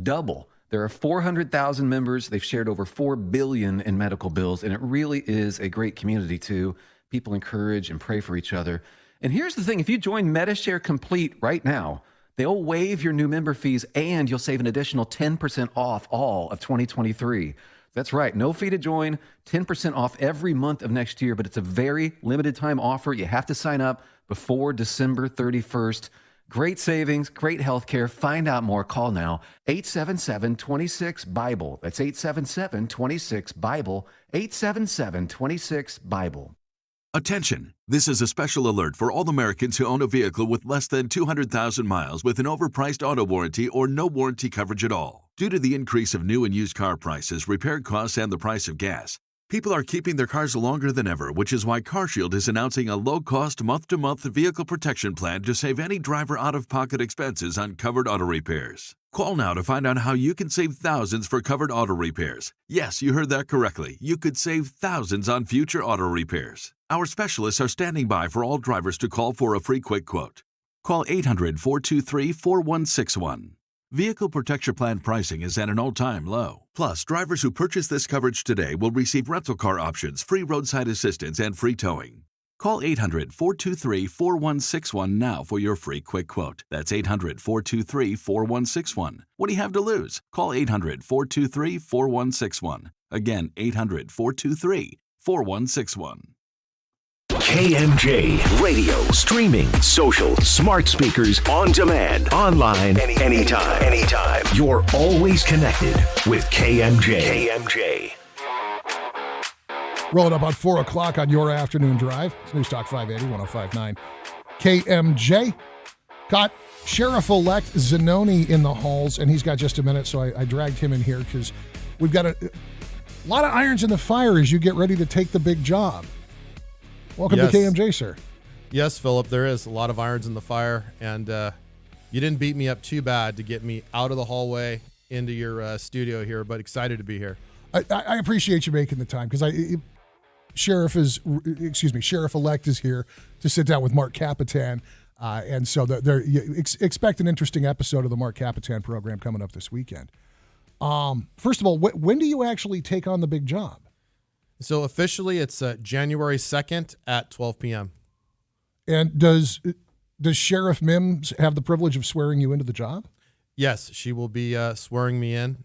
Double. There are 400,000 members. They've shared over $4 billion in medical bills, and it really is a great community, too. People encourage and pray for each other. And here's the thing. If you join MediShare Complete right now, they'll waive your new member fees, and you'll save an additional 10% off all of 2023. That's right. No fee to join, 10% off every month of next year, but it's a very limited time offer. You have to sign up before December 31st. Great savings, great health care. Find out more. Call now. 877-26-BIBLE. That's 877-26-BIBLE. 877-26-BIBLE. Attention! This is a special alert for all Americans who own a vehicle with less than 200,000 miles with an overpriced auto warranty or no warranty coverage at all. Due to the increase of new and used car prices, repair costs, and the price of gas, people are keeping their cars longer than ever, which is why CarShield is announcing a low-cost month-to-month vehicle protection plan to save any driver out-of-pocket expenses on covered auto repairs. Call now to find out how you can save thousands for covered auto repairs. Yes, you heard that correctly. You could save thousands on future auto repairs. Our specialists are standing by for all drivers to call for a free quick quote. Call 800-423-4161. Vehicle Protection Plan pricing is at an all-time low. Plus, drivers who purchase this coverage today will receive rental car options, free roadside assistance, and free towing. Call 800-423-4161 now for your free quick quote. That's 800-423-4161. What do you have to lose? Call 800-423-4161. Again, 800-423-4161. KMJ Radio. Streaming, social, smart speakers, on demand, online, anytime. You're always connected with KMJ. KMJ. Rolling up on 4 o'clock on your afternoon drive. It's News Talk 580, 105.9 KMJ. Got Sheriff-elect Zanoni in the halls, and he's got just a minute, so I dragged him in here because we've got a lot of irons in the fire as you get ready to take the big job. Welcome to KMJ, sir. Yes, Philip, there is a lot of irons in the fire, and you didn't beat me up too bad to get me out of the hallway into your studio here, but excited to be here. I appreciate you making the time because Sheriff-elect is here to sit down with Mark Capitan. And so expect an interesting episode of the Mark Capitan program coming up this weekend. First of all, when do you actually take on the big job? So officially, it's January 2nd at 12 p.m. And does Sheriff Mims have the privilege of swearing you into the job? Yes, she will be swearing me in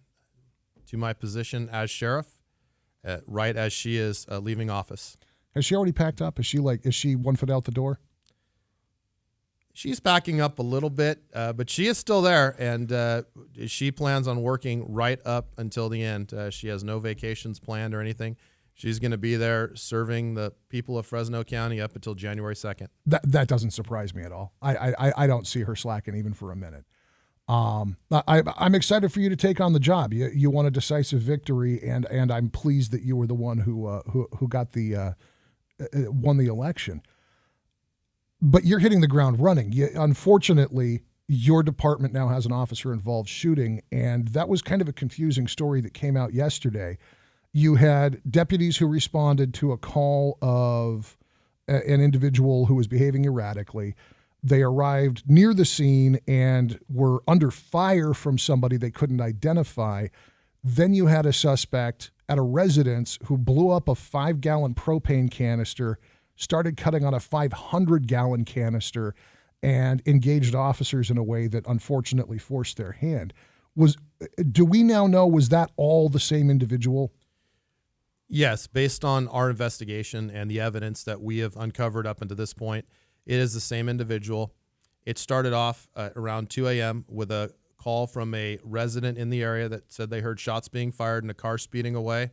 to my position as sheriff right as she is leaving office. Has she already packed up? Is she 1 foot out the door? She's backing up a little bit, but she is still there, and she plans on working right up until the end. She has no vacations planned or anything. She's going to be there serving the people of Fresno County up until January 2nd. That doesn't surprise me at all. I don't see her slacking even for a minute. I'm excited for you to take on the job. You won a decisive victory, and I'm pleased that you were the one who got won the election. But you're hitting the ground running. Unfortunately, your department now has an officer-involved shooting, and that was kind of a confusing story that came out yesterday. You had deputies who responded to a call of an individual who was behaving erratically. They arrived near the scene and were under fire from somebody they couldn't identify. Then you had a suspect at a residence who blew up a 5-gallon propane canister, started cutting on a 500-gallon canister, and engaged officers in a way that unfortunately forced their hand. Do we now know, was that all the same individual? Yes, based on our investigation and the evidence that we have uncovered up until this point, it is the same individual. It started off around 2 a.m. with a call from a resident in the area that said they heard shots being fired and a car speeding away.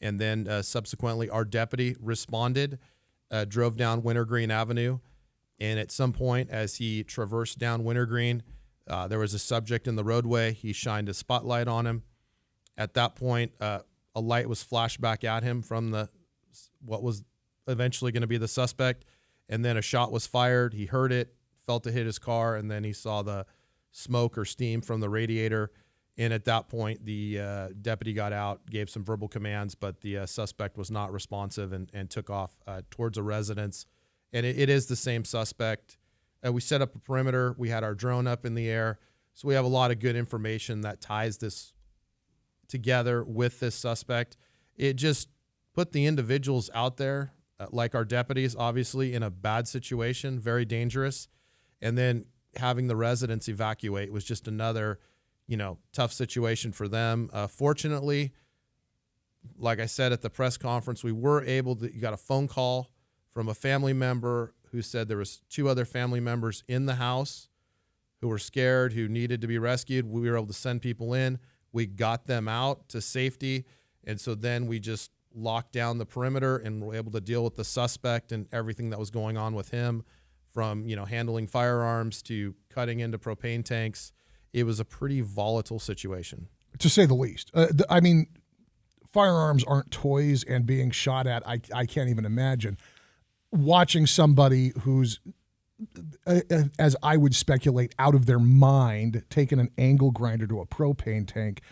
And then subsequently, our deputy responded, drove down Wintergreen Avenue. And at some point, as he traversed down Wintergreen, there was a subject in the roadway. He shined a spotlight on him. At that point, a light was flashed back at him from what was eventually going to be the suspect. And then a shot was fired. He heard it, felt it hit his car, and then he saw the smoke or steam from the radiator. And at that point, the deputy got out, gave some verbal commands, but the suspect was not responsive and took off towards a residence. And it is the same suspect. We set up a perimeter. We had our drone up in the air. So we have a lot of good information that ties this together with this suspect. It just put the individuals out there, like our deputies, obviously, in a bad situation, very dangerous. And then having the residents evacuate was just another, tough situation for them. Fortunately, like I said at the press conference, we were able to, you got a phone call from a family member who said there was 2 other family members in the house who were scared, who needed to be rescued. We were able to send people in. We got them out to safety. And so then we just locked down the perimeter and were able to deal with the suspect and everything that was going on with him, from, handling firearms to cutting into propane tanks. It was a pretty volatile situation, to say the least. Firearms aren't toys, and being shot at, I can't even imagine. Watching somebody who's, as I would speculate, out of their mind, taking an angle grinder to a propane tank,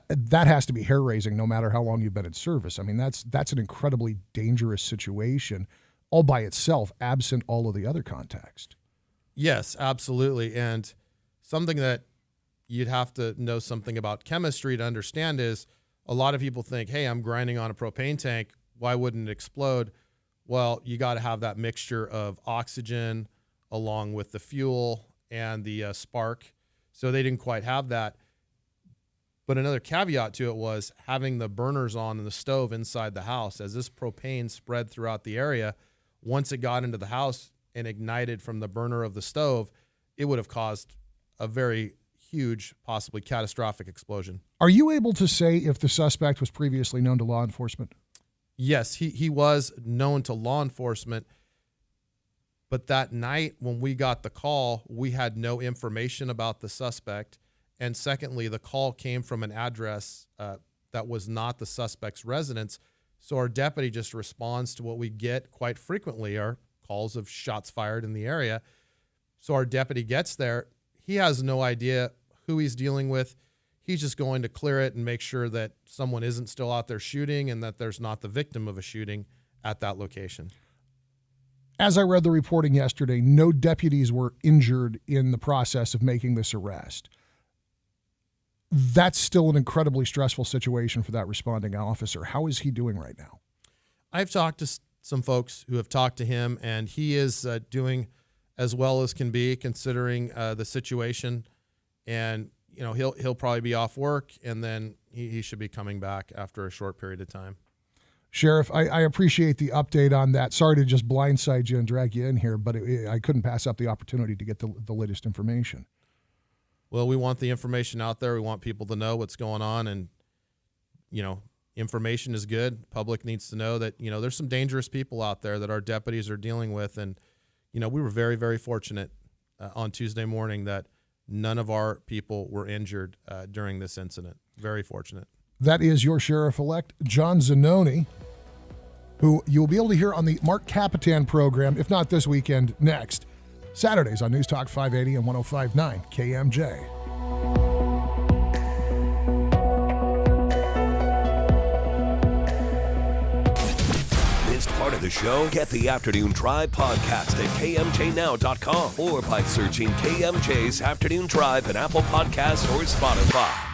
that has to be hair-raising no matter how long you've been in service. I mean, that's an incredibly dangerous situation all by itself, absent all of the other context. Yes, absolutely. And something that you'd have to know something about chemistry to understand is a lot of people think, hey, I'm grinding on a propane tank. Why wouldn't it explode? Well, you got to have that mixture of oxygen along with the fuel and the spark. So they didn't quite have that. But another caveat to it was having the burners on in the stove inside the house. As this propane spread throughout the area, once it got into the house and ignited from the burner of the stove, it would have caused a very huge, possibly catastrophic explosion. Are you able to say if the suspect was previously known to law enforcement? Yes, he was known to law enforcement. But that night when we got the call, we had no information about the suspect. And secondly, the call came from an address that was not the suspect's residence. So our deputy just responds to what we get quite frequently, are calls of shots fired in the area. So our deputy gets there. He has no idea who he's dealing with. He's just going to clear it and make sure that someone isn't still out there shooting and that there's not the victim of a shooting at that location. As I read the reporting yesterday, no deputies were injured in the process of making this arrest. That's still an incredibly stressful situation for that responding officer. How is he doing right now? I've talked to some folks who have talked to him, and he is doing as well as can be considering the situation. And he'll probably be off work, and then he should be coming back after a short period of time. Sheriff, I appreciate the update on that. Sorry to just blindside you and drag you in here, but I couldn't pass up the opportunity to get the latest information. Well, we want the information out there. We want people to know what's going on, and information is good. Public needs to know that there's some dangerous people out there that our deputies are dealing with, and we were very, very fortunate on Tuesday morning that none of our people were injured during this incident. Very fortunate. That is your sheriff-elect, John Zanoni, who you'll be able to hear on the Mark Capitan program, if not this weekend, next. Saturdays on News Talk 580 and 105.9 KMJ. Part of the show? Get the Afternoon Drive podcast at KMJNow.com or by searching KMJ's Afternoon Drive in Apple Podcasts or Spotify.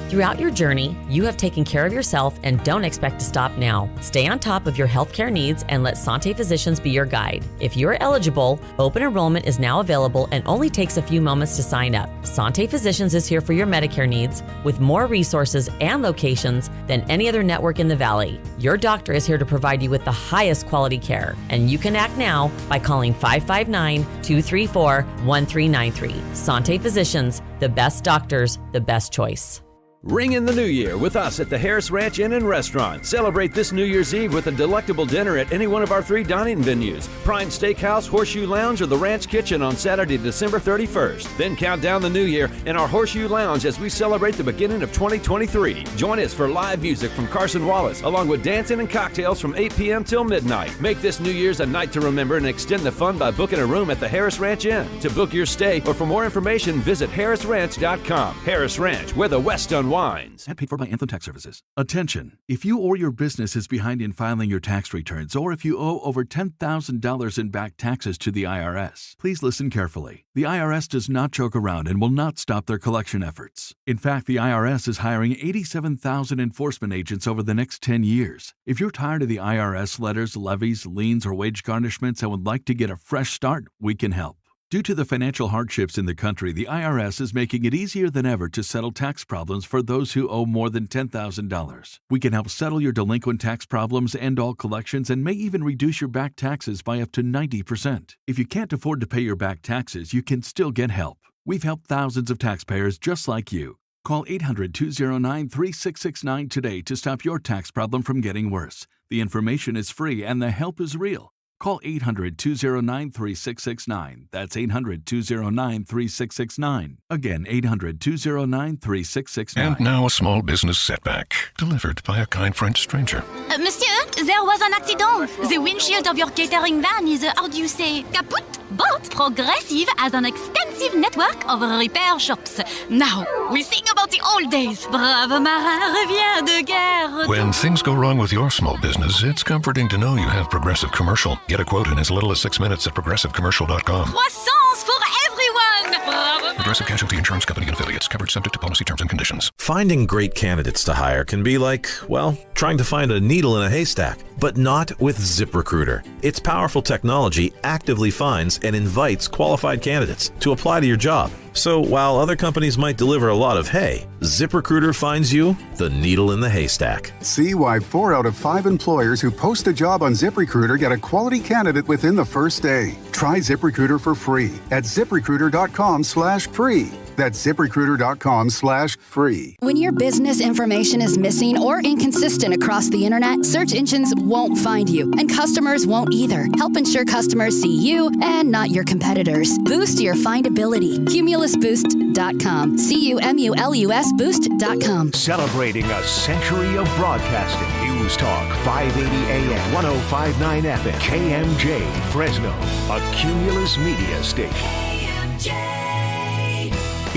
Throughout your journey, you have taken care of yourself and don't expect to stop now. Stay on top of your healthcare needs and let Sante Physicians be your guide. If you're eligible, open enrollment is now available and only takes a few moments to sign up. Sante Physicians is here for your Medicare needs with more resources and locations than any other network in the Valley. Your doctor is here to provide you with the highest quality care, and you can act now by calling 559-234-1393. Sante Physicians, the best doctors, the best choice. Ring in the new year with us at the Harris Ranch Inn and Restaurant. Celebrate this New Year's Eve with a delectable dinner at any one of our 3 dining venues: Prime Steakhouse, Horseshoe Lounge, or the Ranch Kitchen on Saturday, December 31st. Then count down the new year in our Horseshoe Lounge as we celebrate the beginning of 2023. Join us for live music from Carson Wallace, along with dancing and cocktails from 8 p.m. till midnight. Make this New Year's a night to remember and extend the fun by booking a room at the Harris Ranch Inn. To book your stay or for more information, visit harrisranch.com. Harris Ranch, where the West unwinds. And paid for by Anthem Tax Services. Attention! If you or your business is behind in filing your tax returns, or if you owe over $10,000 in back taxes to the IRS, please listen carefully. The IRS does not joke around and will not stop their collection efforts. In fact, the IRS is hiring 87,000 enforcement agents over the next 10 years. If you're tired of the IRS letters, levies, liens, or wage garnishments and would like to get a fresh start, we can help. Due to the financial hardships in the country, the IRS is making it easier than ever to settle tax problems for those who owe more than $10,000. We can help settle your delinquent tax problems, end all collections, and may even reduce your back taxes by up to 90%. If you can't afford to pay your back taxes, you can still get help. We've helped thousands of taxpayers just like you. Call 800-209-3669 today to stop your tax problem from getting worse. The information is free and the help is real. Call 800-209-3669. That's 800-209-3669. Again, 800-209-3669. And now a small business setback, delivered by a kind French stranger. Monsieur, there was an accident. The windshield of your catering van is, how do you say, kaput? But Progressive has an extensive network of repair shops. Now, we sing about the old days. Brave marin revient de guerre. When things go wrong with your small business, it's comforting to know you have Progressive Commercial. Get a quote in as little as 6 minutes at progressivecommercial.com. Croissance for everyone. Brave Progressive Casualty Insurance Company and Affiliates. Covered subject to policy terms and conditions. Finding great candidates to hire can be like, well, trying to find a needle in a haystack. But not with ZipRecruiter. Its powerful technology actively finds and invites qualified candidates to apply to your job. So while other companies might deliver a lot of hay, ZipRecruiter finds you the needle in the haystack. See why 4 out of 5 employers who post a job on ZipRecruiter get a quality candidate within the first day. Try ZipRecruiter for free at ZipRecruiter.com/free. That's ZipRecruiter.com/free. When your business information is missing or inconsistent across the internet, search engines won't find you, and customers won't either. Help ensure customers see you and not your competitors. Boost your findability. CumulusBoost.com. CUMULUS Boost.com. Celebrating a century of broadcasting. News Talk 580 AM, 105.9 FM. KMJ, Fresno, a Cumulus media station.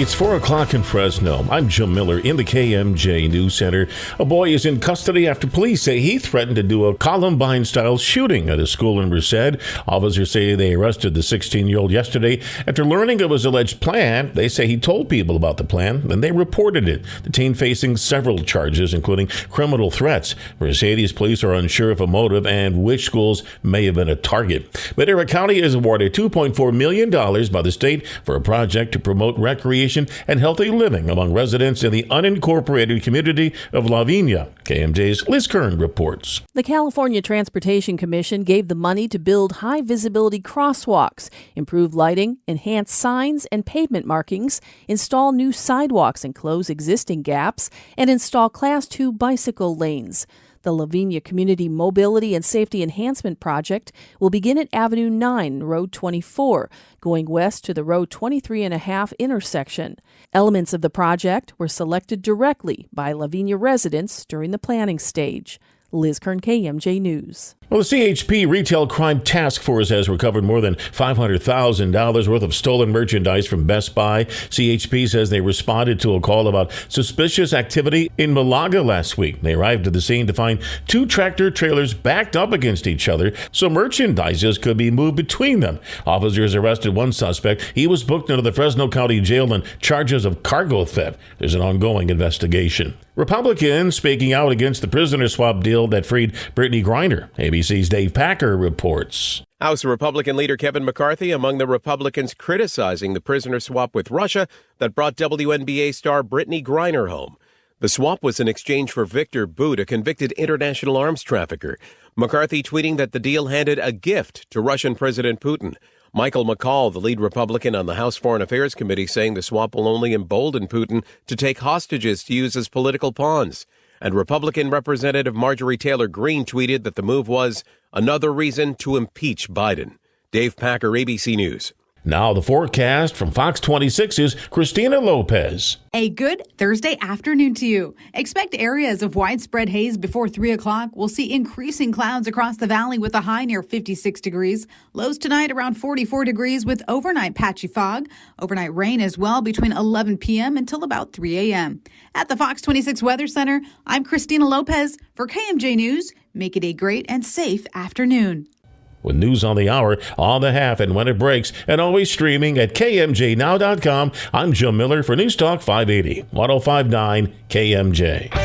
It's 4 o'clock in Fresno. I'm Jim Miller in the KMJ News Center. A boy is in custody after police say he threatened to do a Columbine-style shooting at a school in Merced. Officers say they arrested the 16-year-old yesterday. After learning of his alleged plan, they say he told people about the plan, and they reported it. The teen facing several charges, including criminal threats. Mercedes police are unsure of a motive and which schools may have been a target. Madera County is awarded $2.4 million by the state for a project to promote recreation and healthy living among residents in the unincorporated community of Lavinia. KMJ's Liz Kern reports. The California Transportation Commission gave the money to build high-visibility crosswalks, improve lighting, enhance signs and pavement markings, install new sidewalks and close existing gaps, and install Class 2 bicycle lanes. The Lavinia Community Mobility and Safety Enhancement Project will begin at Avenue 9, Road 24, going west to the Road 23.5 intersection. Elements of the project were selected directly by Lavinia residents during the planning stage. Liz Kern, KMJ News. Well, the CHP Retail Crime Task Force has recovered more than $500,000 worth of stolen merchandise from Best Buy. CHP says they responded to a call about suspicious activity in Malaga last week. They arrived at the scene to find two tractor trailers backed up against each other, so merchandises could be moved between them. Officers arrested one suspect. He was booked into the Fresno County Jail on charges of cargo theft. There's an ongoing investigation. Republicans speaking out against the prisoner swap deal that freed Brittany Griner. ABC's Dave Packer reports. House Republican leader Kevin McCarthy among the Republicans criticizing the prisoner swap with Russia that brought WNBA star Brittany Griner home. The swap was in exchange for Victor Bout, a convicted international arms trafficker. McCarthy tweeting that the deal handed a gift to Russian President Putin. Michael McCall, the lead Republican on the House Foreign Affairs Committee, saying the swap will only embolden Putin to take hostages to use as political pawns. And Republican Representative Marjorie Taylor Greene tweeted that the move was another reason to impeach Biden. Dave Packer, ABC News. Now the forecast from Fox 26's Christina Lopez. A good Thursday afternoon to you. Expect areas of widespread haze before 3 o'clock. We'll see increasing clouds across the valley with a high near 56 degrees. Lows tonight around 44 degrees with overnight patchy fog. Overnight rain as well between 11 p.m. until about 3 a.m. At the Fox 26 Weather Center, I'm Christina Lopez for KMJ News. Make it a great and safe afternoon. With news on the hour, on the half, and when it breaks, and always streaming at KMJNow.com, I'm Jim Miller for News Talk 580, 105.9 KMJ.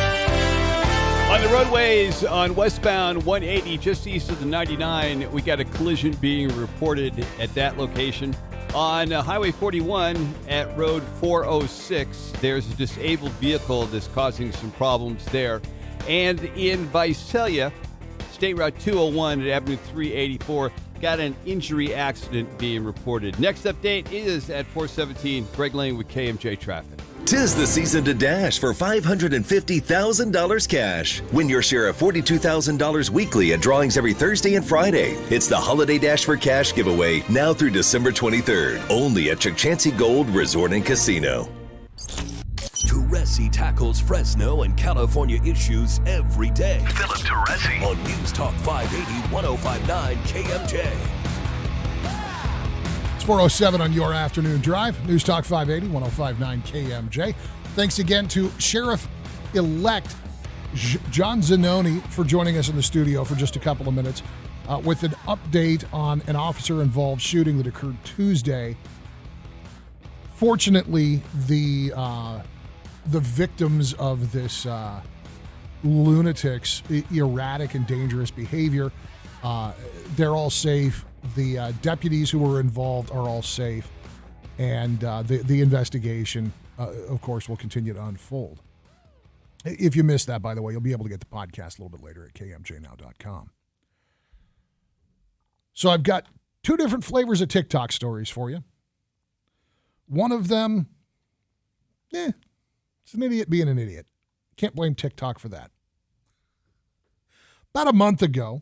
On the roadways on westbound 180, just east of the 99, we got a collision being reported at that location. On Highway 41 at Road 406, there's a disabled vehicle that's causing some problems there. And in Visalia, State Route 201 at Avenue 384, got an injury accident being reported. Next update is at 417 Greg Lane with KMJ Traffic. 'Tis the season to dash for $550,000 cash. Win your share of $42,000 weekly at drawings every Thursday and Friday. It's the Holiday Dash for Cash giveaway now through December 23rd, only at Chukchansi Gold Resort and Casino. Teresi tackles Fresno and California issues every day. Philip Teresi on News Talk 580, 105.9 KMJ. It's 4:07 on your afternoon drive. News Talk 580, 105.9 KMJ. Thanks again to Sheriff-elect John Zanoni for joining us in the studio for just a couple of minutes with an update on an officer-involved shooting that occurred Tuesday. Fortunately, the victims of this lunatic's erratic and dangerous behavior, they're all safe. The deputies who were involved are all safe. And the investigation, of course, will continue to unfold. If you missed that, by the way, you'll be able to get the podcast a little bit later at kmjnow.com. So I've got two different flavors of TikTok stories for you. One of them, it's an idiot being an idiot. Can't blame TikTok for that. About a month ago,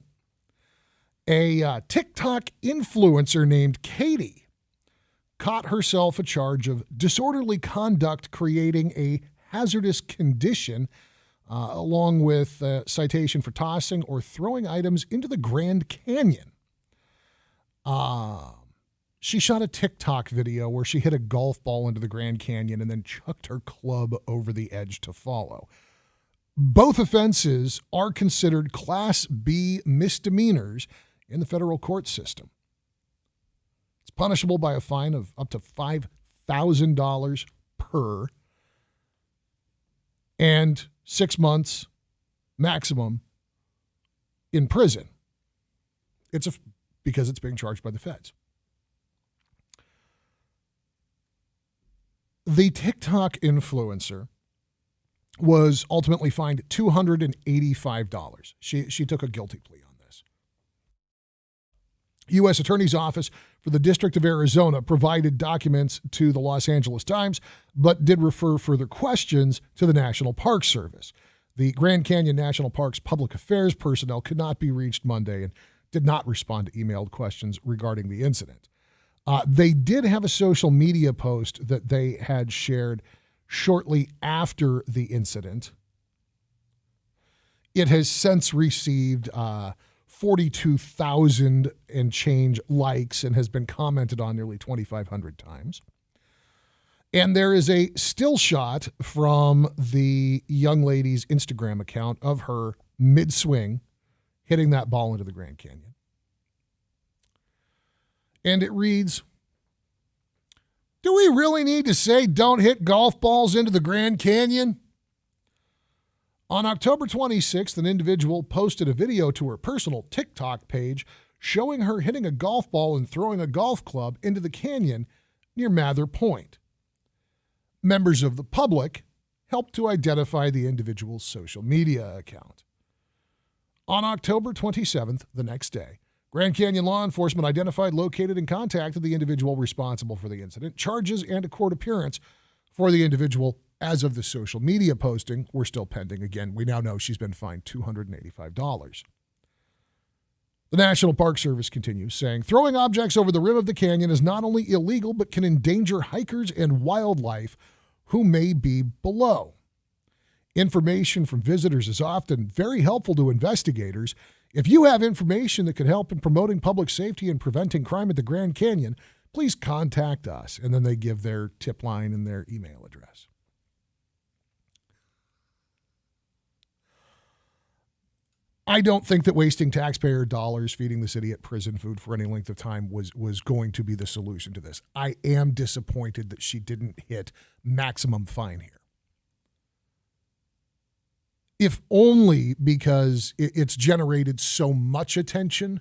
a TikTok influencer named Katie caught herself a charge of disorderly conduct creating a hazardous condition, along with a citation for tossing or throwing items into the Grand Canyon. She shot a TikTok video where she hit a golf ball into the Grand Canyon and then chucked her club over the edge to follow. Both offenses are considered Class B misdemeanors in the federal court system. It's punishable by a fine of up to $5,000 per and 6 months maximum in prison. Because it's being charged by the feds. The TikTok influencer was ultimately fined $285. She took a guilty plea on this. U.S. Attorney's Office for the District of Arizona provided documents to the Los Angeles Times, but did refer further questions to the National Park Service. The Grand Canyon National Park's public affairs personnel could not be reached Monday and did not respond to emailed questions regarding the incident. They did have a social media post that they had shared shortly after the incident. It has since received 42,000 and change likes and has been commented on nearly 2,500 times. And there is a still shot from the young lady's Instagram account of her mid-swing hitting that ball into the Grand Canyon. And it reads, "Do we really need to say don't hit golf balls into the Grand Canyon?" On October 26th, an individual posted a video to her personal TikTok page showing her hitting a golf ball and throwing a golf club into the canyon near Mather Point. Members of the public helped to identify the individual's social media account. On October 27th, the next day, Grand Canyon law enforcement identified, located, and contacted the individual responsible for the incident. Charges and a court appearance for the individual as of the social media posting were still pending. Again, we now know she's been fined $285. The National Park Service continues, saying, "Throwing objects over the rim of the canyon is not only illegal, but can endanger hikers and wildlife who may be below. Information from visitors is often very helpful to investigators. If you have information that could help in promoting public safety and preventing crime at the Grand Canyon, please contact us." And then they give their tip line and their email address. I don't think that wasting taxpayer dollars feeding the city at prison food for any length of time was going to be the solution to this. I am disappointed that she didn't hit maximum fine here. If only because it's generated so much attention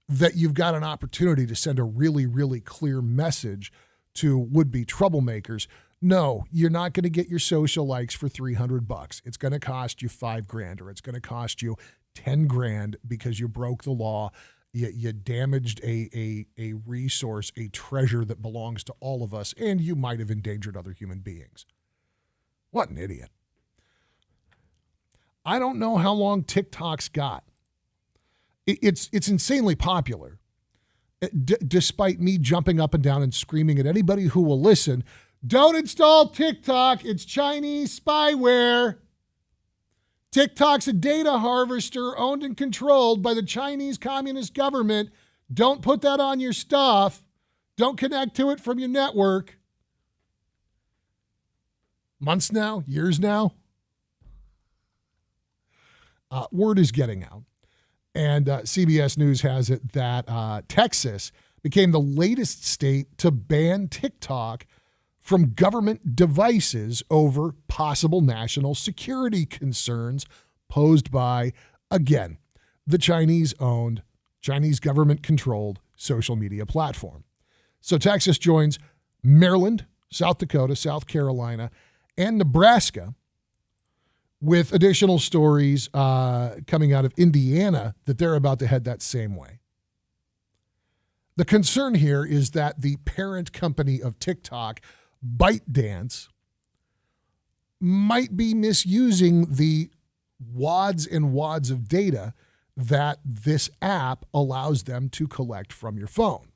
that you've got an opportunity to send a really, really clear message to would-be troublemakers. No, you're not going to get your social likes for $300. It's going to cost you $5,000, or it's going to cost you $10,000 because you broke the law. You damaged a resource, a treasure that belongs to all of us, and you might have endangered other human beings. What an idiot. I don't know how long TikTok's got. It's insanely popular, despite me jumping up and down and screaming at anybody who will listen, "Don't install TikTok. It's Chinese spyware. TikTok's a data harvester owned and controlled by the Chinese Communist government. Don't put that on your stuff. Don't connect to it from your network." Months now, years now. Word is getting out. And CBS News has it that Texas became the latest state to ban TikTok from government devices over possible national security concerns posed by, again, the Chinese-owned, Chinese government-controlled social media platform. So Texas joins Maryland, South Dakota, South Carolina, and Nebraska with additional stories coming out of Indiana that they're about to head that same way. The concern here is that the parent company of TikTok, ByteDance, might be misusing the wads and wads of data that this app allows them to collect from your phone.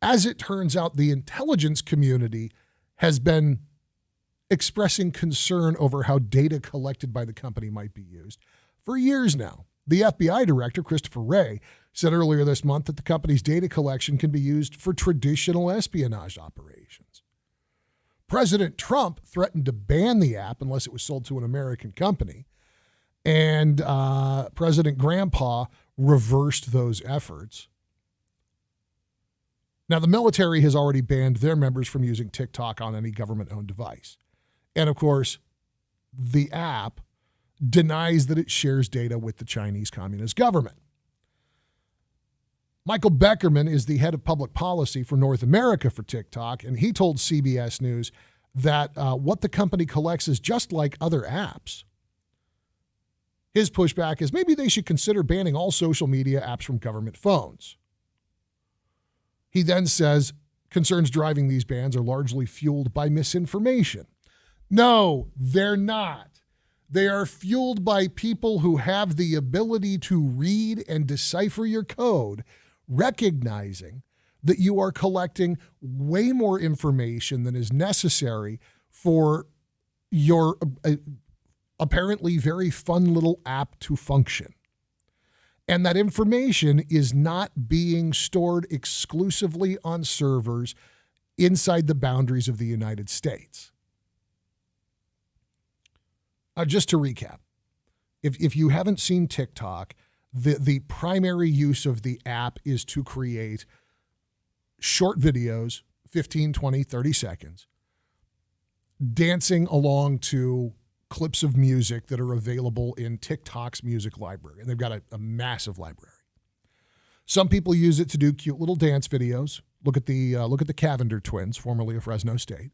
As it turns out, the intelligence community has been expressing concern over how data collected by the company might be used for years now. The FBI director, Christopher Wray, said earlier this month that the company's data collection can be used for traditional espionage operations. President Trump threatened to ban the app unless it was sold to an American company, and President Grandpa reversed those efforts. Now, the military has already banned their members from using TikTok on any government-owned device. And, of course, the app denies that it shares data with the Chinese Communist government. Michael Beckerman is the head of public policy for North America for TikTok, and he told CBS News that what the company collects is just like other apps. His pushback is maybe they should consider banning all social media apps from government phones. He then says concerns driving these bans are largely fueled by misinformation. No, they're not. They are fueled by people who have the ability to read and decipher your code, recognizing that you are collecting way more information than is necessary for your apparently very fun little app to function. And that information is not being stored exclusively on servers inside the boundaries of the United States. Just to recap, if you haven't seen TikTok, the primary use of the app is to create short videos, 15, 20, 30 seconds, dancing along to clips of music that are available in TikTok's music library. And they've got a massive library. Some people use it to do cute little dance videos. Look at the Cavender twins, formerly of Fresno State.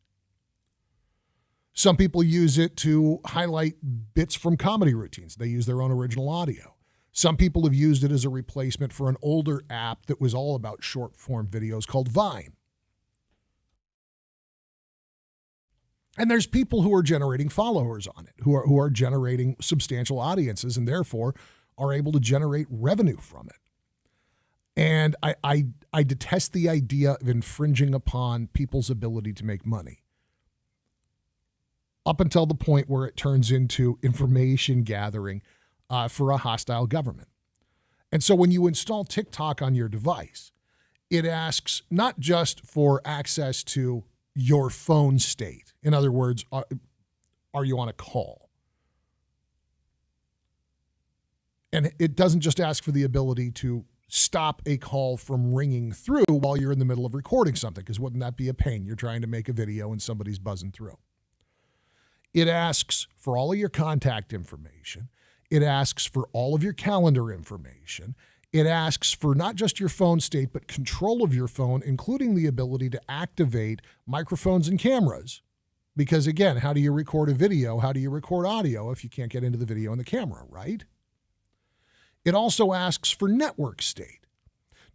Some people use it to highlight bits from comedy routines. They use their own original audio. Some people have used it as a replacement for an older app that was all about short form videos called Vine. And there's people who are generating followers on it, who are generating substantial audiences and therefore are able to generate revenue from it. And I detest the idea of infringing upon people's ability to make money, up until the point where it turns into information gathering for a hostile government. And so when you install TikTok on your device, it asks not just for access to your phone state. In other words, are you on a call? And it doesn't just ask for the ability to stop a call from ringing through while you're in the middle of recording something, because wouldn't that be a pain? You're trying to make a video and somebody's buzzing through. It asks for all of your contact information. It asks for all of your calendar information. It asks for not just your phone state, but control of your phone, including the ability to activate microphones and cameras. Because again, how do you record a video? How do you record audio if you can't get into the video and the camera, right? It also asks for network state.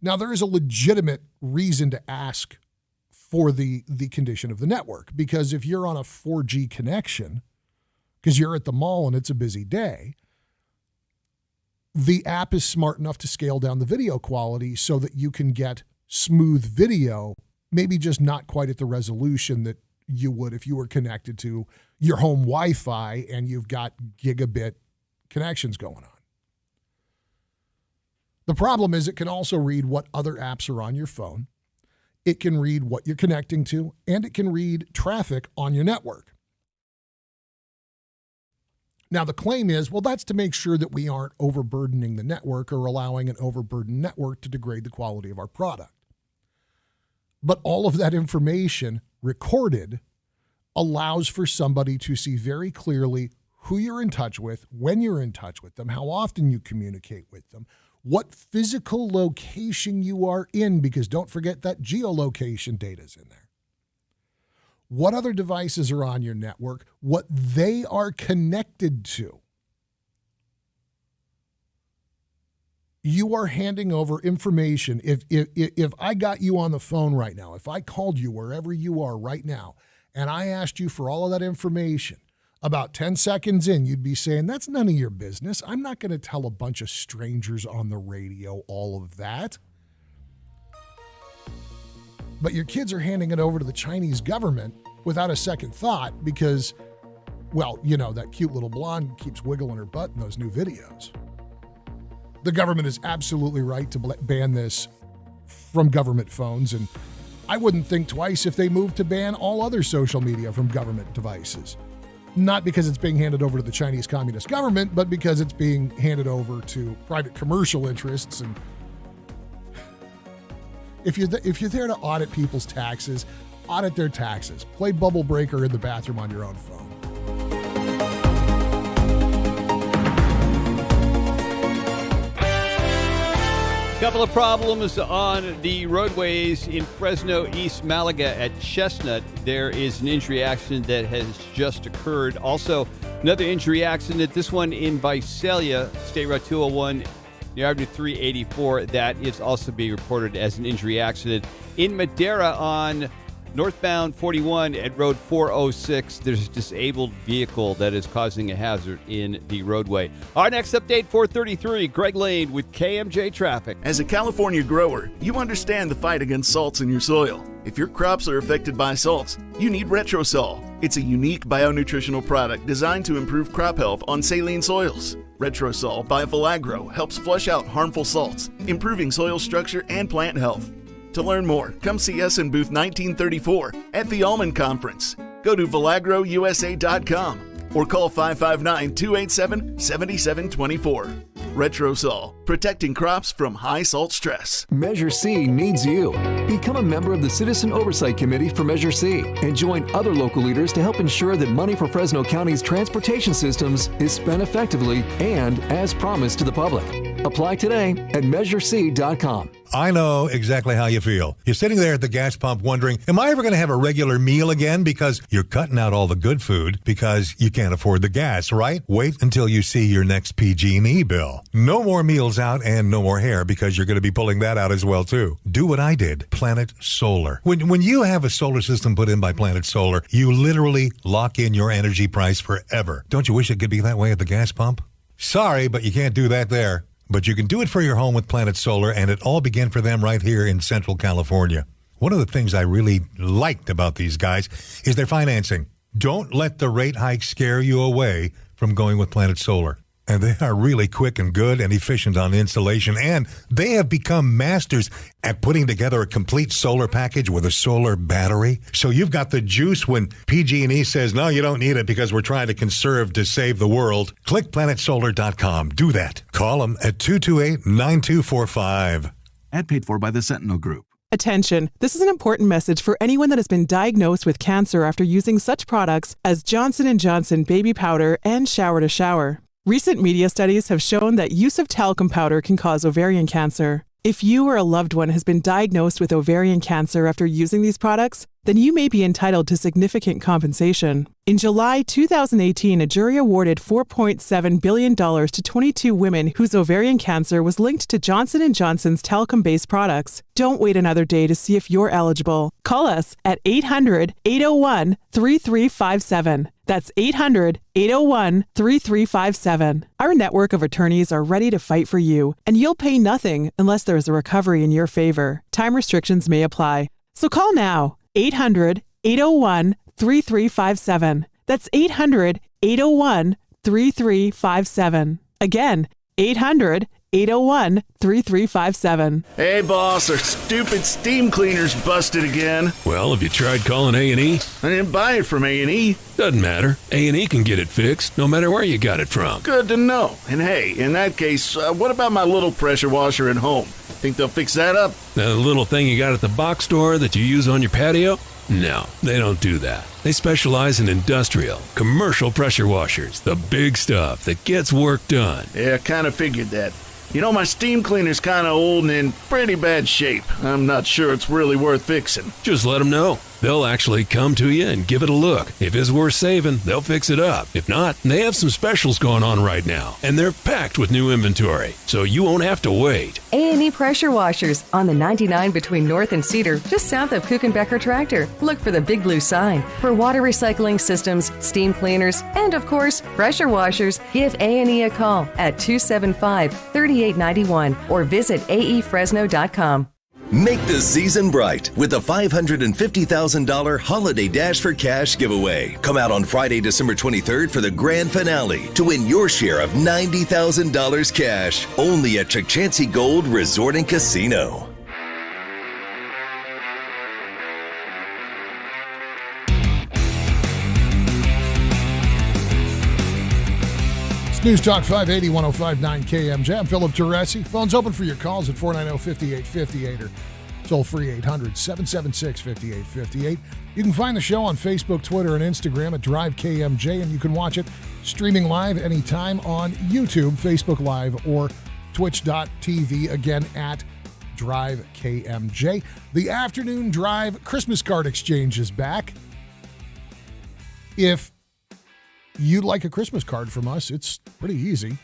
Now, there is a legitimate reason to ask for the condition of the network, because if you're on a 4G connection, because you're at the mall and it's a busy day, the app is smart enough to scale down the video quality so that you can get smooth video, maybe just not quite at the resolution that you would if you were connected to your home Wi-Fi and you've got gigabit connections going on. The problem is it can also read what other apps are on your phone. It can read what you're connecting to, and it can read traffic on your network. Now, the claim is, well, that's to make sure that we aren't overburdening the network or allowing an overburdened network to degrade the quality of our product. But all of that information recorded allows for somebody to see very clearly who you're in touch with, when you're in touch with them, how often you communicate with them, what physical location you are in, because don't forget that geolocation data is in there. What other devices are on your network, what they are connected to. You are handing over information. If I got you on the phone right now, if I called you wherever you are right now, and I asked you for all of that information, about 10 seconds in, you'd be saying, that's none of your business. I'm not going to tell a bunch of strangers on the radio all of that. But your kids are handing it over to the Chinese government without a second thought because, well, you know, that cute little blonde keeps wiggling her butt in those new videos. the government is absolutely right to ban this from government phones, and I wouldn't think twice if they moved to ban all other social media from government devices. Not because it's being handed over to the Chinese Communist government, but because it's being handed over to private commercial interests. And if you're there to audit people's taxes, audit their taxes. Play Bubble Breaker in the bathroom on your own phone. Couple of problems on the roadways in Fresno, East Malaga at Chestnut. There is an injury accident that has just occurred. Also, another injury accident, this one in Visalia, State Route 201, near Avenue 384. That is also being reported as an injury accident. In Madera on northbound 41 at Road 406, there's a disabled vehicle that is causing a hazard in the roadway. Our next update, 4:33, Greg Lane with KMJ Traffic. As a California grower, you understand the fight against salts in your soil. If your crops are affected by salts, you need Retrosol. It's a unique bionutritional product designed to improve crop health on saline soils. Retrosol by Valagro helps flush out harmful salts, improving soil structure and plant health. To learn more, come see us in booth 1934 at the Almond Conference. Go to valagrousa.com or call 559-287-7724. Retrosol, protecting crops from high salt stress. Measure C needs you. Become a member of the Citizen Oversight Committee for Measure C and join other local leaders to help ensure that money for Fresno County's transportation systems is spent effectively and as promised to the public. Apply today at MeasureC.com. I know exactly how you feel. You're sitting there at the gas pump wondering, am I ever going to have a regular meal again? Because you're cutting out all the good food because you can't afford the gas, right? Wait until you see your next PG&E bill. No more meals out and no more hair because you're going to be pulling that out as well, too. Do what I did. Planet Solar. When you have a solar system put in by Planet Solar, you literally lock in your energy price forever. Don't you wish it could be that way at the gas pump? Sorry, but you can't do that there. But you can do it for your home with Planet Solar, and it all began for them right here in Central California. One of the things I really liked about these guys is their financing. Don't let the rate hike scare you away from going with Planet Solar. And they are really quick and good and efficient on installation, and they have become masters at putting together a complete solar package with a solar battery. So you've got the juice when PG&E says, no, you don't need it because we're trying to conserve to save the world. Click planetsolar.com. Do that. Call them at 228-9245. Ad paid for by the Sentinel Group. Attention, this is an important message for anyone that has been diagnosed with cancer after using such products as Johnson & Johnson baby powder and shower to shower. Recent media studies have shown that use of talcum powder can cause ovarian cancer. If you or a loved one has been diagnosed with ovarian cancer after using these products, then you may be entitled to significant compensation. In July 2018, a jury awarded $4.7 billion to 22 women whose ovarian cancer was linked to Johnson & Johnson's talcum-based products. Don't wait another day to see if you're eligible. Call us at 800-801-3357. That's 800-801-3357. Our network of attorneys are ready to fight for you, and you'll pay nothing unless there is a recovery in your favor. Time restrictions may apply. So call now. 800-801-3357. That's 800-801-3357. Again, 800-801-3357. Hey, boss, our stupid steam cleaner's busted again. Well, have you tried calling A&E? I didn't buy it from A&E. Doesn't matter. A&E can get it fixed, no matter where you got it from. Good to know. And hey, in that case, what about my little pressure washer at home? Think they'll fix that up? The little thing you got at the box store that you use on your patio? No, they don't do that. They specialize in industrial, commercial pressure washers, the big stuff that gets work done. Yeah, I kind of figured that. You know, my steam cleaner's kind of old and in pretty bad shape. I'm not sure it's really worth fixing. Just let them know. They'll actually come to you and give it a look. If it's worth saving, they'll fix it up. If not, they have some specials going on right now, and they're packed with new inventory, so you won't have to wait. A&E Pressure Washers on the 99 between North and Cedar, just south of Kuchenbecker Tractor. Look for the big blue sign. For water recycling systems, steam cleaners, and of course, pressure washers, give A&E a call at 275-3891 or visit aefresno.com. Make the season bright with the $550,000 Holiday Dash for Cash giveaway. Come out on Friday, December 23rd for the grand finale to win your share of $90,000 cash. Only at Chukchansi Gold Resort and Casino. News Talk 580, 105.9 KMJ. I'm Philip Teresi. Phone's open for your calls at 490-5858 or toll free 800-776-5858. You can find the show on Facebook, Twitter, and Instagram at Drive KMJ, and you can watch it streaming live anytime on YouTube, Facebook Live, or twitch.tv, again at Drive KMJ. The Afternoon Drive Christmas card exchange is back. If you'd like a Christmas card from us, it's pretty easy.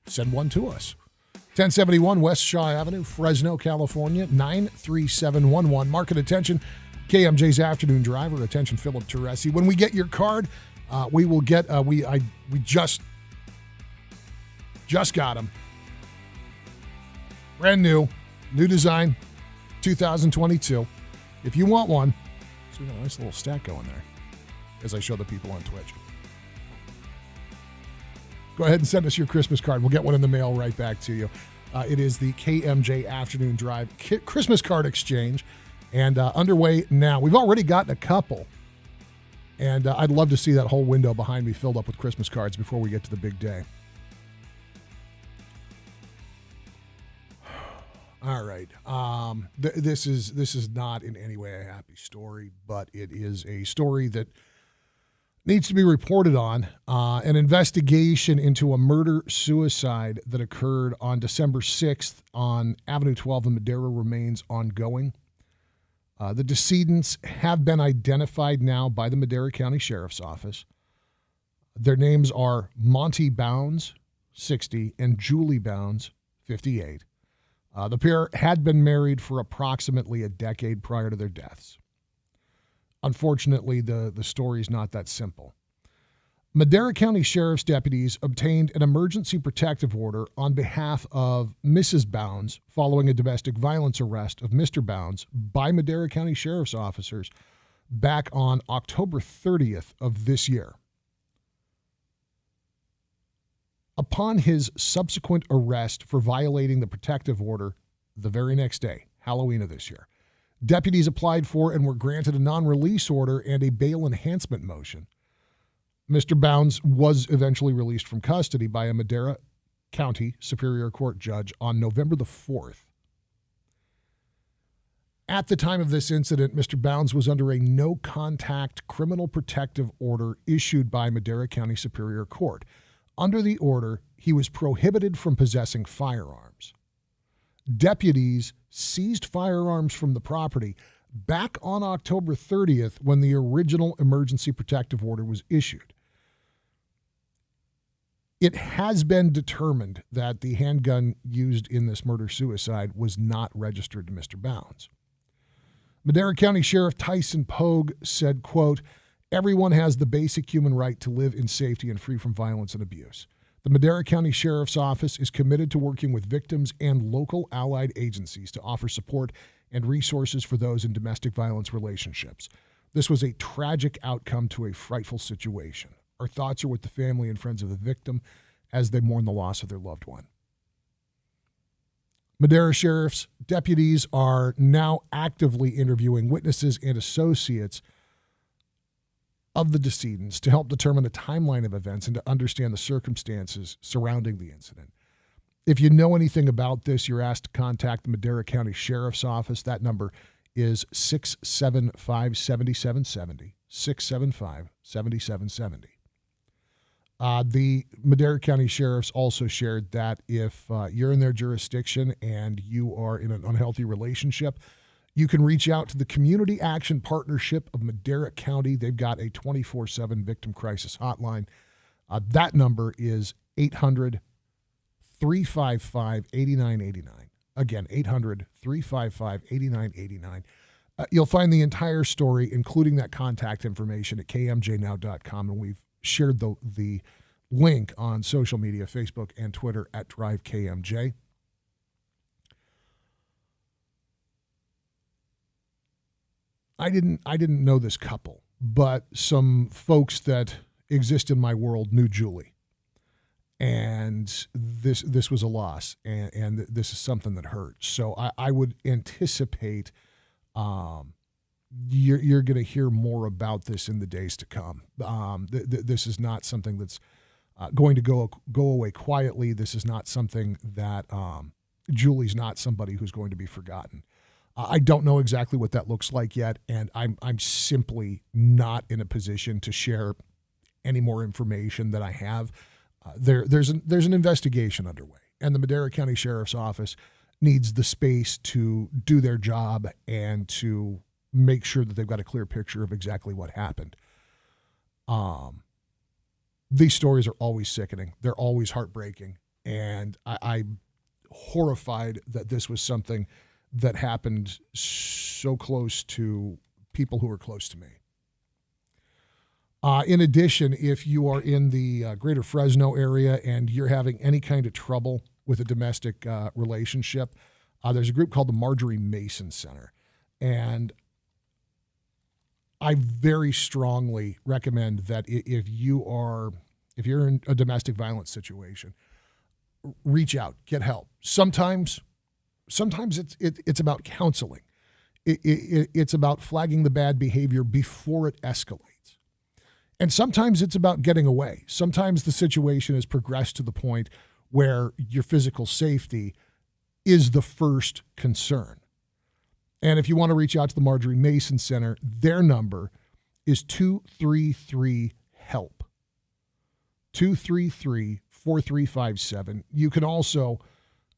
Send one to us. 1071 West Shaw Avenue, Fresno, California, 93711. Market attention, KMJ's Afternoon Driver. Attention, Philip Teresi. When we get your card, we will get, we just got them. Brand new design, 2022. If you want one, so we got a nice little stack going there as I show the people on Twitch. Go ahead and send us your Christmas card. We'll get one in the mail right back to you. It is the KMJ Afternoon Drive Christmas card exchange, and underway now. We've already gotten a couple, and I'd love to see that whole window behind me filled up with Christmas cards before we get to the big day. All right. This is not in any way a happy story, but it is a story that needs to be reported on. An investigation into a murder-suicide that occurred on December 6th on Avenue 12 in Madera remains ongoing. The decedents have been identified now by the Madera County Sheriff's Office. Their names are Monty Bounds, 60, and Julie Bounds, 58. The pair had been married for approximately a decade prior to their deaths. Unfortunately, the story is not that simple. Madera County Sheriff's deputies obtained an emergency protective order on behalf of Mrs. Bounds following a domestic violence arrest of Mr. Bounds by Madera County Sheriff's officers back on October 30th of this year. Upon his subsequent arrest for violating the protective order the very next day, Halloween of this year, deputies applied for and were granted a non-release order and a bail enhancement motion. Mr. Bounds was eventually released from custody by a Madera County Superior Court judge on November the 4th. At the time of this incident, Mr. Bounds was under a no-contact criminal protective order issued by Madera County Superior Court. Under the order, he was prohibited from possessing firearms. Deputies seized firearms from the property back on October 30th when the original emergency protective order was issued. It has been determined that the handgun used in this murder-suicide was not registered to Mr. Bounds. Madera County Sheriff Tyson Pogue said, quote, "Everyone has the basic human right to live in safety and free from violence and abuse. The Madera County Sheriff's Office is committed to working with victims and local allied agencies to offer support and resources for those in domestic violence relationships. This was a tragic outcome to a frightful situation. Our thoughts are with the family and friends of the victim as they mourn the loss of their loved one." Madera Sheriff's deputies are now actively interviewing witnesses and associates of the decedents to help determine the timeline of events and to understand the circumstances surrounding the incident. If you know anything about this, you're asked to contact the Madera County Sheriff's Office. That number is 675-7770, 675-7770. The Madera County Sheriff's also shared that if you're in their jurisdiction and you are in an unhealthy relationship, you can reach out to the Community Action Partnership of Madera County. They've got a 24/7 victim crisis hotline. That number is 800-355-8989. Again, 800-355-8989. You'll find the entire story, including that contact information, at kmjnow.com, and we've shared the link on social media, Facebook and Twitter at Drive KMJ. I didn't know this couple, but some folks that exist in my world knew Julie. And this was a loss, and this is something that hurts. So I would anticipate you're going to hear more about this in the days to come. This is not something that's going to go away quietly. This is not something that Julie's not somebody who's going to be forgotten. I don't know exactly what that looks like yet, and I'm simply not in a position to share any more information that I have. There's an investigation underway, and the Madera County Sheriff's Office needs the space to do their job and to make sure that they've got a clear picture of exactly what happened. These stories are always sickening. They're always heartbreaking, and I'm horrified that this was something that happened so close to people who are close to me. In addition, if you are in the greater Fresno area and you're having any kind of trouble with a domestic relationship, there's a group called the Marjorie Mason Center. And I very strongly recommend that if you're in a domestic violence situation, reach out, get help. Sometimes it's about counseling. It's about flagging the bad behavior before it escalates. And sometimes it's about getting away. Sometimes the situation has progressed to the point where your physical safety is the first concern. And if you want to reach out to the Marjorie Mason Center, their number is 233-HELP. 233-4357. You can also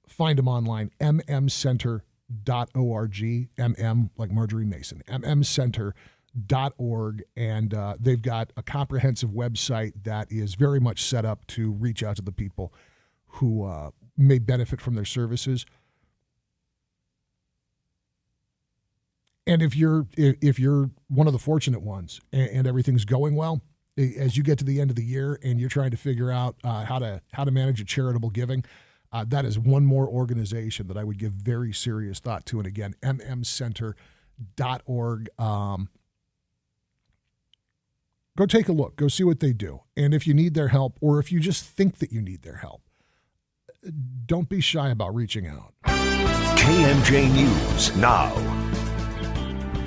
find them online, mmcenter.org, MM like Marjorie Mason, mmcenter.org, and they've got a comprehensive website that is very much set up to reach out to the people who may benefit from their services. And if you're one of the fortunate ones and everything's going well, as you get to the end of the year and you're trying to figure out how to manage a charitable giving, that is one more organization that I would give very serious thought to. And again, mmcenter.org. Go take a look. Go see what they do. And if you need their help, or if you just think that you need their help, don't be shy about reaching out. KMJ News now.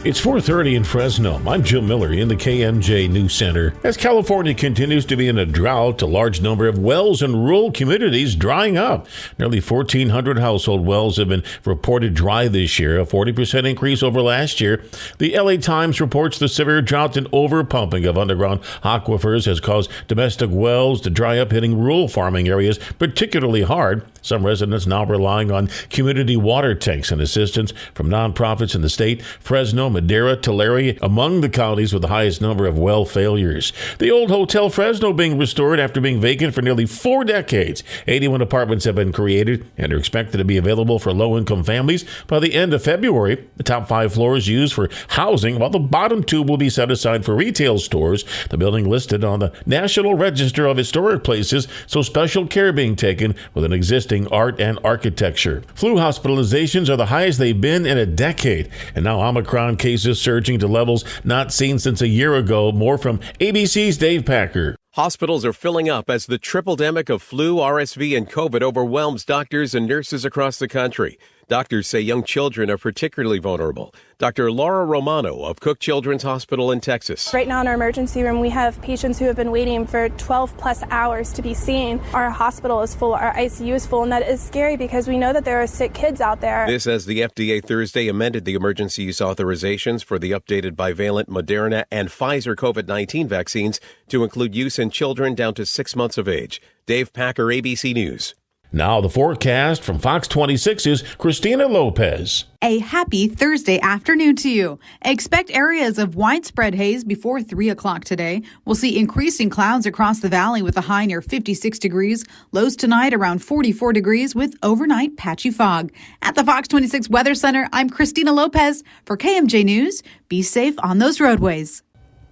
It's 4:30 in Fresno. I'm Jim Miller in the KMJ News Center. As California continues to be in a drought, a large number of wells in rural communities drying up. Nearly 1,400 household wells have been reported dry this year, a 40% increase over last year. The LA Times reports the severe drought and overpumping of underground aquifers has caused domestic wells to dry up, hitting rural farming areas particularly hard. Some residents now relying on community water tanks and assistance from nonprofits in the state. Fresno, Madera, Tulare, among the counties with the highest number of well failures. The old Hotel Fresno being restored after being vacant for nearly 4 decades. 81 apartments have been created and are expected to be available for low-income families by the end of February. The top 5 floors used for housing, while the bottom 2 will be set aside for retail stores. The building listed on the National Register of Historic Places, so special care being taken with an existing art and architecture. Flu hospitalizations are the highest they've been in a decade, and now Omicron cases surging to levels not seen since a year ago. More from ABC's Dave Packer. Hospitals are filling up as the triple-demic of flu, RSV, and COVID overwhelms doctors and nurses across the country. Doctors say young children are particularly vulnerable. Dr. Laura Romano of Cook Children's Hospital in Texas. Right now in our emergency room, we have patients who have been waiting for 12 plus hours to be seen. Our hospital is full, our ICU is full, and that is scary because we know that there are sick kids out there. This as the FDA Thursday amended the emergency use authorizations for the updated bivalent Moderna and Pfizer COVID-19 vaccines to include use in children down to 6 months of age. Dave Packer, ABC News. Now the forecast from Fox 26's Christina Lopez. A happy Thursday afternoon to you. Expect areas of widespread haze before 3 o'clock today. We'll see increasing clouds across the valley with a high near 56 degrees. Lows tonight around 44 degrees with overnight patchy fog. At the Fox 26 Weather Center, I'm Christina Lopez for KMJ News. Be safe on those roadways.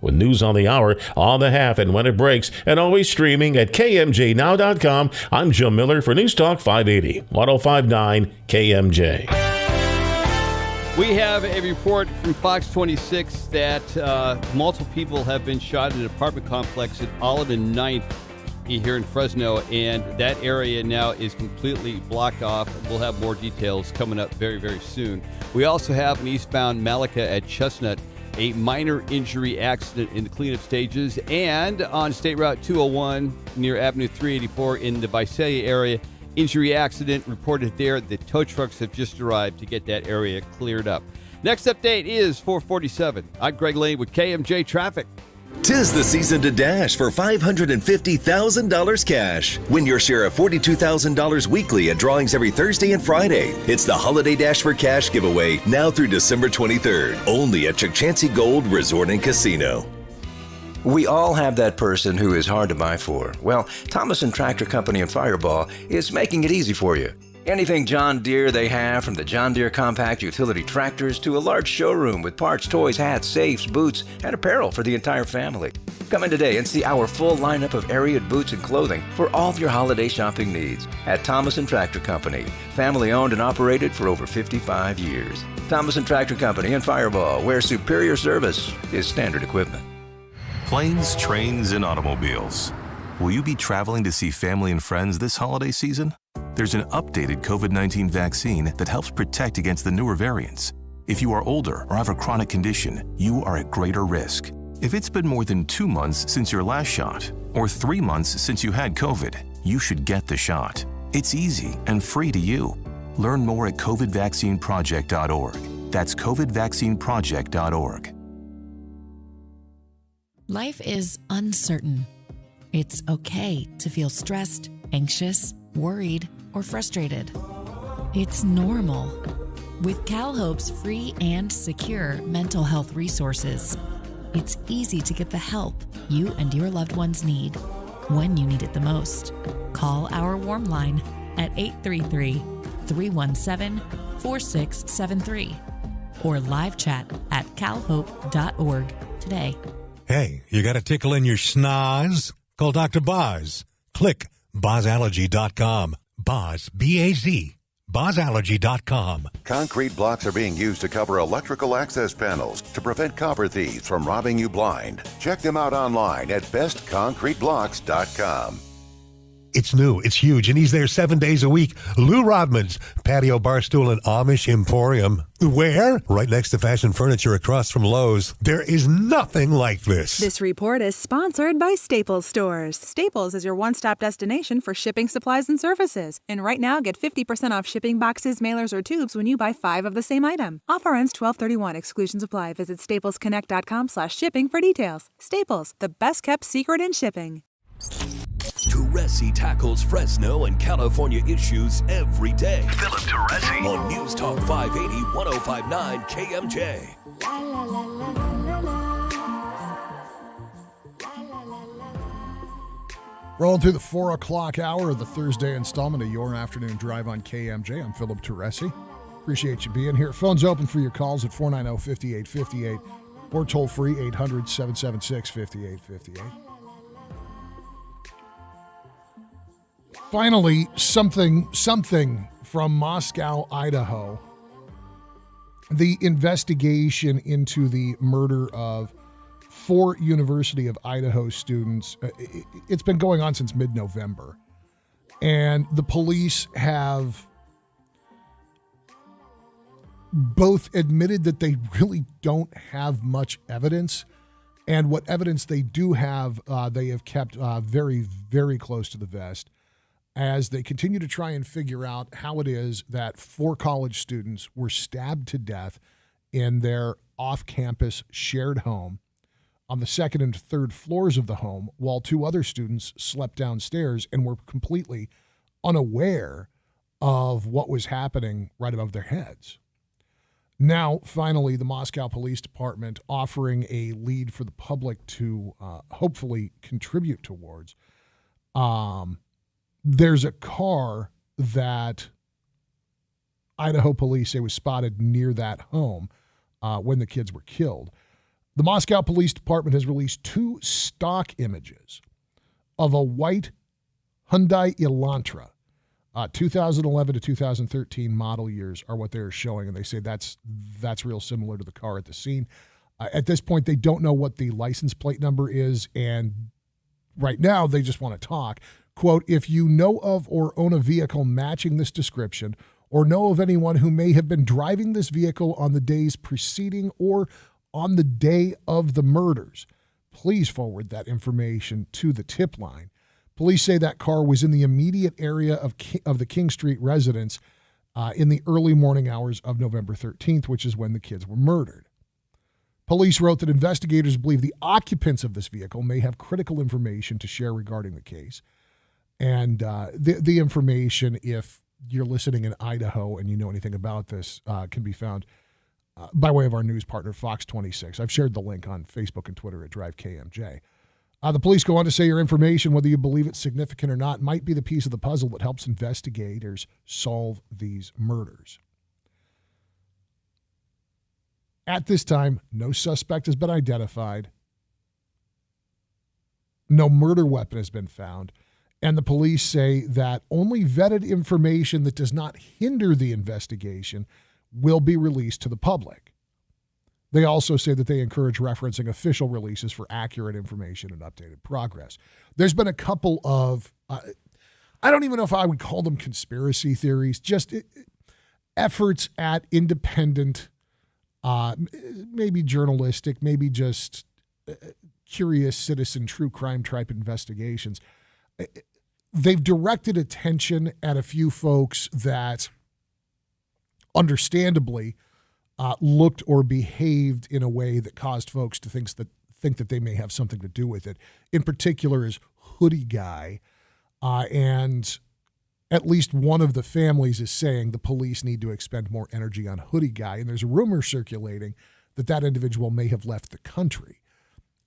With news on the hour, on the half, and when it breaks, and always streaming at KMJNow.com, I'm Jim Miller for News Talk 580, 105.9 KMJ. We have a report from Fox 26 that multiple people have been shot in an apartment complex at Olive and 9th here in Fresno, and that area now is completely blocked off. We'll have more details coming up very, very soon. We also have an eastbound Malika at Chestnut, a minor injury accident in the cleanup stages, and on State Route 201 near Avenue 384 in the Visalia area, injury accident reported there. The tow trucks have just arrived to get that area cleared up. Next update is 447. I'm Greg Lane with KMJ Traffic. 'Tis the season to dash for $550,000 cash. Win your share of $42,000 weekly at drawings every Thursday and Friday. It's the Holiday Dash for Cash giveaway now through December 23rd. Only at Chukchansi Gold Resort and Casino. We all have that person who is hard to buy for. Well, Thomas & Tractor Company and Fireball is making it easy for you. Anything John Deere they have, from the John Deere compact utility tractors to a large showroom with parts, toys, hats, safes, boots, and apparel for the entire family. Come in today and see our full lineup of Ariat boots and clothing for all of your holiday shopping needs at Thomas & Tractor Company. Family owned and operated for over 55 years. Thomas & Tractor Company and Fireball, where superior service is standard equipment. Planes, trains, and automobiles. Will you be traveling to see family and friends this holiday season? There's an updated COVID-19 vaccine that helps protect against the newer variants. If you are older or have a chronic condition, you are at greater risk. If it's been more than 2 months since your last shot, or 3 months since you had COVID, you should get the shot. It's easy and free to you. Learn more at covidvaccineproject.org. That's covidvaccineproject.org. Life is uncertain. It's okay to feel stressed, anxious, worried, or frustrated. It's normal. With CalHope's free and secure mental health resources, it's easy to get the help you and your loved ones need when you need it the most. Call our warm line at 833-317-4673 or live chat at calhope.org today. Hey, you got a tickle in your schnoz? Call Dr. Boz. Click BozAllergy.com. Boz, B-A-Z. BozAllergy.com. Concrete blocks are being used to cover electrical access panels to prevent copper thieves from robbing you blind. Check them out online at bestconcreteblocks.com. It's new, it's huge, and he's there 7 days a week. Lou Rodman's Patio Barstool and Amish Emporium. Where? Right next to Fashion Furniture across from Lowe's. There is nothing like this. This report is sponsored by Staples Stores. Staples is your one-stop destination for shipping supplies and services. And right now, get 50% off shipping boxes, mailers, or tubes when you buy 5 of the same item. Offer ends 12/31. Exclusions apply. Visit staplesconnect.com/shipping for details. Staples, the best-kept secret in shipping. Teresi tackles Fresno and California issues every day. Philip Teresi. On News Talk 580, 105.9 KMJ. Rolling through the 4 o'clock hour of the Thursday installment of Your Afternoon Drive on KMJ. I'm Philip Teresi. Appreciate you being here. Phone's open for your calls at 490-5858 or toll free 800-776-5858. Finally, something from Moscow, Idaho. The investigation into the murder of 4 University of Idaho students, it's been going on since mid-November. And the police have both admitted that they really don't have much evidence. And what evidence they do have, they have kept very, very close to the vest, as they continue to try and figure out how it is that 4 college students were stabbed to death in their off-campus shared home on the 2nd and 3rd floors of the home, while 2 other students slept downstairs and were completely unaware of what was happening right above their heads. Now, finally, the Moscow Police Department offering a lead for the public to hopefully contribute towards. There's a car that Idaho police say was spotted near that home when the kids were killed. The Moscow Police Department has released 2 stock images of a white Hyundai Elantra 2011 to 2013 model years are what they're showing, and they say that's real similar to the car at the scene. At this point, they don't know what the license plate number is, and right now they just want to talk. Quote, if you know of or own a vehicle matching this description or know of anyone who may have been driving this vehicle on the days preceding or on the day of the murders, please forward that information to the tip line. Police say that car was in the immediate area of the King Street residence in the early morning hours of November 13th, which is when the kids were murdered. Police wrote that investigators believe the occupants of this vehicle may have critical information to share regarding the case. And the information, if you're listening in Idaho and you know anything about this, can be found by way of our news partner, Fox 26. I've shared the link on Facebook and Twitter at Drive KMJ. The police go on to say your information, whether you believe it's significant or not, might be the piece of the puzzle that helps investigators solve these murders. At this time, no suspect has been identified. No murder weapon has been found. And the police say that only vetted information that does not hinder the investigation will be released to the public. They also say that they encourage referencing official releases for accurate information and updated progress. There's been a couple of, I don't even know if I would call them conspiracy theories, just efforts at independent, maybe journalistic, maybe just curious citizen true crime type investigations. They've directed attention at a few folks that understandably looked or behaved in a way that caused folks to think that they may have something to do with it. In particular is Hoodie Guy, and at least one of the families is saying the police need to expend more energy on Hoodie Guy, and there's a rumor circulating that individual may have left the country.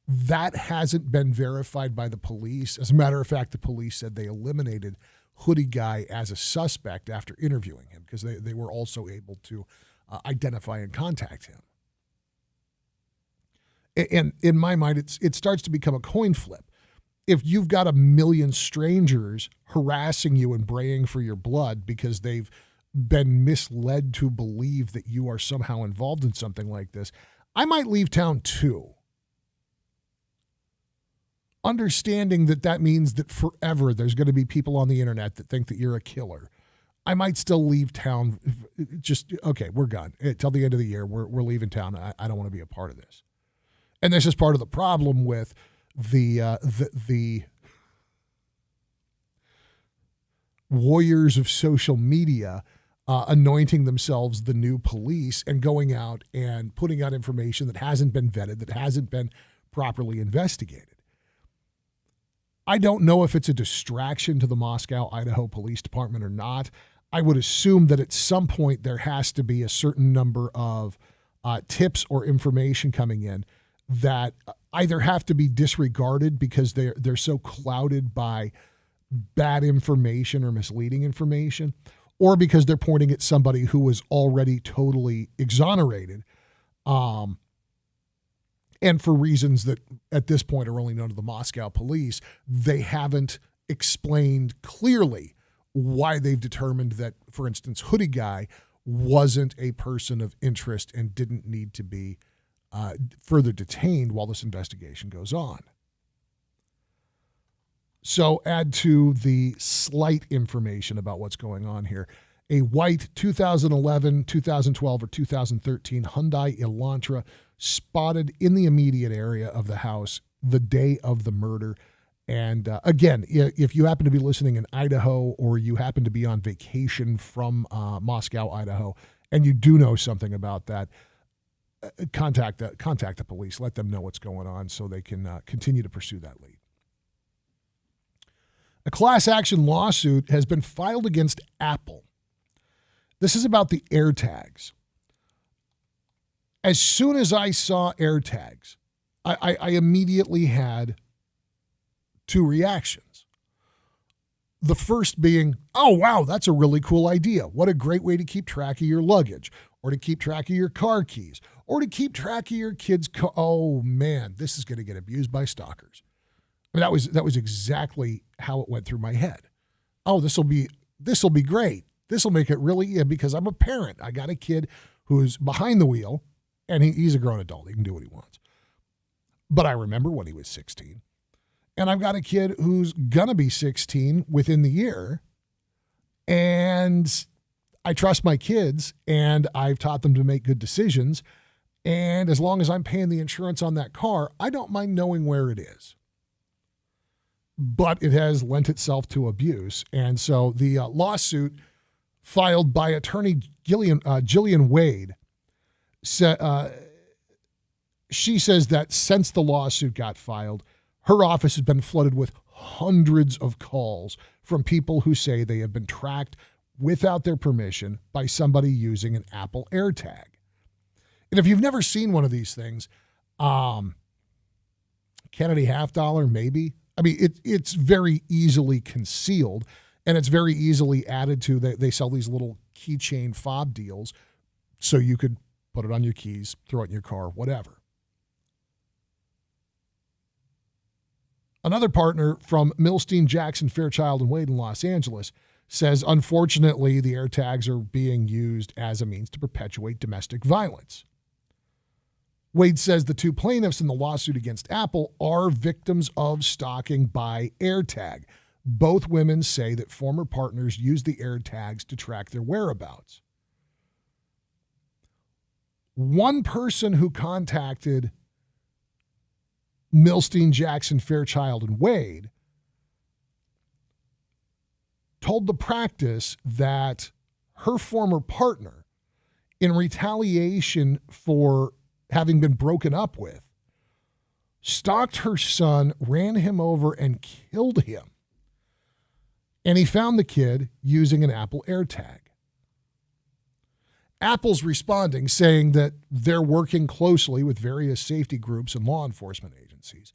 That hasn't been verified by the police. As a matter of fact, the police said they eliminated Hoodie Guy as a suspect after interviewing him because they were also able to identify and contact him. And in my mind, it starts to become a coin flip. If you've got 1 million strangers harassing you and braying for your blood because they've been misled to believe that you are somehow involved in something like this, I might leave town too. Understanding that means that forever there's going to be people on the internet that think that you're a killer. I might still leave town. Just, okay, we're gone. Till the end of the year, we're leaving town. I don't want to be a part of this. And this is part of the problem with the warriors of social media anointing themselves the new police and going out and putting out information that hasn't been vetted, that hasn't been properly investigated. I don't know if it's a distraction to the Moscow, Idaho Police Department or not. I would assume that at some point there has to be a certain number of tips or information coming in that either have to be disregarded because they're so clouded by bad information or misleading information, or because they're pointing at somebody who was already totally exonerated, and for reasons that at this point are only known to the Moscow police, they haven't explained clearly why they've determined that, for instance, Hoodie Guy wasn't a person of interest and didn't need to be further detained while this investigation goes on. So add to the slight information about what's going on here. A white 2011, 2012, or 2013 Hyundai Elantra spotted in the immediate area of the house the day of the murder. And again, if you happen to be listening in Idaho or you happen to be on vacation from Moscow, Idaho, and you do know something about that, contact the police. Let them know what's going on so they can continue to pursue that lead. A class action lawsuit has been filed against Apple. This is about the AirTags. As soon as I saw AirTags, I immediately had two reactions. The first being, oh, wow, that's a really cool idea. What a great way to keep track of your luggage, or to keep track of your car keys, or to keep track of your kids' oh, man, this is going to get abused by stalkers. I mean, that was exactly how it went through my head. Oh, this will be this will be great. This will make it really, because I'm a parent. I got a kid who's behind the wheel, and he's a grown adult. He can do what he wants. But I remember when he was 16. And I've got a kid who's going to be 16 within the year. And I trust my kids, and I've taught them to make good decisions. And as long as I'm paying the insurance on that car, I don't mind knowing where it is. But it has lent itself to abuse. And so the lawsuit filed by attorney Jillian Wade, she says that since the lawsuit got filed, her office has been flooded with hundreds of calls from people who say they have been tracked without their permission by somebody using an Apple AirTag. And if you've never seen one of these things, Kennedy half dollar, maybe. I mean, it's very easily concealed, and it's very easily added to. They sell these little keychain fob deals, so you could put it on your keys, throw it in your car, whatever. Another partner from Milstein, Jackson, Fairchild, and Wade in Los Angeles says, unfortunately, the AirTags are being used as a means to perpetuate domestic violence. Wade says the two plaintiffs in the lawsuit against Apple are victims of stalking by AirTag. Both women say that former partners used the AirTags to track their whereabouts. One person who contacted Milstein, Jackson, Fairchild, and Wade told the practice that her former partner, in retaliation for having been broken up with, stalked her son, ran him over, and killed him. And he found the kid using an Apple AirTag. Apple's responding, saying that they're working closely with various safety groups and law enforcement agencies.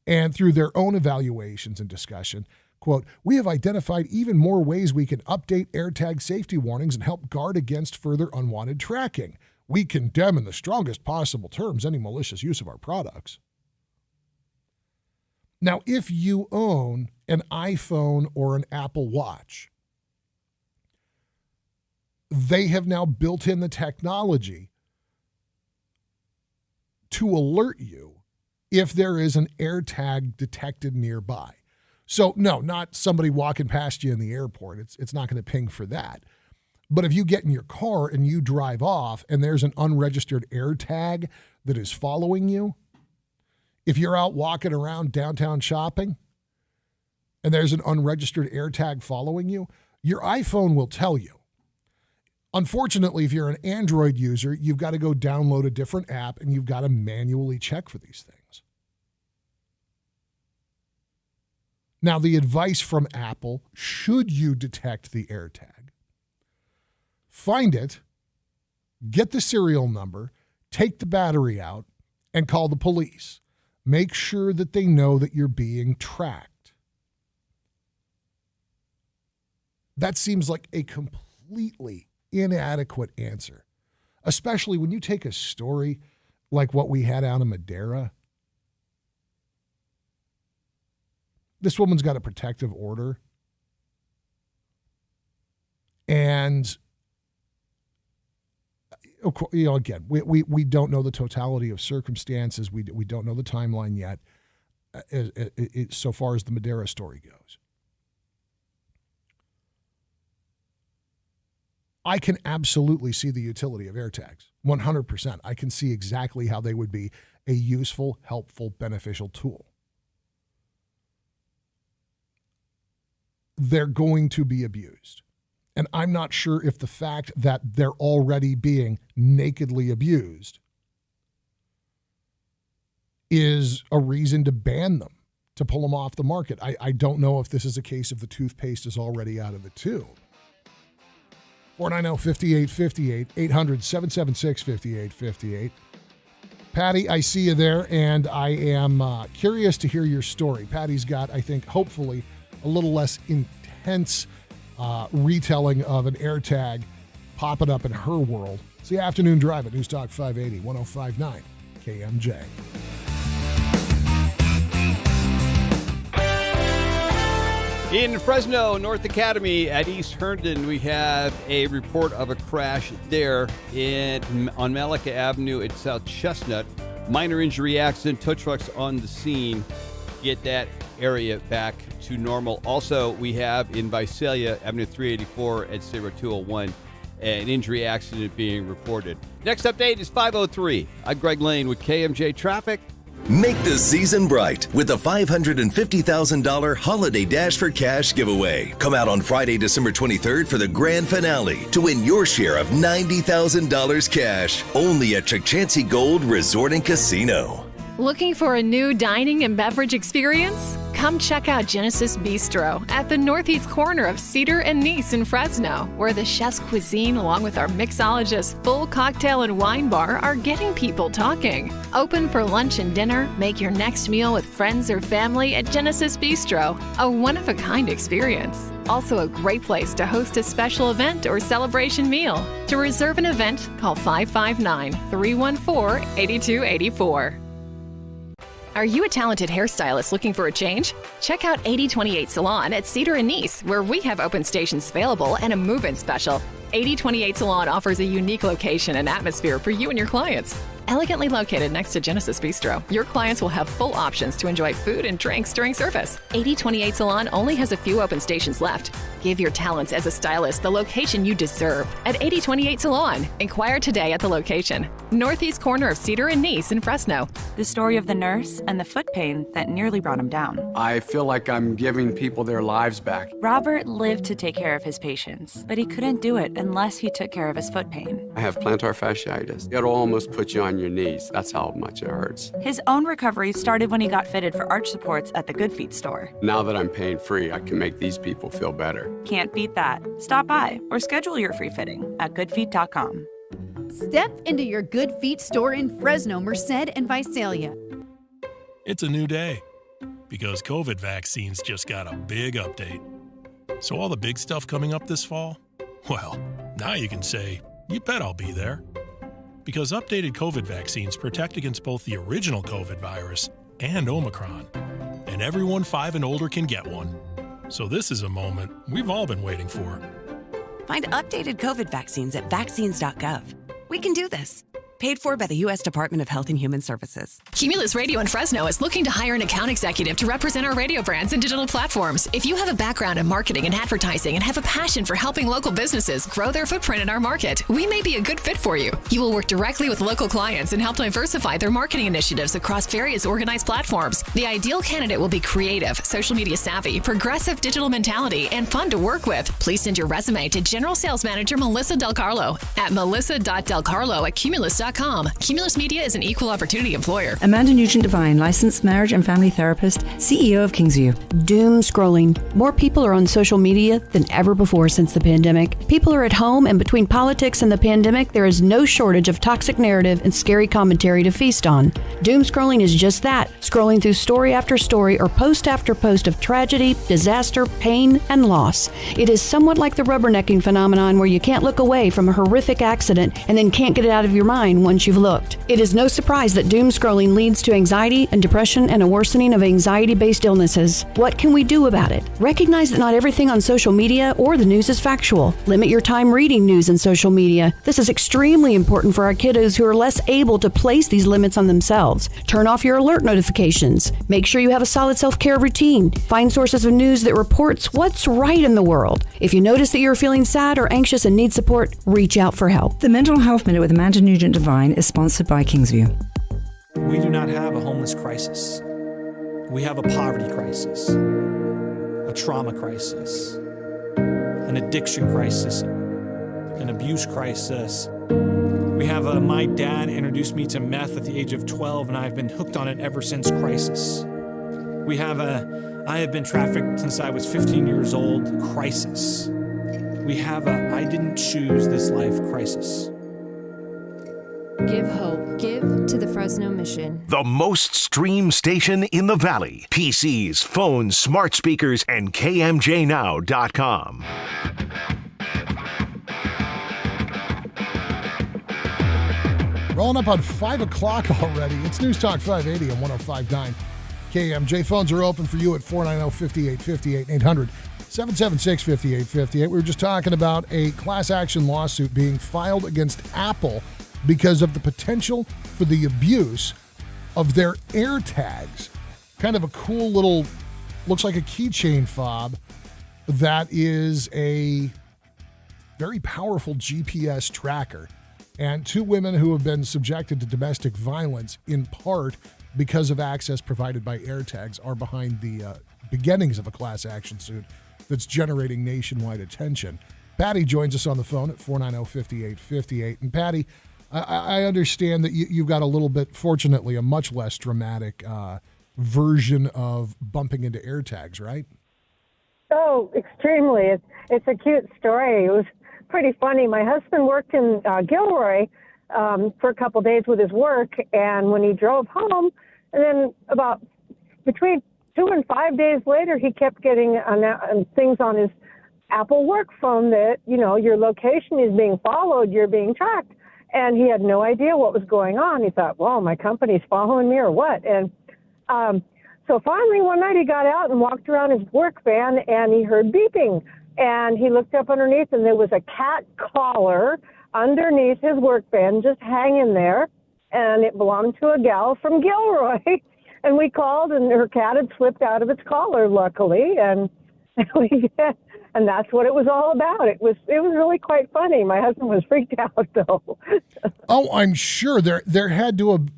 And through their own evaluations and discussion, quote, we have identified even more ways we can update AirTag safety warnings and help guard against further unwanted tracking. We condemn in the strongest possible terms any malicious use of our products. Now, if you own an iPhone or an Apple Watch, they have now built in the technology to alert you if there is an AirTag detected nearby. So, no, not somebody walking past you in the airport. It's not going to ping for that. But if you get in your car and you drive off and there's an unregistered AirTag that is following you, if you're out walking around downtown shopping and there's an unregistered AirTag following you, your iPhone will tell you. Unfortunately, if you're an Android user, you've got to go download a different app and you've got to manually check for these things. Now, the advice from Apple, should you detect the AirTag, find it, get the serial number, take the battery out, and call the police. Make sure that they know that you're being tracked. That seems like a completely inadequate answer, especially when you take a story like what we had out in Madera. This woman's got a protective order, and again, we don't know the totality of circumstances. We don't know the timeline yet, so far as the Madera story goes. I can absolutely see the utility of AirTags, 100%. I can see exactly how they would be a useful, helpful, beneficial tool. They're going to be abused. And I'm not sure if the fact that they're already being nakedly abused is a reason to ban them, to pull them off the market. I don't know if this is a case of the toothpaste is already out of the tube. 490-5858, 800-776-5858. Patty, I see you there, and I am curious to hear your story. Patty's got, I think, hopefully a little less intense retelling of an AirTag popping up in her world. It's the Afternoon Drive at News Talk 580, 105.9 KMJ. In Fresno, North Academy at East Herndon, we have a report of a crash there on Malacca Avenue at South Chestnut. Minor injury accident, tow trucks on the scene. Get that area back to normal. Also, we have in Visalia, Avenue 384 at State Road 201, an injury accident being reported. Next update is 5:03. I'm Greg Lane with KMJ Traffic. Make the season bright with the $550,000 Holiday Dash for Cash giveaway. Come out on Friday, December 23rd for the grand finale to win your share of $90,000 cash. Only at Chukchansi Gold Resort and Casino. Looking for a new dining and beverage experience? Come check out Genesis Bistro at the northeast corner of Cedar and Nice in Fresno, where the chef's cuisine along with our mixologist's full cocktail and wine bar are getting people talking. Open for lunch and dinner, make your next meal with friends or family at Genesis Bistro, a one-of-a-kind experience. Also a great place to host a special event or celebration meal. To reserve an event, call 559-314-8284. Are you a talented hairstylist looking for a change? Check out 8028 Salon at Cedar and Nice, where we have open stations available and a move-in special. 8028 Salon offers a unique location and atmosphere for you and your clients. Elegantly located next to Genesis Bistro, your clients will have full options to enjoy food and drinks during service. 8028 Salon only has a few open stations left. Give your talents as a stylist the location you deserve at 8028 Salon. Inquire today at the location, northeast corner of Cedar and Nice in Fresno. The story of the nurse and the foot pain that nearly brought him down. I feel like I'm giving people their lives back. Robert lived to take care of his patients, but he couldn't do it unless he took care of his foot pain. I have plantar fasciitis. It'll almost put you on your knees. That's how much it hurts. His own recovery started when he got fitted for arch supports at the Good Feet store. Now that I'm pain-free, I can make these people feel better. Can't beat that. Stop by or schedule your free fitting at goodfeet.com. Step into your Good Feet store in Fresno, Merced, and Visalia. It's a new day because COVID vaccines just got a big update. So all the big stuff coming up this fall? Well, now you can say, you bet I'll be there. Because updated COVID vaccines protect against both the original COVID virus and Omicron. And everyone 5 and older can get one. So this is a moment we've all been waiting for. Find updated COVID vaccines at vaccines.gov. We can do this. Paid for by the U.S. Department of Health and Human Services. Cumulus Radio in Fresno is looking to hire an account executive to represent our radio brands and digital platforms. If you have a background in marketing and advertising and have a passion for helping local businesses grow their footprint in our market, we may be a good fit for you. You will work directly with local clients and help diversify their marketing initiatives across various organized platforms. The ideal candidate will be creative, social media savvy, progressive digital mentality, and fun to work with. Please send your resume to General Sales Manager Melissa Del Carlo at melissa.delcarlo@cumulus.com. Cumulus Media is an equal opportunity employer. Amanda Nugent Devine, licensed marriage and family therapist, CEO of Kingsview. Doom scrolling. More people are on social media than ever before since the pandemic. People are at home, and between politics and the pandemic, there is no shortage of toxic narrative and scary commentary to feast on. Doom scrolling is just that, scrolling through story after story or post after post of tragedy, disaster, pain, and loss. It is somewhat like the rubbernecking phenomenon where you can't look away from a horrific accident and then can't get it out of your mind once you've looked. It is no surprise that doom scrolling leads to anxiety and depression and a worsening of anxiety-based illnesses. What can we do about it? Recognize that not everything on social media or the news is factual. Limit your time reading news and social media. This is extremely important for our kiddos who are less able to place these limits on themselves. Turn off your alert notifications. Make sure you have a solid self-care routine. Find sources of news that reports what's right in the world. If you notice that you're feeling sad or anxious and need support, reach out for help. The Mental Health Minute with Amanda Nugent Devine is sponsored by Kingsview. We do not have a homeless crisis. We have a poverty crisis, a trauma crisis, an addiction crisis, an abuse crisis. We have my dad introduced me to meth at the age of 12, and I've been hooked on it ever since crisis. We have I have been trafficked since I was 15 years old crisis. We have I didn't choose this life crisis. Give hope. Give to the Fresno Mission. The most streamed station in the Valley. PCs, phones, smart speakers, and KMJNow.com. Rolling up on 5 o'clock already. It's News Talk 580 and 105.9 KMJ. Phones are open for you at 490-5858, 800-776-5858. We were just talking about a class action lawsuit being filed against Apple because of the potential for the abuse of their AirTags. Kind of a cool little, looks like a keychain fob that is a very powerful GPS tracker. And two women who have been subjected to domestic violence, in part because of access provided by AirTags, are behind the beginnings of a class action suit that's generating nationwide attention. Patty joins us on the phone at 490-5858. And Patty, I understand that you've got a little bit, fortunately, a much less dramatic version of bumping into AirTags, right? Oh, extremely. It's a cute story. It was pretty funny. My husband worked in Gilroy for a couple days with his work, and when he drove home, and then about between 2 and 5 days later, he kept getting things on his Apple work phone that, your location is being followed, you're being tracked. And he had no idea what was going on. He thought, well, my company's following me or what? And so finally one night he got out and walked around his work van, and he heard beeping. And he looked up underneath, and there was a cat collar underneath his work van just hanging there. And it belonged to a gal from Gilroy. And we called, and her cat had slipped out of its collar, luckily. And that's what it was all about. It was really quite funny. My husband was freaked out, though. Oh, I'm sure there had to have.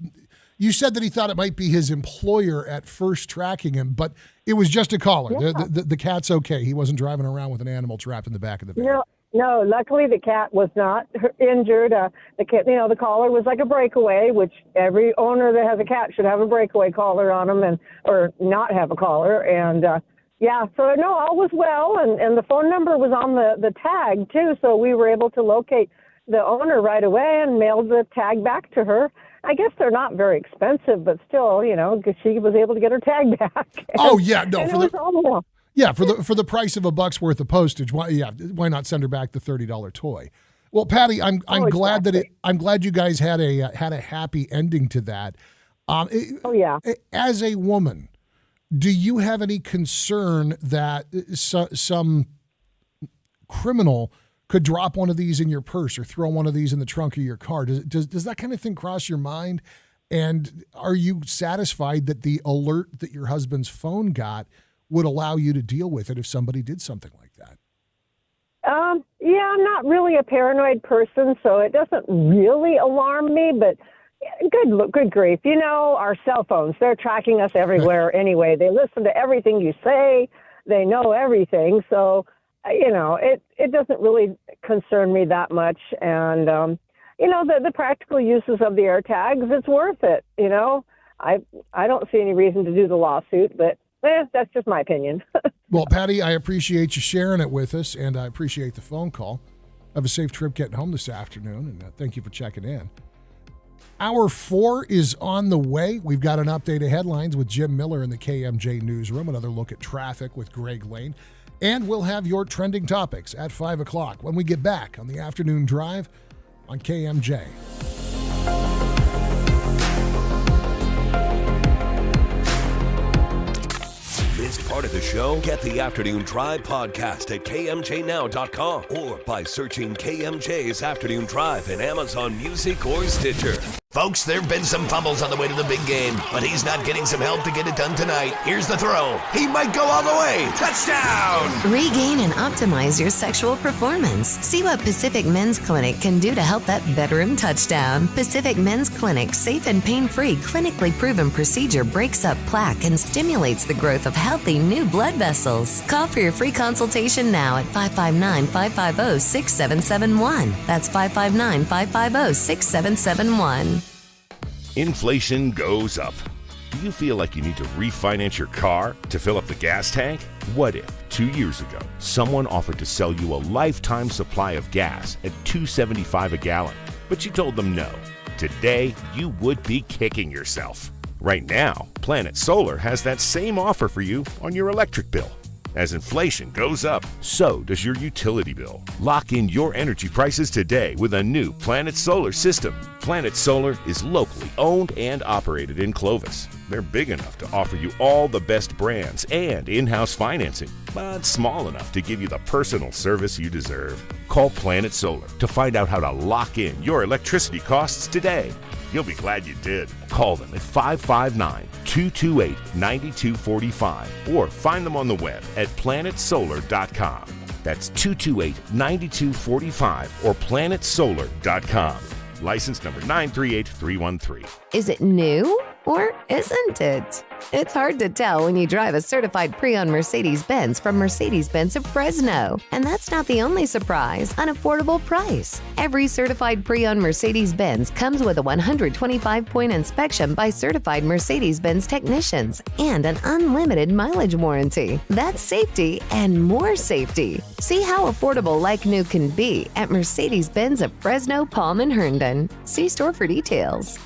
You said that he thought it might be his employer at first tracking him, but it was just a collar. Yeah. The cat's okay. He wasn't driving around with an animal trapped in the back of the van. No. Luckily, the cat was not injured. The collar was like a breakaway, which every owner that has a cat should have a breakaway collar on them, or not have a collar. And so no, all was well, and the phone number was on the tag too, so we were able to locate the owner right away and mailed the tag back to her. I guess they're not very expensive, but still, she was able to get her tag back. Oh yeah, no, for the price of $1 worth of postage, why not send her back the $30 toy? Well, Patty, I'm glad that I'm glad you guys had a happy ending to that. As a woman, do you have any concern that some criminal could drop one of these in your purse or throw one of these in the trunk of your car? Does that kind of thing cross your mind? And are you satisfied that the alert that your husband's phone got would allow you to deal with it if somebody did something like that? I'm not really a paranoid person, so it doesn't really alarm me, but good grief. Our cell phones, they're tracking us everywhere anyway. They listen to everything you say. They know everything. So, it doesn't really concern me that much. And, the practical uses of the AirTags, it's worth it. I don't see any reason to do the lawsuit, but that's just my opinion. Well, Patty, I appreciate you sharing it with us, and I appreciate the phone call. Have a safe trip getting home this afternoon, and thank you for checking in. Hour 4 is on the way. We've got an update of headlines with Jim Miller in the KMJ newsroom, another look at traffic with Greg Lane, and we'll have your trending topics at 5 o'clock when we get back on the afternoon drive on KMJ. Missed part of the show? Get the Afternoon Drive podcast at KMJNow.com or by searching KMJ's Afternoon Drive in Amazon Music or Stitcher. Folks, there have been some fumbles on the way to the big game, but he's not getting some help to get it done tonight. Here's the throw. He might go all the way. Touchdown! Regain and optimize your sexual performance. See what Pacific Men's Clinic can do to help that bedroom touchdown. Pacific Men's Clinic, safe and pain-free, clinically proven procedure breaks up plaque and stimulates the growth of healthy new blood vessels. Call for your free consultation now at 559-550-6771. That's 559-550-6771. Inflation goes up. Do you feel like you need to refinance your car to fill up the gas tank? What if 2 years ago someone offered to sell you a lifetime supply of gas at $2.75 a gallon, but you told them no? Today, you would be kicking yourself. Right now, Planet Solar has that same offer for you on your electric bill. As inflation goes up, so does your utility bill. Lock in your energy prices today with a new Planet Solar system. Planet Solar is locally owned and operated in Clovis. They're big enough to offer you all the best brands and in-house financing, but small enough to give you the personal service you deserve. Call Planet Solar to find out how to lock in your electricity costs today. You'll be glad you did. Call them at 559-228-9245 or find them on the web at planetsolar.com. That's 228-9245 or planetsolar.com. License number 938313. Is it new or isn't it? It's hard to tell when you drive a certified pre-owned Mercedes-Benz from Mercedes-Benz of Fresno. And that's not the only surprise, an affordable price. Every certified pre-owned Mercedes-Benz comes with a 125-point inspection by certified Mercedes-Benz technicians and an unlimited mileage warranty. That's safety and more safety. See how affordable like new can be at Mercedes-Benz of Fresno, Palm, and Herndon. See store for details.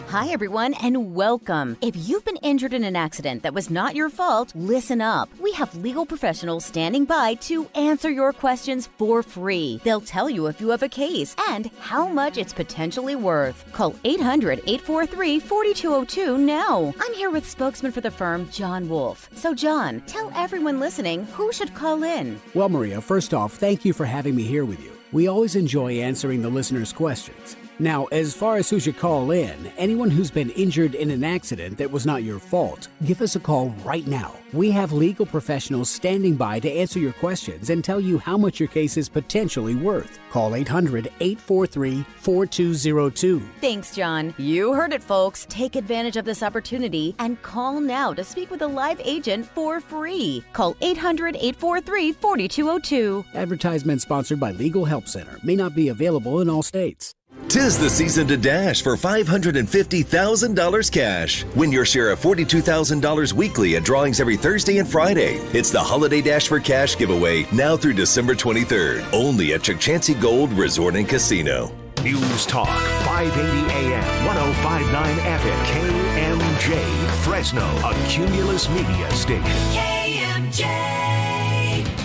Hi, everyone, and welcome. If you've been injured in an accident that was not your fault, listen up. We have legal professionals standing by to answer your questions for free. They'll tell you if you have a case and how much it's potentially worth. Call 800-843-4202 now. I'm here with spokesman for the firm, John Wolf. So, John, tell everyone listening who should call in. Well, Maria, first off, thank you for having me here with you. We always enjoy answering the listeners' questions. Now, as far as who should call in, anyone who's been injured in an accident that was not your fault, give us a call right now. We have legal professionals standing by to answer your questions and tell you how much your case is potentially worth. Call 800-843-4202. Thanks, John. You heard it, folks. Take advantage of this opportunity and call now to speak with a live agent for free. Call 800-843-4202. Advertisement sponsored by Legal Help Center. May not be available in all states. 'Tis the season to dash for $550,000 cash. Win your share of $42,000 weekly at drawings every Thursday and Friday. It's the Holiday Dash for Cash giveaway now through December 23rd. Only at Chukchansi Gold Resort and Casino. News Talk 580 AM 105.9 FM KMJ Fresno, a Cumulus Media station. KMJ.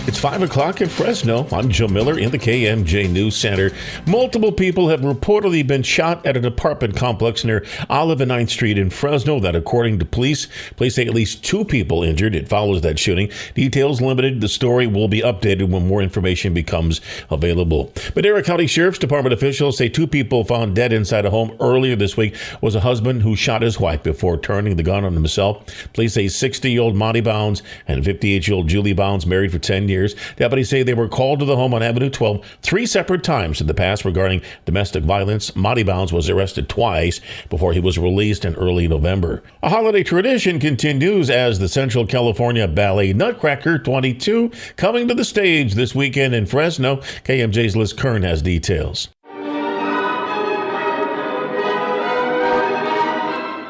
It's 5 o'clock in Fresno. I'm Joe Miller in the KMJ News Center. Multiple people have reportedly been shot at an apartment complex near Olive and 9th Street in Fresno. That, according to police say at least 2 people injured. It follows that shooting. Details limited. The story will be updated when more information becomes available. Madera County Sheriff's Department officials say 2 people found dead inside a home earlier this week was a husband who shot his wife before turning the gun on himself. Police say 60-year-old Monty Bounds and 58-year-old Julie Bounds, married for 10 years. Deputies say they were called to the home on Avenue 12 3 separate times in the past regarding domestic violence. Monty Bounds was arrested twice before he was released in early November. A holiday tradition continues as the Central California Ballet Nutcracker 22 coming to the stage this weekend in Fresno. KMJ's Liz Kern has details.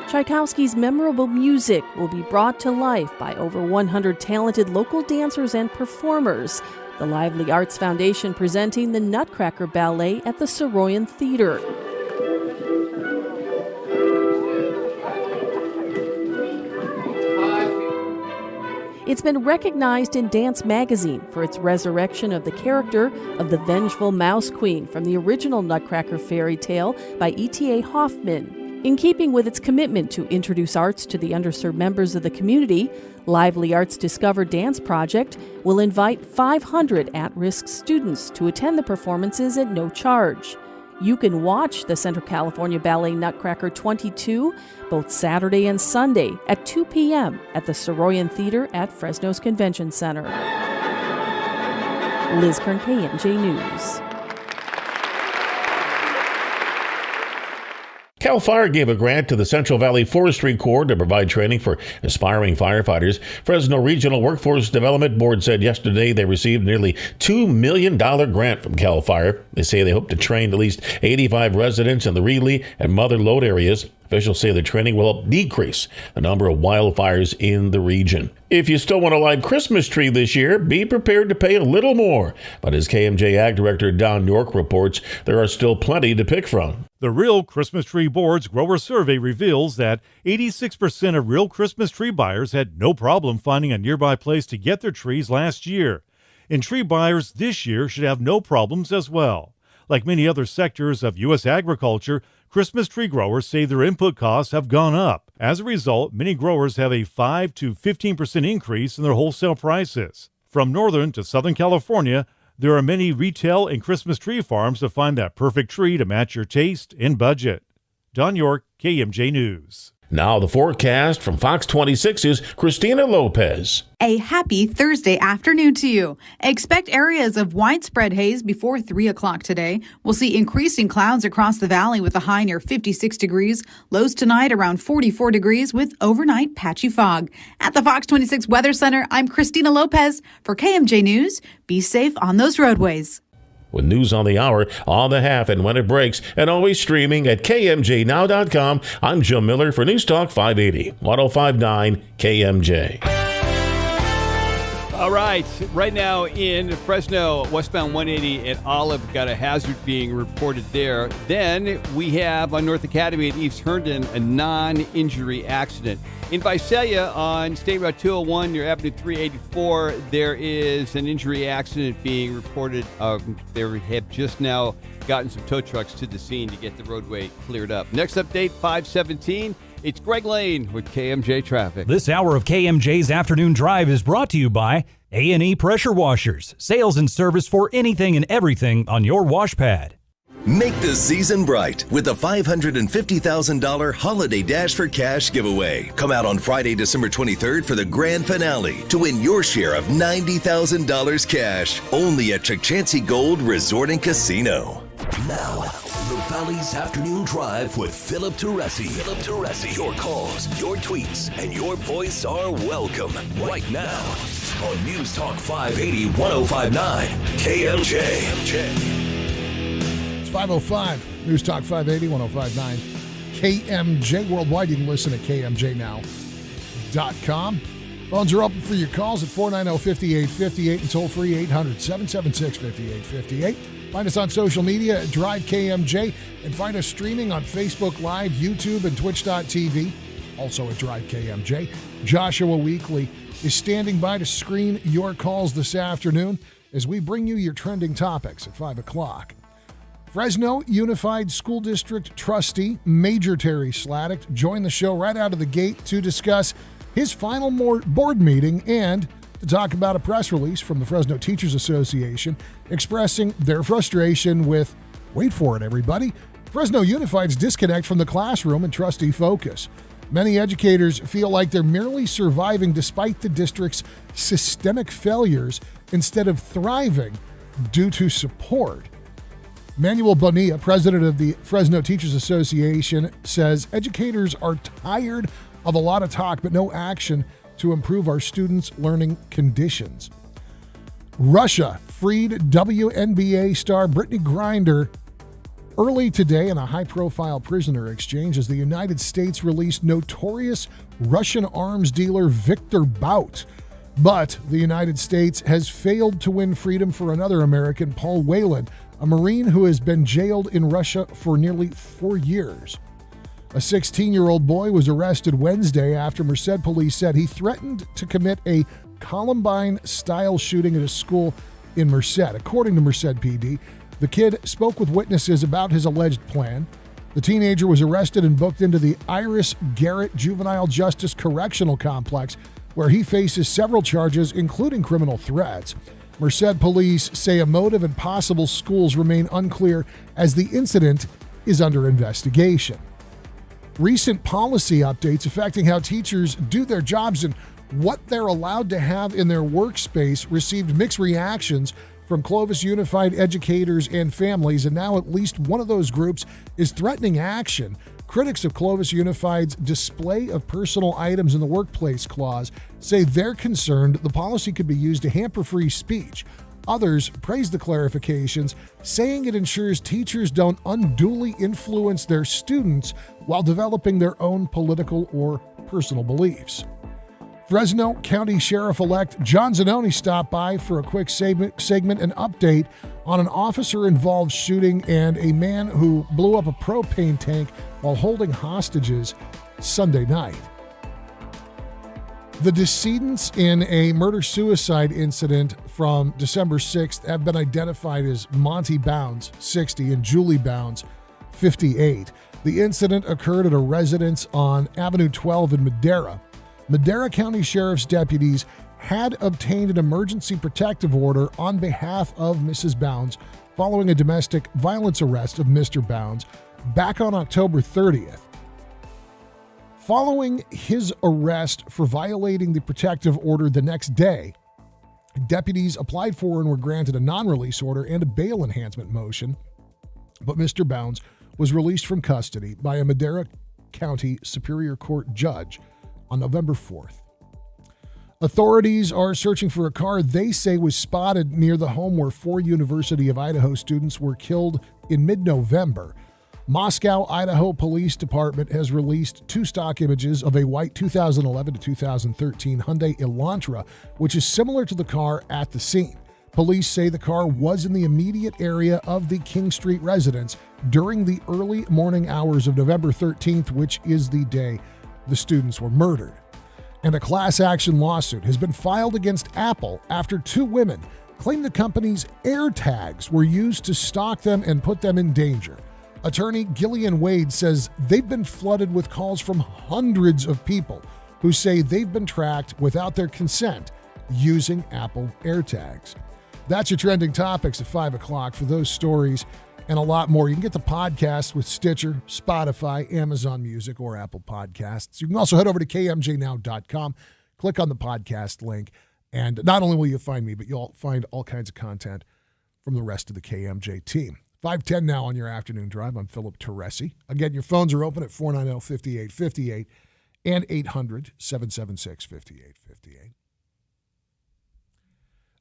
Tchaikovsky's memorable music will be brought to life by over 100 talented local dancers and performers. The Lively Arts Foundation presenting the Nutcracker Ballet at the Soroyan Theater. It's been recognized in Dance Magazine for its resurrection of the character of the vengeful Mouse Queen from the original Nutcracker fairy tale by E.T.A. Hoffman. In keeping with its commitment to introduce arts to the underserved members of the community, Lively Arts Discover Dance Project will invite 500 at-risk students to attend the performances at no charge. You can watch the Central California Ballet Nutcracker 22 both Saturday and Sunday at 2 p.m. at the Soroyan Theater at Fresno's Convention Center. Liz Kern, KMJ News. CAL FIRE gave a grant to the Central Valley Forestry Corps to provide training for aspiring firefighters. Fresno Regional Workforce Development Board said yesterday they received nearly $2 million grant from CAL FIRE. They say they hope to train at least 85 residents in the Reedley and Mother Lode areas. Officials say the training will help decrease the number of wildfires in the region. If you still want a live Christmas tree this year, be prepared to pay a little more. But as KMJ Ag Director Don York reports, there are still plenty to pick from. The Real Christmas Tree Board's grower survey reveals that 86% of real Christmas tree buyers had no problem finding a nearby place to get their trees last year. And tree buyers this year should have no problems as well. Like many other sectors of U.S. agriculture, Christmas tree growers say their input costs have gone up. As a result, many growers have a 5 to 15% increase in their wholesale prices. From northern to southern California, there are many retail and Christmas tree farms to find that perfect tree to match your taste and budget. Don York, KMJ News. Now the forecast from Fox 26's Christina Lopez. A happy Thursday afternoon to you. Expect areas of widespread haze before 3 o'clock today. We'll see increasing clouds across the valley with a high near 56 degrees. Lows tonight around 44 degrees with overnight patchy fog. At the Fox 26 Weather Center, I'm Christina Lopez for KMJ News. Be safe on those roadways. With news on the hour, on the half, and when it breaks, and always streaming at KMJNow.com, I'm Joe Miller for News Talk 580, 105.9 KMJ. All right, right now in Fresno, westbound 180 at Olive, got a hazard being reported there. Then we have on North Academy at East Herndon, a non-injury accident. In Visalia on State Route 201 near Avenue 384, there is an injury accident being reported. They have just now gotten some tow trucks to the scene to get the roadway cleared up. Next update, 517. It's Greg Lane with KMJ Traffic. This hour of KMJ's Afternoon Drive is brought to you by A&E Pressure Washers. Sales and service for anything and everything on your wash pad. Make the season bright with the $550,000 Holiday Dash for Cash giveaway. Come out on Friday, December 23rd for the grand finale to win your share of $90,000 cash. Only at Chukchansi Gold Resort and Casino. Now, the Valley's Afternoon Drive with Philip Teresi. Philip Teresi. Your calls, your tweets, and your voice are welcome right now on News Talk 580 1059 KMJ. 505 News Talk 580 1059 KMJ. Worldwide, you can listen at KMJNow.com. Phones are open for your calls at 490-5858 and toll free 800-776-5858. Find us on social media at Drive KMJ and find us streaming on Facebook Live, YouTube, and Twitch.tv. Also at Drive KMJ. Joshua Weekly is standing by to screen your calls this afternoon as we bring you your trending topics at 5 o'clock. Fresno Unified School District trustee Major Terry Sladek joined the show right out of the gate to discuss his final board meeting and to talk about a press release from the Fresno Teachers Association expressing their frustration with, wait for it everybody, Fresno Unified's disconnect from the classroom and trustee focus. Many educators feel like they're merely surviving despite the district's systemic failures instead of thriving due to support. Manuel Bonilla, president of the Fresno Teachers Association, says educators are tired of a lot of talk but no action to improve our students' learning conditions. Russia freed WNBA star Brittany Griner early today in a high-profile prisoner exchange as the United States released notorious Russian arms dealer Victor Bout. But the United States has failed to win freedom for another American, Paul Whelan, a Marine who has been jailed in Russia for nearly 4 years. A 16-year-old boy was arrested Wednesday after Merced police said he threatened to commit a Columbine-style shooting at a school in Merced. According to Merced PD, the kid spoke with witnesses about his alleged plan. The teenager was arrested and booked into the Iris Garrett Juvenile Justice Correctional Complex, where he faces several charges, including criminal threats. Merced police say a motive and possible schools remain unclear as the incident is under investigation. Recent policy updates affecting how teachers do their jobs and what they're allowed to have in their workspace received mixed reactions from Clovis Unified educators and families, and now at least one of those groups is threatening action. Critics of Clovis Unified's display of personal items in the workplace clause say they're concerned the policy could be used to hamper free speech. Others praised the clarifications, saying it ensures teachers don't unduly influence their students while developing their own political or personal beliefs. Fresno County Sheriff-elect John Zanoni stopped by for a quick segment and update on an officer-involved shooting and a man who blew up a propane tank while holding hostages Sunday night. The decedents in a murder-suicide incident from December 6th have been identified as Monty Bounds, 60, and Julie Bounds, 58. The incident occurred at a residence on Avenue 12 in Madera. Madera County Sheriff's deputies had obtained an emergency protective order on behalf of Mrs. Bounds following a domestic violence arrest of Mr. Bounds back on October 30th. Following his arrest for violating the protective order the next day, deputies applied for and were granted a non-release order and a bail enhancement motion, but Mr. Bounds was released from custody by a Madera County Superior Court judge on November 4th. Authorities are searching for a car they say was spotted near the home where 4 University of Idaho students were killed in mid-November. Moscow, Idaho Police Department has released 2 stock images of a white 2011 to 2013 Hyundai Elantra, which is similar to the car at the scene. Police say the car was in the immediate area of the King Street residence during the early morning hours of November 13th, which is the day the students were murdered. And a class action lawsuit has been filed against Apple after 2 women claim the company's AirTags were used to stalk them and put them in danger. Attorney Gillian Wade says they've been flooded with calls from hundreds of people who say they've been tracked without their consent using Apple AirTags. That's your trending topics at 5 o'clock. For those stories and a lot more, you can get the podcast with Stitcher, Spotify, Amazon Music, or Apple Podcasts. You can also head over to kmjnow.com, click on the podcast link, and not only will you find me, but you'll find all kinds of content from the rest of the KMJ team. 5:10 now on your afternoon drive. I'm Philip Teresi. Again, your phones are open at 490-5858 and 800-776-5858.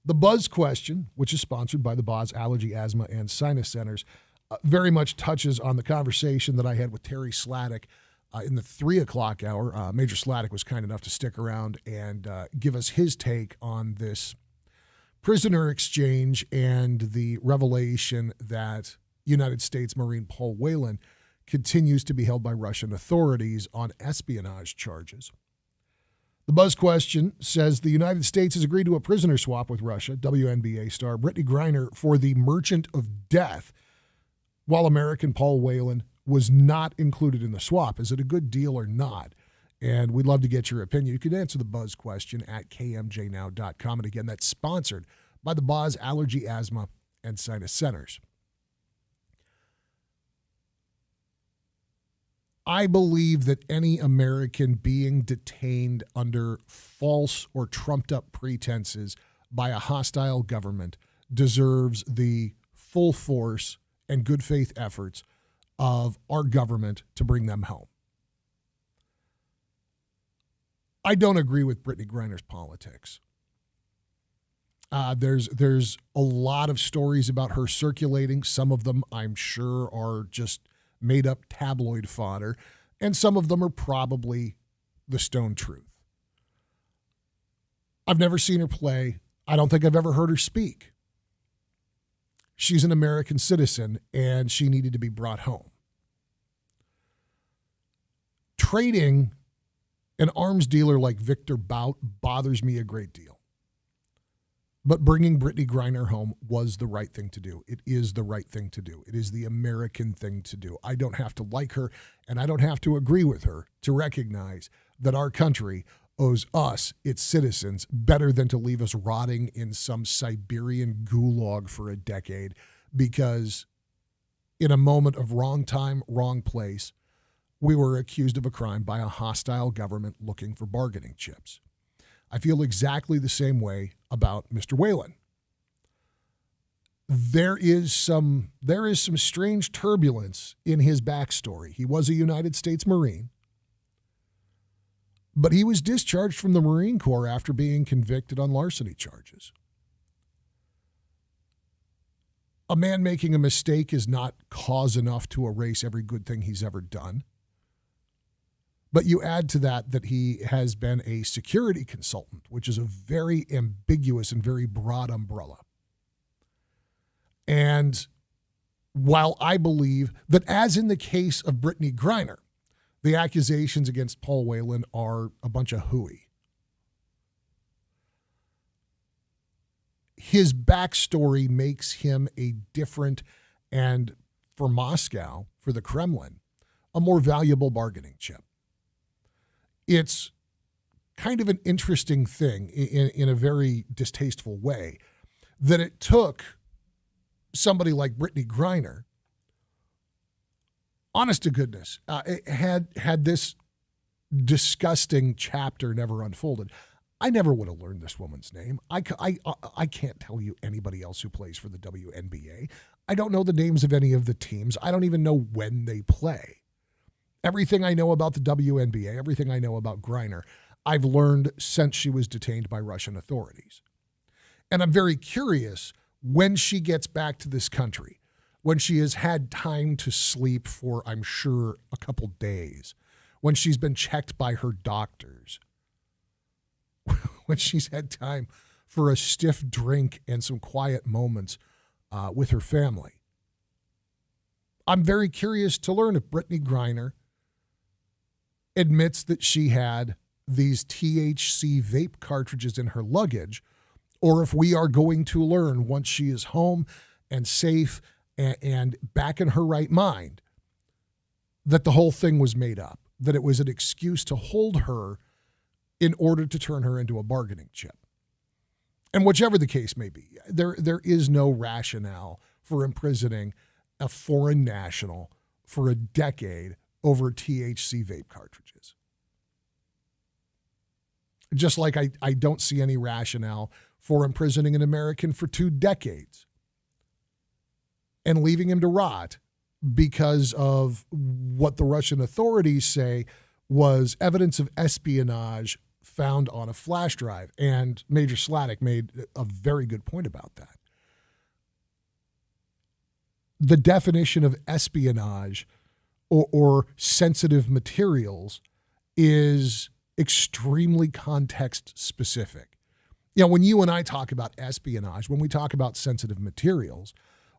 The Buzz question, which is sponsored by the Boz Allergy, Asthma, and Sinus Centers, very much touches on the conversation that I had with Terry Sladek in the 3 o'clock hour. Major Sladek was kind enough to stick around and give us his take on this prisoner exchange and the revelation that United States Marine Paul Whelan continues to be held by Russian authorities on espionage charges. The Buzz question says the United States has agreed to a prisoner swap with Russia, WNBA star Brittany Griner, for the Merchant of Death, while American Paul Whelan was not included in the swap. Is it a good deal or not? And we'd love to get your opinion. You can answer the Buzz question at kmjnow.com. And again, that's sponsored by the Boz Allergy, Asthma, and Sinus Centers. I believe that any American being detained under false or trumped-up pretenses by a hostile government deserves the full force and good faith efforts of our government to bring them home. I don't agree with Brittany Griner's politics. There's a lot of stories about her circulating. Some of them, I'm sure, are just made-up tabloid fodder, and some of them are probably the stone truth. I've never seen her play. I don't think I've ever heard her speak. She's an American citizen, and she needed to be brought home. Trading an arms dealer like Victor Bout bothers me a great deal. But bringing Brittany Griner home was the right thing to do. It is the right thing to do. It is the American thing to do. I don't have to like her, and I don't have to agree with her to recognize that our country owes us, its citizens, better than to leave us rotting in some Siberian gulag for a decade because in a moment of wrong time, wrong place, we were accused of a crime by a hostile government looking for bargaining chips. I feel exactly the same way about Mr. Whelan. There is some strange turbulence in his backstory. He was a United States Marine, but he was discharged from the Marine Corps after being convicted on larceny charges. A man making a mistake is not cause enough to erase every good thing he's ever done. But you add to that he has been a security consultant, which is a very ambiguous and very broad umbrella. And while I believe that, as in the case of Brittany Griner, the accusations against Paul Whelan are a bunch of hooey, his backstory makes him a different and, for Moscow, for the Kremlin, a more valuable bargaining chip. It's kind of an interesting thing in a very distasteful way that it took somebody like Brittany Griner, honest to goodness, had this disgusting chapter never unfolded, I never would have learned this woman's name. I can't tell you anybody else who plays for the WNBA. I don't know the names of any of the teams. I don't even know when they play. Everything I know about the WNBA, everything I know about Griner, I've learned since she was detained by Russian authorities. And I'm very curious when she gets back to this country, when she has had time to sleep for, I'm sure, a couple days, when she's been checked by her doctors, when she's had time for a stiff drink and some quiet moments with her family. I'm very curious to learn if Brittany Griner admits that she had these THC vape cartridges in her luggage, or if we are going to learn once she is home and safe and back in her right mind that the whole thing was made up, that it was an excuse to hold her in order to turn her into a bargaining chip. And whichever the case may be, there is no rationale for imprisoning a foreign national for a decade over THC vape cartridges. Just like I don't see any rationale for imprisoning an American for 2 decades and leaving him to rot because of what the Russian authorities say was evidence of espionage found on a flash drive. And Major Sladek made a very good point about that. The definition of espionage or sensitive materials is extremely context specific. You know, when you and I talk about espionage, when we talk about sensitive materials,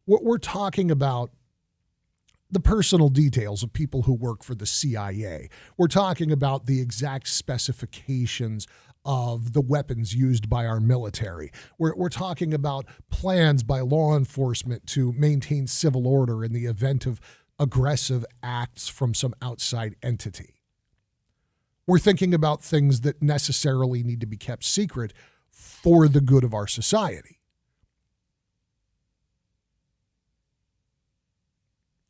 we're talking about the personal details of people who work for the CIA. We're talking about the exact specifications of the weapons used by our military. We're talking about plans by law enforcement to maintain civil order in the event of aggressive acts from some outside entity. We're thinking about things that necessarily need to be kept secret for the good of our society.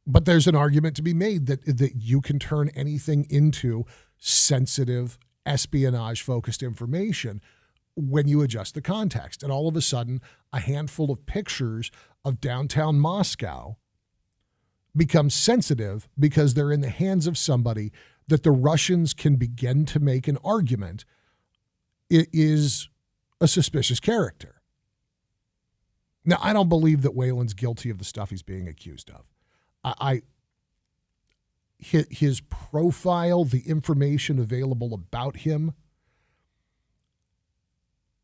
But there's an argument to be made that you can turn anything into sensitive, espionage-focused information when you adjust the context. And all of a sudden, a handful of pictures of downtown Moscow become sensitive because they're in the hands of somebody that the Russians can begin to make an argument it is a suspicious character. Now, I don't believe that Whelan's guilty of the stuff he's being accused of. His profile, the information available about him,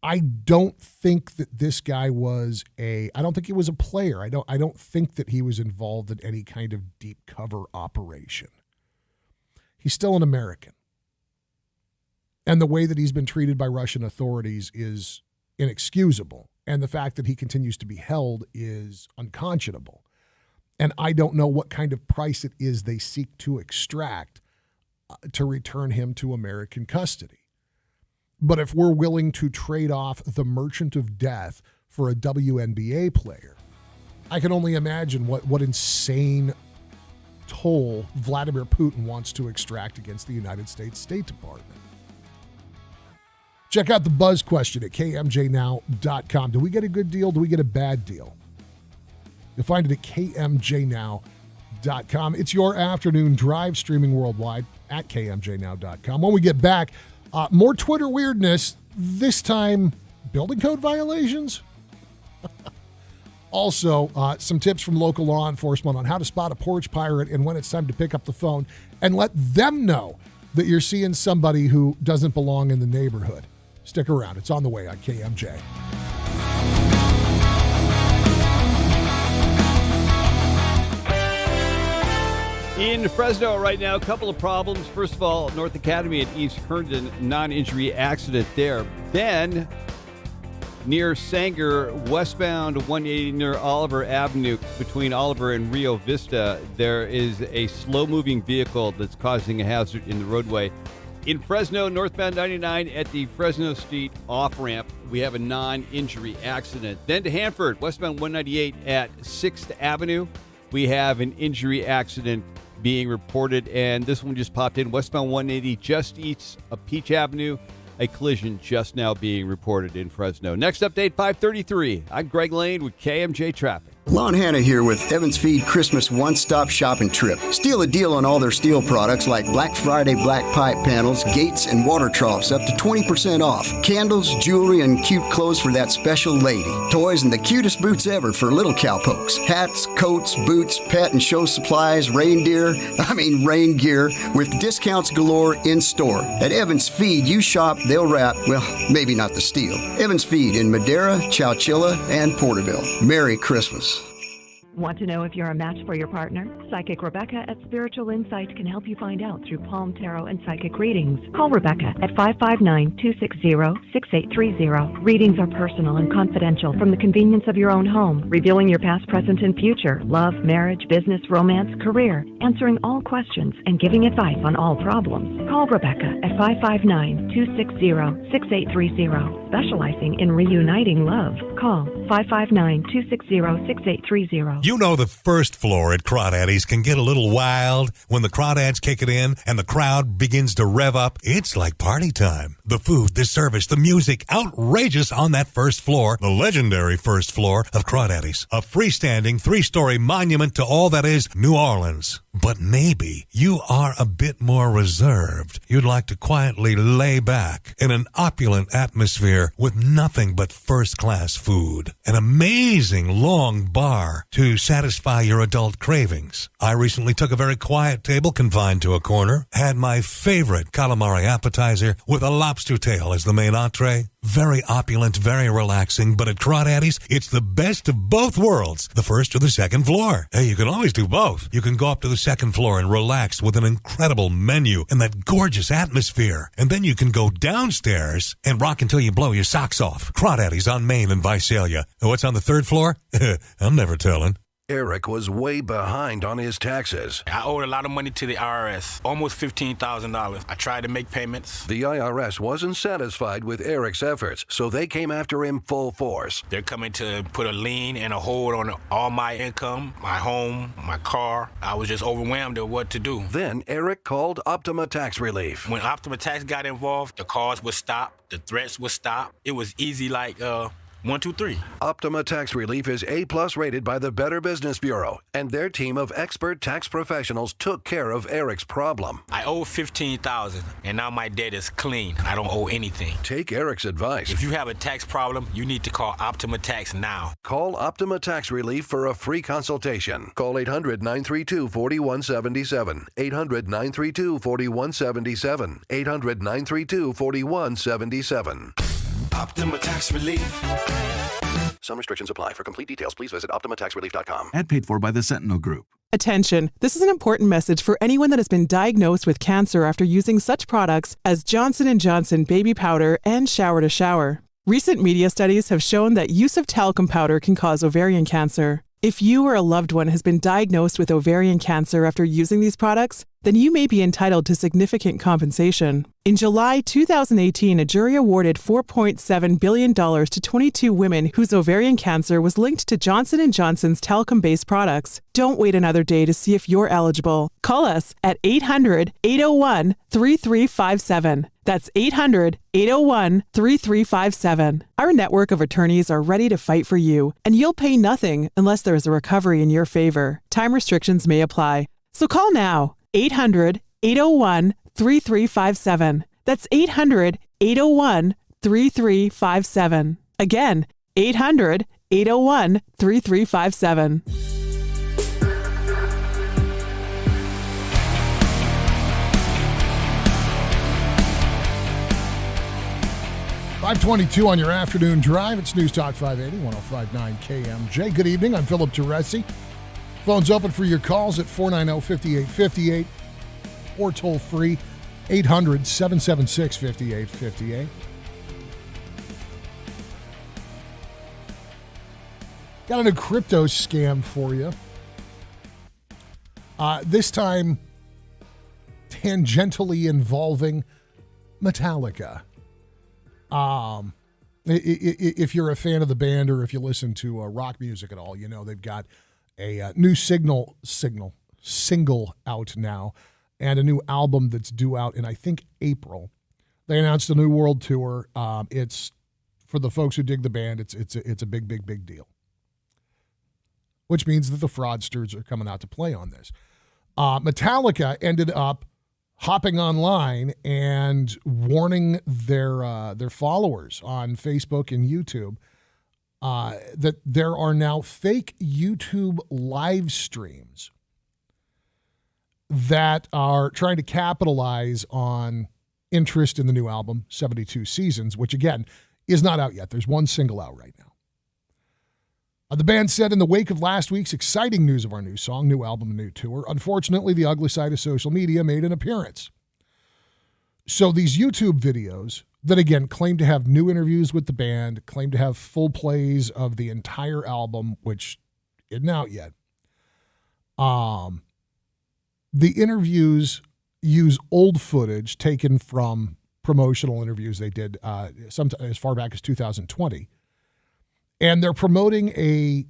I don't think that this guy was I don't think he was a player. I don't think that he was involved in any kind of deep cover operation. He's still an American. And the way that he's been treated by Russian authorities is inexcusable. And the fact that he continues to be held is unconscionable. And I don't know what kind of price it is they seek to extract to return him to American custody. But if we're willing to trade off the merchant of death for a WNBA player, I can only imagine what insane toll Vladimir Putin wants to extract against the United States State Department. Check out the buzz question at kmjnow.com. Do we get a good deal? Do we get a bad deal? You'll find it at kmjnow.com. It's your afternoon drive, streaming worldwide at kmjnow.com. When we get back, more Twitter weirdness, this time building code violations. Also, some tips from local law enforcement on how to spot a porch pirate and when it's time to pick up the phone and let them know that you're seeing somebody who doesn't belong in the neighborhood. Stick around. It's on the way on KMJ. In Fresno right now, a couple of problems. First of all, North Academy and East Herndon, non-injury accident there. Then, near Sanger, westbound 180 near Oliver Avenue, between Oliver and Rio Vista, there is a slow-moving vehicle that's causing a hazard in the roadway. In Fresno, northbound 99 at the Fresno Street off-ramp, we have a non-injury accident. Then to Hanford, westbound 198 at 6th Avenue, we have an injury accident being reported, and this one just popped in. Westbound 180 just east of Peach Avenue, a collision just now being reported in Fresno. Next update, 5:33. I'm Greg Lane with KMJ Traffic. Lon Hanna here with Evans Feed Christmas one-stop shopping trip. Steal a deal on all their steel products like Black Friday black pipe panels, gates, and water troughs up to 20% off. Candles, jewelry, and cute clothes for that special lady. Toys and the cutest boots ever for little cowpokes. Hats, coats, boots, pet and show supplies, rain gear with discounts galore in store. At Evans Feed, you shop, they'll wrap, well, maybe not the steel. Evans Feed in Madera, Chowchilla, and Porterville. Merry Christmas. Want to know if you're a match for your partner? Psychic Rebecca at Spiritual Insight can help you find out through palm tarot and psychic readings. Call Rebecca at 559-260-6830. Readings are personal and confidential from the convenience of your own home, revealing your past, present, and future, love, marriage, business, romance, career, answering all questions and giving advice on all problems. Call Rebecca at 559-260-6830. Specializing in reuniting love. Call 559-260-6830. You know the first floor at Crawdaddy's can get a little wild when the crawdads kick it in and the crowd begins to rev up. It's like party time. The food, the service, the music, outrageous on that first floor, the legendary first floor of Crawdaddy's. A freestanding 3-story monument to all that is New Orleans. But maybe you are a bit more reserved. You'd like to quietly lay back in an opulent atmosphere with nothing but first-class food. An amazing long bar to satisfy your adult cravings. I recently took a very quiet table confined to a corner, had my favorite calamari appetizer with a lobster tail as the main entree. Very opulent, very relaxing, but at Crawdaddy's, it's the best of both worlds, the first or the second floor. Hey, you can always do both. You can go up to the second floor and relax with an incredible menu and that gorgeous atmosphere. And then you can go downstairs and rock until you blow your socks off. Crawdaddy's on Main in Visalia. And what's on the third floor? I'm never telling. Eric was way behind on his taxes. I owed a lot of money to the IRS, almost $15,000. I tried to make payments. The IRS wasn't satisfied with Eric's efforts, so they came after him full force. They're coming to put a lien and a hold on all my income, my home, my car. I was just overwhelmed at what to do. Then Eric called Optima Tax Relief. When Optima Tax got involved, the calls would stop, the threats would stop. It was easy like, 1, 2, 3. Optima Tax Relief is A+ rated by the Better Business Bureau, and their team of expert tax professionals took care of Eric's problem. I owe $15,000, and now my debt is clean. I don't owe anything. Take Eric's advice. If you have a tax problem, you need to call Optima Tax now. Call Optima Tax Relief for a free consultation. Call 800-932-4177. 800-932-4177. 800-932-4177. Optima Tax Relief. Some restrictions apply. For complete details, please visit OptimaTaxRelief.com. Ad paid for by the Sentinel Group. Attention, this is an important message for anyone that has been diagnosed with cancer after using such products as Johnson & Johnson Baby Powder and Shower to Shower. Recent media studies have shown that use of talcum powder can cause ovarian cancer. If you or a loved one has been diagnosed with ovarian cancer after using these products, then you may be entitled to significant compensation. In July 2018, a jury awarded $4.7 billion to 22 women whose ovarian cancer was linked to Johnson & Johnson's talcum-based products. Don't wait another day to see if you're eligible. Call us at 800-801-3357. That's 800-801-3357. Our network of attorneys are ready to fight for you, and you'll pay nothing unless there is a recovery in your favor. Time restrictions may apply. So call now. 800-801-3357. That's 800-801-3357. Again, 801-3357. .522 on your afternoon drive. It's News Talk 580, 105.9 KMJ. Good evening. I'm Philip Teresi. Phone's open for your calls at 490-5858 or toll free 800-776-5858. Got a new crypto scam for you. This time tangentially involving Metallica. If you're a fan of the band or if you listen to rock music at all, you know they've got a new single out now and a new album that's due out in, I think, April. They announced a new world tour. It's for the folks who dig the band. It's a big deal, which means that the fraudsters are coming out to play on this. Metallica ended up hopping online and warning their followers on Facebook and YouTube that there are now fake YouTube live streams that are trying to capitalize on interest in the new album, 72 Seasons, which, again, is not out yet. There's one single out right now. The band said in the wake of last week's exciting news of our new song, new album, new tour, unfortunately, the ugly side of social media made an appearance. So these YouTube videos that, again, claim to have new interviews with the band, claim to have full plays of the entire album, which isn't out yet. The interviews use old footage taken from promotional interviews they did sometime as far back as 2020. And they're promoting a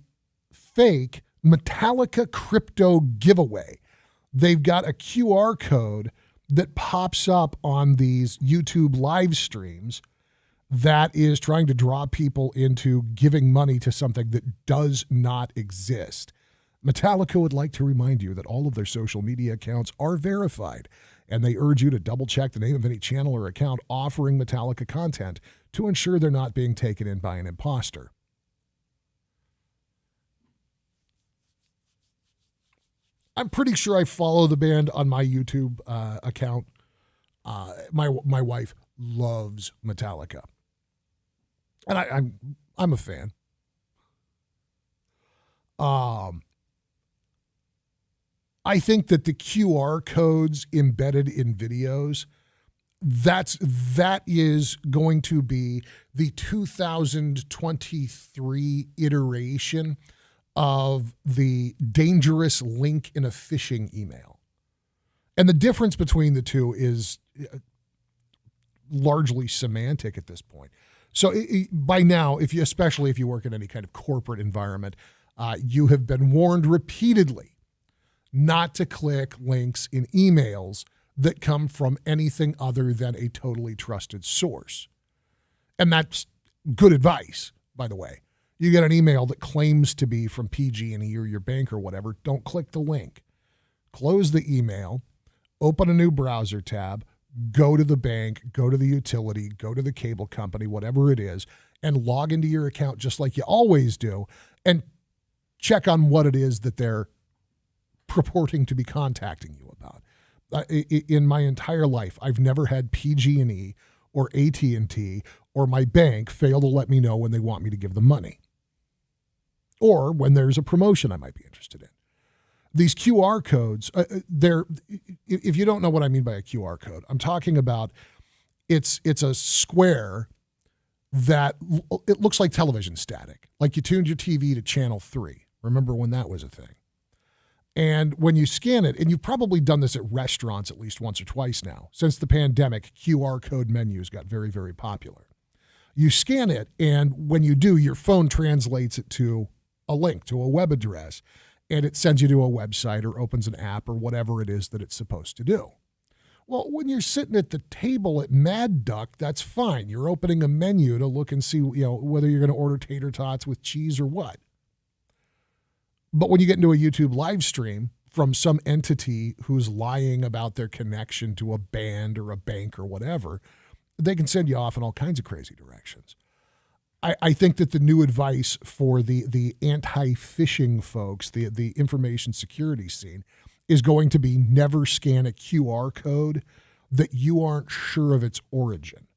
fake Metallica crypto giveaway. They've got a QR code that pops up on these YouTube live streams that is trying to draw people into giving money to something that does not exist. Metallica would like to remind you that all of their social media accounts are verified, and they urge you to double-check the name of any channel or account offering Metallica content to ensure they're not being taken in by an imposter. I'm pretty sure I follow the band on my YouTube account. My wife loves Metallica, and I'm a fan. I think that the QR codes embedded in videos, that is going to be the 2023 iteration of the dangerous link in a phishing email. And the difference between the two is largely semantic at this point. So by now, especially if you work in any kind of corporate environment, you have been warned repeatedly not to click links in emails that come from anything other than a totally trusted source. And that's good advice, by the way. You get an email that claims to be from PG&E or your bank or whatever, don't click the link. Close the email, open a new browser tab, go to the bank, go to the utility, go to the cable company, whatever it is, and log into your account just like you always do, and check on what it is that they're purporting to be contacting you about. In my entire life, I've never had PG&E or AT&T or my bank fail to let me know when they want me to give them money, or when there's a promotion I might be interested in. These QR codes, if you don't know what I mean by a QR code, I'm talking about it's a square that it looks like television static, like you tuned your TV to channel 3. Remember when that was a thing? And when you scan it, and you've probably done this at restaurants at least once or twice now, since the pandemic, QR code menus got very, very popular. You scan it, and when you do, your phone translates it to a link to a web address, and it sends you to a website or opens an app or whatever it is that it's supposed to do. Well, when you're sitting at the table at Mad Duck, that's fine. You're opening a menu to look and see, whether you're going to order tater tots with cheese or what. But when you get into a YouTube live stream from some entity who's lying about their connection to a band or a bank or whatever, they can send you off in all kinds of crazy directions. I think that the new advice for the anti-phishing folks, the information security scene, is going to be never scan a QR code that you aren't sure of its origin.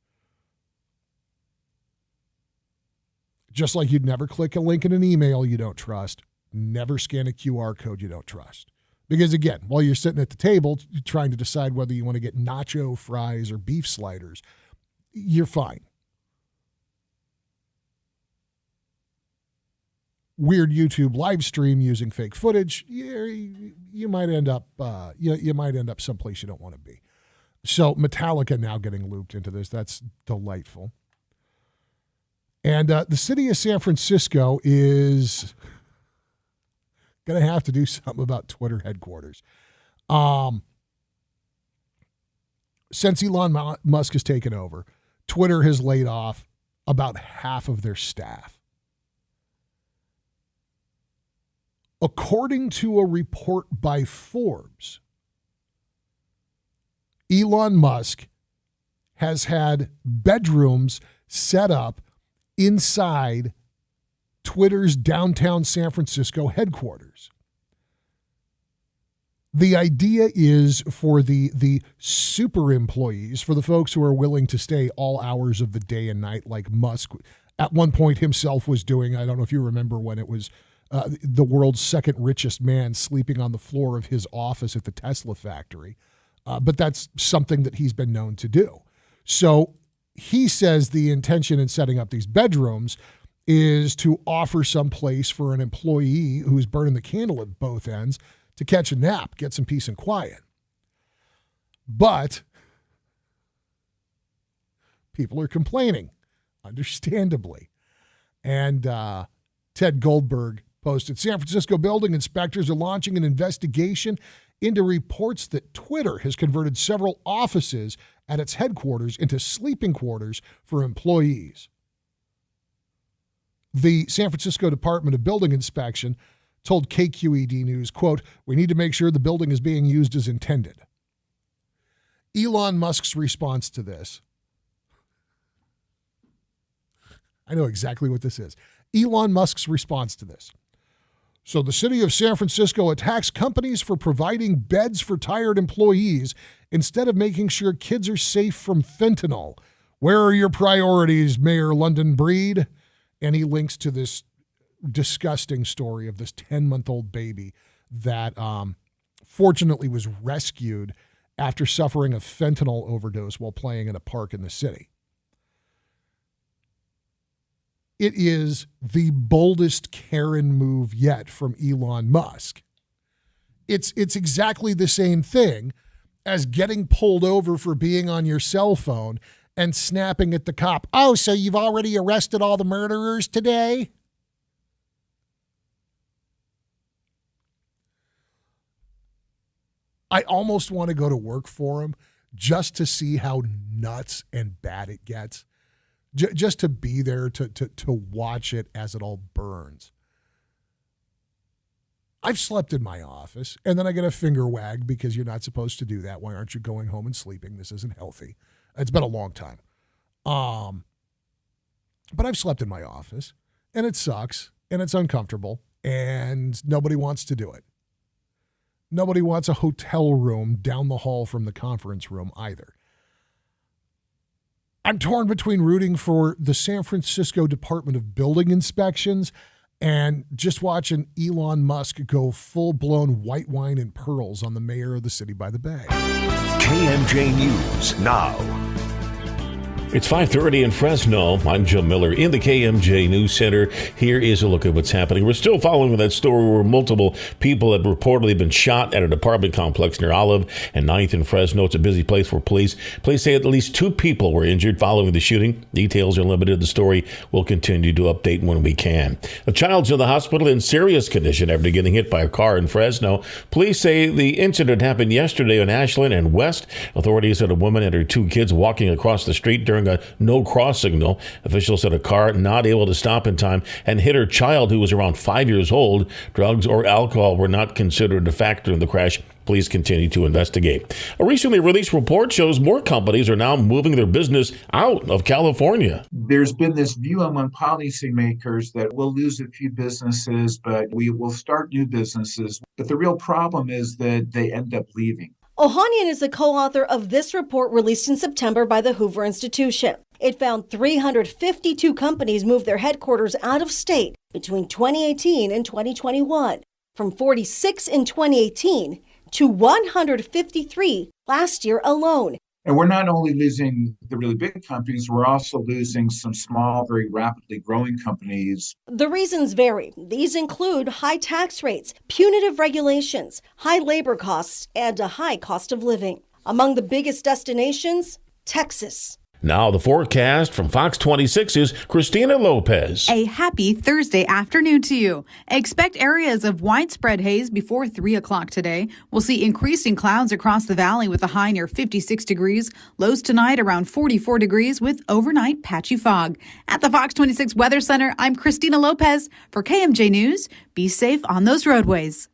Just like you'd never click a link in an email you don't trust, never scan a QR code you don't trust. Because again, while you're sitting at the table trying to decide whether you want to get nacho fries or beef sliders, you're fine. Weird YouTube live stream using fake footage, you might end up you might end up someplace you don't want to be. So Metallica now getting looped into this. That's delightful. And the city of San Francisco is going to have to do something about Twitter headquarters. Since Elon Musk has taken over, Twitter has laid off about half of their staff. According to a report by Forbes, Elon Musk has had bedrooms set up inside Twitter's downtown San Francisco headquarters. The idea is for the super employees, for the folks who are willing to stay all hours of the day and night like Musk at one point himself was doing. I don't know if you remember when it was the world's second richest man sleeping on the floor of his office at the Tesla factory. But that's something that he's been known to do. So he says the intention in setting up these bedrooms is to offer some place for an employee who's burning the candle at both ends to catch a nap, get some peace and quiet. But people are complaining, understandably. And Ted Goldberg posted, San Francisco building inspectors are launching an investigation into reports that Twitter has converted several offices at its headquarters into sleeping quarters for employees. The San Francisco Department of Building Inspection told KQED News, quote, we need to make sure the building is being used as intended. Elon Musk's response to this, I know exactly what this is. Elon Musk's response to this. So the city of San Francisco attacks companies for providing beds for tired employees instead of making sure kids are safe from fentanyl. Where are your priorities, Mayor London Breed? And he links to this disgusting story of this 10-month-old baby that fortunately was rescued after suffering a fentanyl overdose while playing in a park in the city. It is the boldest Karen move yet from Elon Musk. It's exactly the same thing as getting pulled over for being on your cell phone and snapping at the cop. Oh, so you've already arrested all the murderers today? I almost want to go to work for him just to see how nuts and bad it gets. Just to be there to watch it as it all burns. I've slept in my office, and then I get a finger wag because you're not supposed to do that. Why aren't you going home and sleeping? This isn't healthy. It's been a long time. But I've slept in my office, and it sucks, and it's uncomfortable, and nobody wants to do it. Nobody wants a hotel room down the hall from the conference room either. I'm torn between rooting for the San Francisco Department of Building Inspections and just watching Elon Musk go full-blown white wine and pearls on the mayor of the city by the bay. KMJ News now. It's 5:30 in Fresno. I'm Joe Miller in the KMJ News Center. Here is a look at what's happening. We're still following that story where multiple people have reportedly been shot at an apartment complex near Olive and 9th in Fresno. It's a busy place for police. Police say at least 2 people were injured following the shooting. Details are limited. The story will continue to update when we can. A child's in the hospital in serious condition after getting hit by a car in Fresno. Police say the incident happened yesterday on Ashland and West. Authorities said a woman and her 2 kids walking across the street during a no cross signal. Officials said a car not able to stop in time and hit her child who was around 5 years old. Drugs or alcohol were not considered a factor in the crash. Police continue to investigate. A recently released report shows more companies are now moving their business out of California. There's been this view among policymakers that we'll lose a few businesses, but we will start new businesses. But the real problem is that they end up leaving. Ohanian is the co-author of this report released in September by the Hoover Institution. It found 352 companies moved their headquarters out of state between 2018 and 2021, from 46 in 2018 to 153 last year alone. And we're not only losing the really big companies, we're also losing some small, very rapidly growing companies. The reasons vary. These include high tax rates, punitive regulations, high labor costs, and a high cost of living. Among the biggest destinations, Texas. Now the forecast from Fox 26's Christina Lopez. A happy Thursday afternoon to you. Expect areas of widespread haze before 3 o'clock today. We'll see increasing clouds across the valley with a high near 56 degrees. Lows tonight around 44 degrees with overnight patchy fog. At the Fox 26 Weather Center, I'm Christina Lopez for KMJ News. Be safe on those roadways.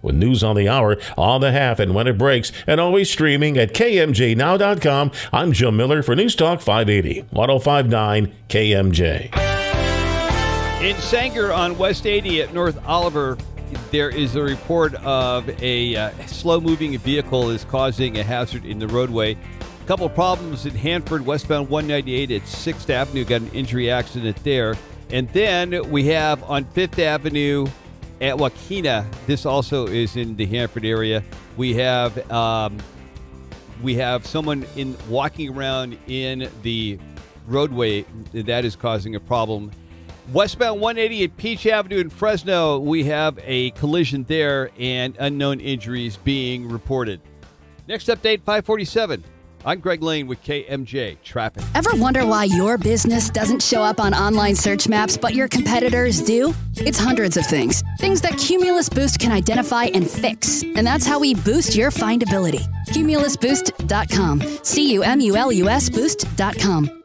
With news on the hour, on the half, and when it breaks, and always streaming at KMJNow.com. I'm Joe Miller for News Talk 580, 105.9 KMJ. In Sanger on West 80 at North Oliver, there is a report of a slow-moving vehicle is causing a hazard in the roadway. A couple of problems at Hanford, westbound 198 at 6th Avenue, got an injury accident there. And then we have on 5th Avenue at Wakena, this also is in the Hanford area. We have someone walking around in the roadway that is causing a problem. Westbound 180 at Peach Avenue in Fresno, we have a collision there and unknown injuries being reported. Next update, 547. I'm Greg Lane with KMJ Traffic. Ever wonder why your business doesn't show up on online search maps, but your competitors do? It's hundreds of things. Things that Cumulus Boost can identify and fix. And that's how we boost your findability. CumulusBoost.com. CUMULUS Boost.com.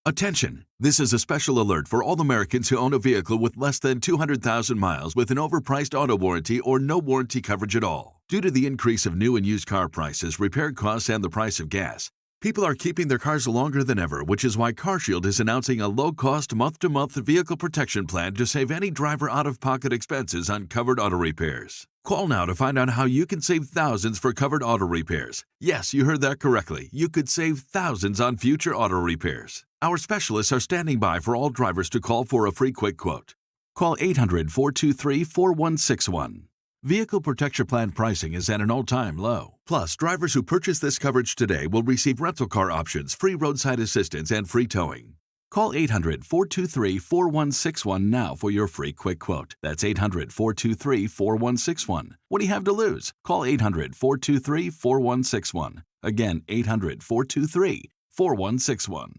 Attention! This is a special alert for all Americans who own a vehicle with less than 200,000 miles with an overpriced auto warranty or no warranty coverage at all. Due to the increase of new and used car prices, repair costs, and the price of gas, people are keeping their cars longer than ever, which is why CarShield is announcing a low-cost month-to-month vehicle protection plan to save any driver out-of-pocket expenses on covered auto repairs. Call now to find out how you can save thousands for covered auto repairs. Yes, you heard that correctly. You could save thousands on future auto repairs. Our specialists are standing by for all drivers to call for a free quick quote. Call 800-423-4161. Vehicle Protection Plan pricing is at an all-time low. Plus, drivers who purchase this coverage today will receive rental car options, free roadside assistance, and free towing. Call 800-423-4161 now for your free quick quote. That's 800-423-4161. What do you have to lose? Call 800-423-4161. Again, 800-423-4161.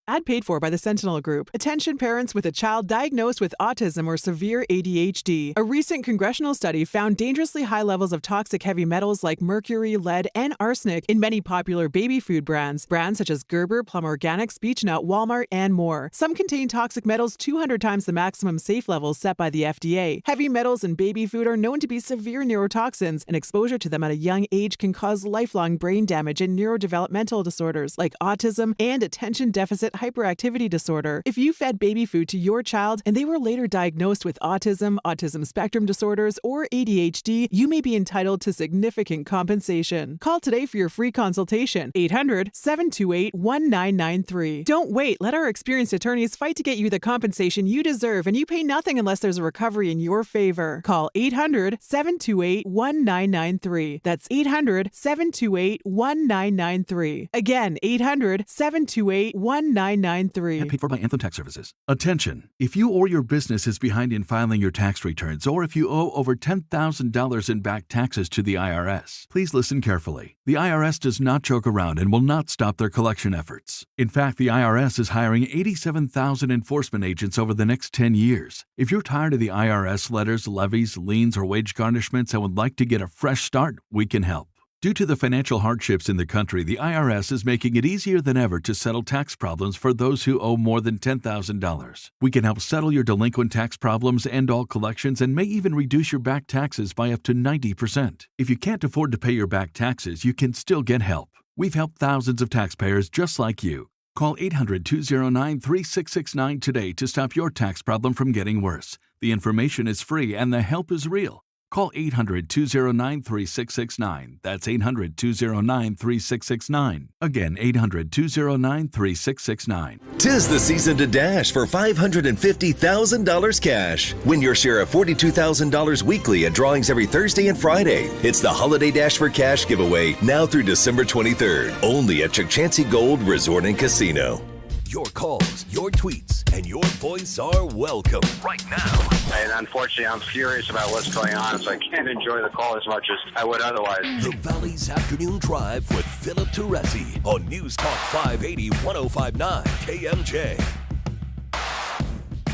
Ad paid for by the Sentinel Group. Attention parents with a child diagnosed with autism or severe ADHD. A recent congressional study found dangerously high levels of toxic heavy metals like mercury, lead, and arsenic in many popular baby food brands. Brands such as Gerber, Plum Organics, Beech-Nut, Walmart, and more. Some contain toxic metals 200 times the maximum safe levels set by the FDA. Heavy metals in baby food are known to be severe neurotoxins, and exposure to them at a young age can cause lifelong brain damage and neurodevelopmental disorders like autism and attention deficit hyperactivity disorder. If you fed baby food to your child and they were later diagnosed with autism, autism spectrum disorders, or ADHD, you may be entitled to significant compensation. Call today for your free consultation. 800-728-1993. Don't wait. Let our experienced attorneys fight to get you the compensation you deserve, and you pay nothing unless there's a recovery in your favor. Call 800-728-1993. That's 800-728-1993. Again, 800-728-1993. And paid for by Anthem Tax Services. Attention! If you or your business is behind in filing your tax returns, or if you owe over $10,000 in back taxes to the IRS, please listen carefully. The IRS does not joke around and will not stop their collection efforts. In fact, the IRS is hiring 87,000 enforcement agents over the next 10 years. If you're tired of the IRS letters, levies, liens, or wage garnishments and would like to get a fresh start, we can help. Due to the financial hardships in the country, the IRS is making it easier than ever to settle tax problems for those who owe more than $10,000. We can help settle your delinquent tax problems, end all collections, and may even reduce your back taxes by up to 90%. If you can't afford to pay your back taxes, you can still get help. We've helped thousands of taxpayers just like you. Call 800-209-3669 today to stop your tax problem from getting worse. The information is free and the help is real. Call 800-209-3669. That's 800-209-3669. Again, 800-209-3669. 'Tis the season to dash for $550,000 cash. Win your share of $42,000 weekly at drawings every Thursday and Friday. It's the Holiday Dash for Cash giveaway now through December 23rd. Only at Chukchansi Gold Resort and Casino. Your calls, your tweets, and your voice are welcome right now. And unfortunately, I'm furious about what's going on, so I can't enjoy the call as much as I would otherwise. The Valley's Afternoon Drive with Philip Teresi on News Talk 580 1059 KMJ.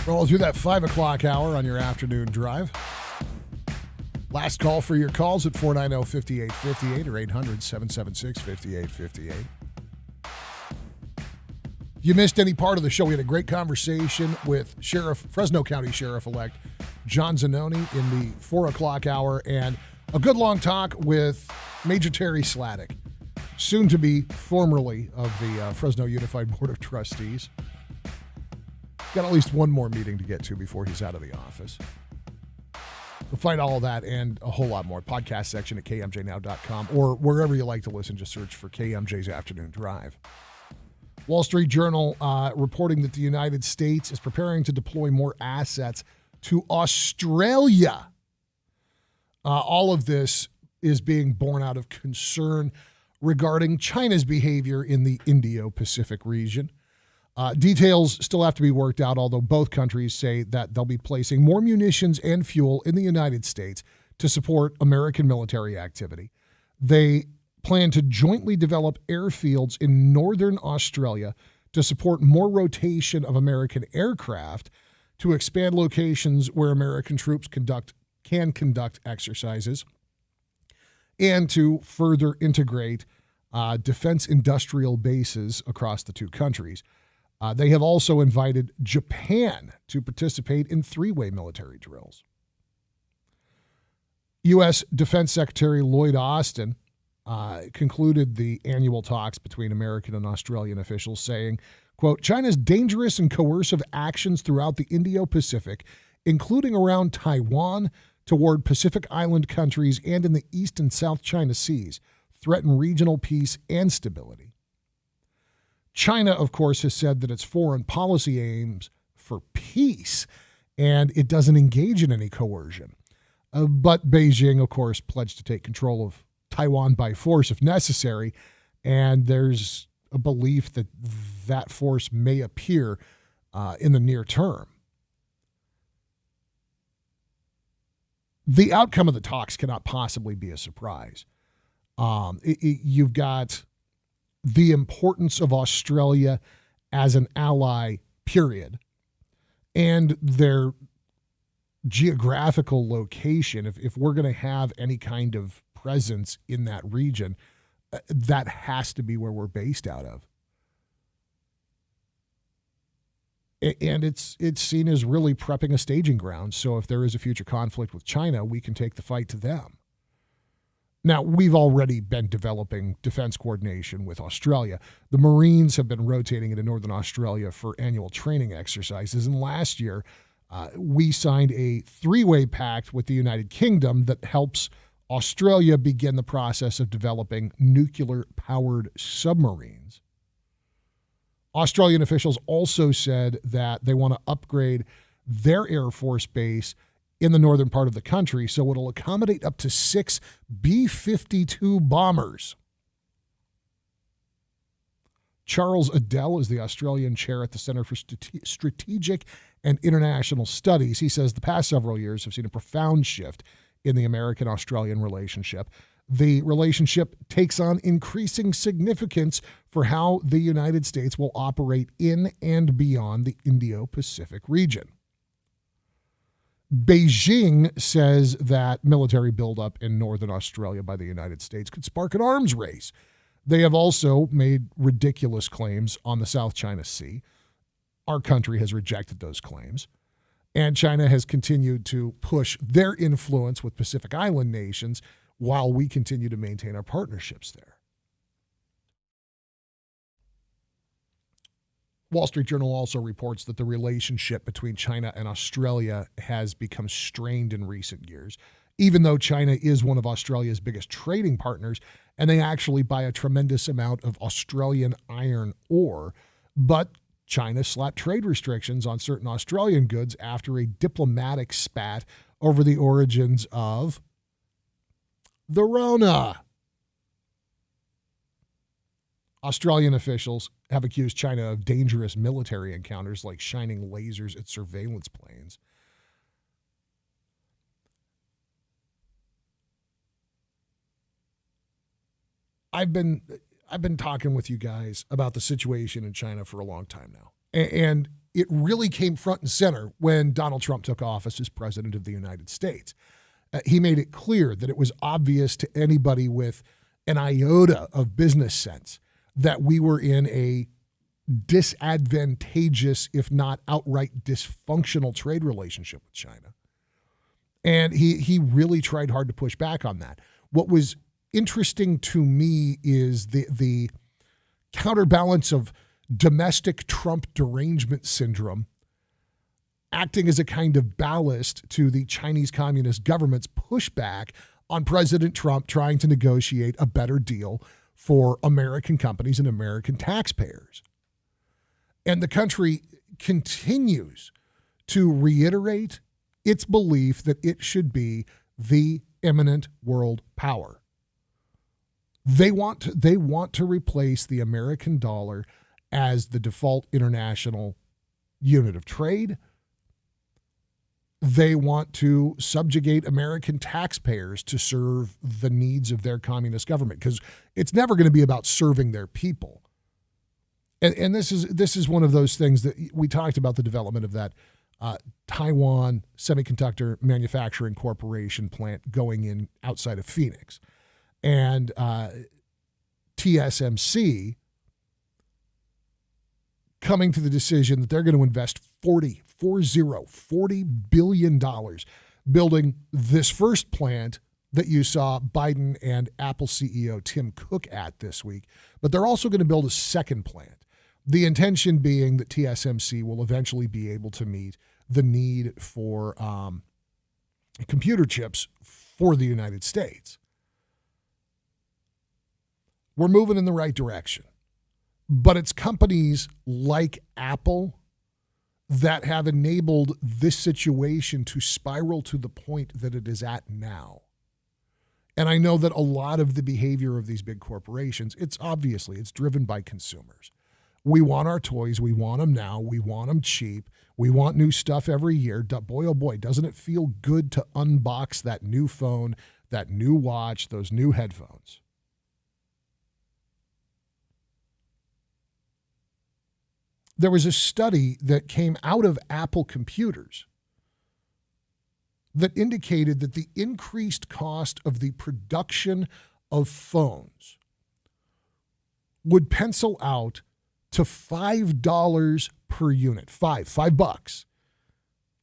Roll through that 5 o'clock hour on your afternoon drive. Last call for your calls at 490-5858 or 800-776-5858. You missed any part of the show, we had a great conversation with Fresno County Sheriff-elect John Zanoni in the 4 o'clock hour, and a good long talk with Major Terry Sladek, soon to be formerly of the Fresno Unified Board of Trustees. Got at least one more meeting to get to before he's out of the office. You'll find all of that and a whole lot more. Podcast section at kmjnow.com or wherever you like to listen, just search for KMJ's Afternoon Drive. Wall Street Journal reporting that the United States is preparing to deploy more assets to Australia. All of this is being born out of concern regarding China's behavior in the Indo-Pacific region. Details still have to be worked out, although both countries say that they'll be placing more munitions and fuel in the United States to support American military activity. They plan to jointly develop airfields in northern Australia to support more rotation of American aircraft, to expand locations where American troops can conduct exercises, and to further integrate defense industrial bases across the two countries. They have also invited Japan to participate in three-way military drills. U.S. Defense Secretary Lloyd Austin concluded the annual talks between American and Australian officials, saying, quote, China's dangerous and coercive actions throughout the Indo-Pacific, including around Taiwan, toward Pacific Island countries and in the East and South China Seas, threaten regional peace and stability. China, of course, has said that its foreign policy aims for peace, and it doesn't engage in any coercion. But Beijing, of course, pledged to take control of Taiwan by force if necessary, and there's a belief that that force may appear in the near term. The outcome of the talks cannot possibly be a surprise. You've got the importance of Australia as an ally, period, and their geographical location. If we're going to have any kind of presence in that region, that has to be where we're based out of. And it's seen as really prepping a staging ground. So if there is a future conflict with China, we can take the fight to them. Now, we've already been developing defense coordination with Australia. The Marines have been rotating into Northern Australia for annual training exercises. And last year, we signed a three-way pact with the United Kingdom that helps Australia begin the process of developing nuclear-powered submarines. Australian officials also said that they want to upgrade their Air Force base in the northern part of the country so it'll accommodate up to 6 B-52 bombers. Charles Adell is the Australian chair at the Center for Strategic and International Studies. He says the past several years have seen a profound shift in the American-Australian relationship. The relationship takes on increasing significance for how the United States will operate in and beyond the Indo-Pacific region. Beijing says that military buildup in northern Australia by the United States could spark an arms race. They have also made ridiculous claims on the South China Sea. Our country has rejected those claims. And China has continued to push their influence with Pacific Island nations while we continue to maintain our partnerships there. Wall Street Journal also reports that the relationship between China and Australia has become strained in recent years, even though China is one of Australia's biggest trading partners, and they actually buy a tremendous amount of Australian iron ore. But China slapped trade restrictions on certain Australian goods after a diplomatic spat over the origins of the Rona. Australian officials have accused China of dangerous military encounters like shining lasers at surveillance planes. I've been talking with you guys about the situation in China for a long time now. And it really came front and center when Donald Trump took office as president of the United States. He made it clear that it was obvious to anybody with an iota of business sense that we were in a disadvantageous, if not outright dysfunctional trade relationship with China. And he really tried hard to push back on that. What was interesting to me is the counterbalance of domestic Trump derangement syndrome acting as a kind of ballast to the Chinese Communist government's pushback on President Trump trying to negotiate a better deal for American companies and American taxpayers. And the country continues to reiterate its belief that it should be the imminent world power. They want to replace the American dollar as the default international unit of trade. They want to subjugate American taxpayers to serve the needs of their communist government, because it's never going to be about serving their people. And this is one of those things that we talked about, the development of that Taiwan Semiconductor Manufacturing Corporation plant going in outside of Phoenix. And TSMC coming to the decision that they're going to invest $40 billion building this first plant that you saw Biden and Apple CEO Tim Cook at this week. But they're also going to build a second plant. The intention being that TSMC will eventually be able to meet the need for computer chips for the United States. We're moving in the right direction. But it's companies like Apple that have enabled this situation to spiral to the point that it is at now. And I know that a lot of the behavior of these big corporations, it's driven by consumers. We want our toys. We want them now. We want them cheap. We want new stuff every year. Boy, oh boy, doesn't it feel good to unbox that new phone, that new watch, those new headphones? There was a study that came out of Apple computers that indicated that the increased cost of the production of phones would pencil out to $5 per unit, $5,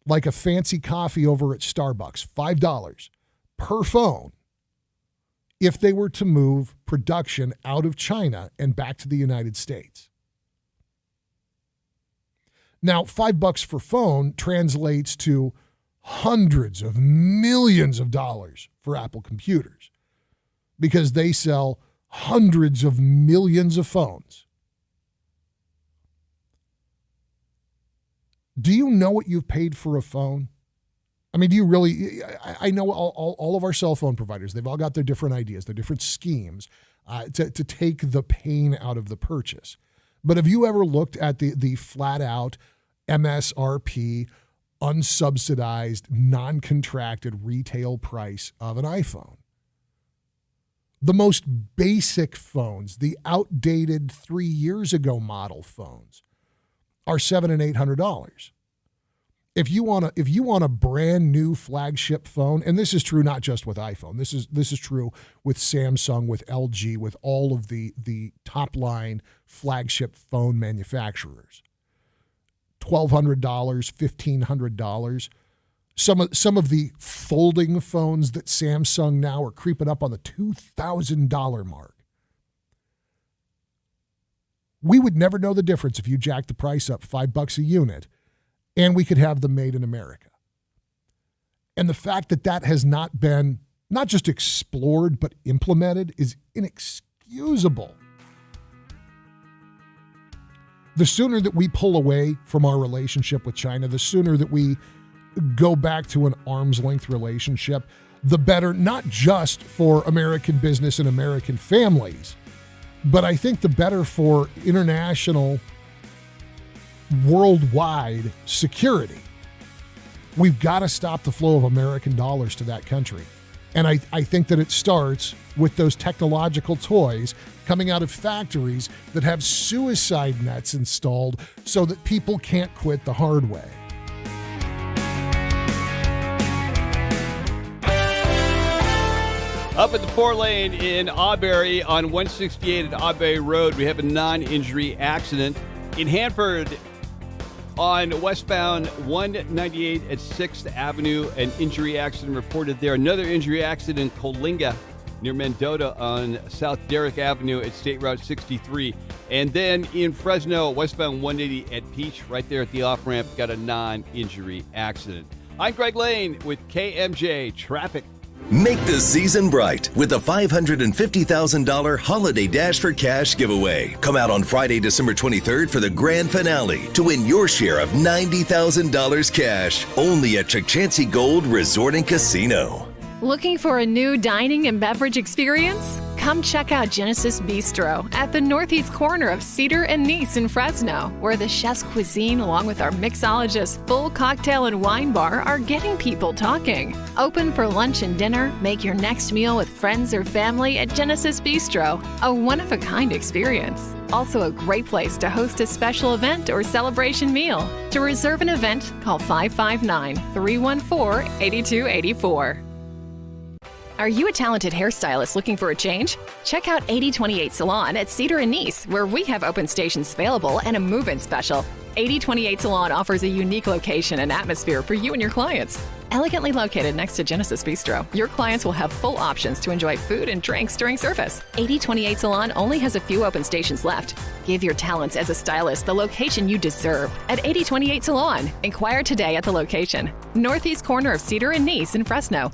like a fancy coffee over at Starbucks, $5 per phone, if they were to move production out of China and back to the United States. Now, $5 for phone translates to hundreds of millions of dollars for Apple computers because they sell hundreds of millions of phones. Do you know what you've paid for a phone? I mean, do you really? I know all of our cell phone providers, they've all got their different ideas, their different schemes to take the pain out of the purchase. But have you ever looked at the flat out MSRP, unsubsidized, non-contracted retail price of an iPhone? The most basic phones, the outdated 3 years ago model phones, are $700 and $800. If you want a brand new flagship phone, and this is true not just with iPhone, this is true with Samsung, with LG, with all of the top line flagship phone manufacturers. $1,200, $1,500. Some of the folding phones that Samsung now are creeping up on the $2,000 mark. We would never know the difference if you jacked the price up $5 a unit, and we could have them made in America. And the fact that has not been not just explored but implemented is inexcusable. The sooner that we pull away from our relationship with China, the sooner that we go back to an arm's length relationship, the better, not just for American business and American families, but I think the better for international, worldwide security. We've got to stop the flow of American dollars to that country. And I think that it starts with those technological toys coming out of factories that have suicide nets installed so that people can't quit the hard way. Up at the 4-lane in Auberry on 168 at Auberry Road, we have a non-injury accident. In Hanford, on westbound 198 at 6th Avenue, an injury accident reported there. Another injury accident in Coalinga near Mendota on South Derrick Avenue at State Route 63. And then in Fresno, westbound 180 at Peach, right there at the off-ramp, got a non-injury accident. I'm Greg Lane with KMJ Traffic. Make the season bright with the $550,000 Holiday Dash for Cash giveaway. Come out on Friday, December 23rd for the grand finale to win your share of $90,000 cash. Only at Chukchansi Gold Resort and Casino. Looking for a new dining and beverage experience? Come check out Genesis Bistro at the northeast corner of Cedar and Nice in Fresno, where the chef's cuisine, along with our mixologist's full cocktail and wine bar, are getting people talking. Open for lunch and dinner, make your next meal with friends or family at Genesis Bistro, a one-of-a-kind experience. Also a great place to host a special event or celebration meal. To reserve an event, call 559-314-8284. Are you a talented hairstylist looking for a change? Check out 8028 Salon at Cedar and Nice, where we have open stations available and a move-in special. 8028 Salon offers a unique location and atmosphere for you and your clients. Elegantly located next to Genesis Bistro, your clients will have full options to enjoy food and drinks during service. 8028 Salon only has a few open stations left. Give your talents as a stylist the location you deserve at 8028 Salon. Inquire today at the location, northeast corner of Cedar and Nice in Fresno.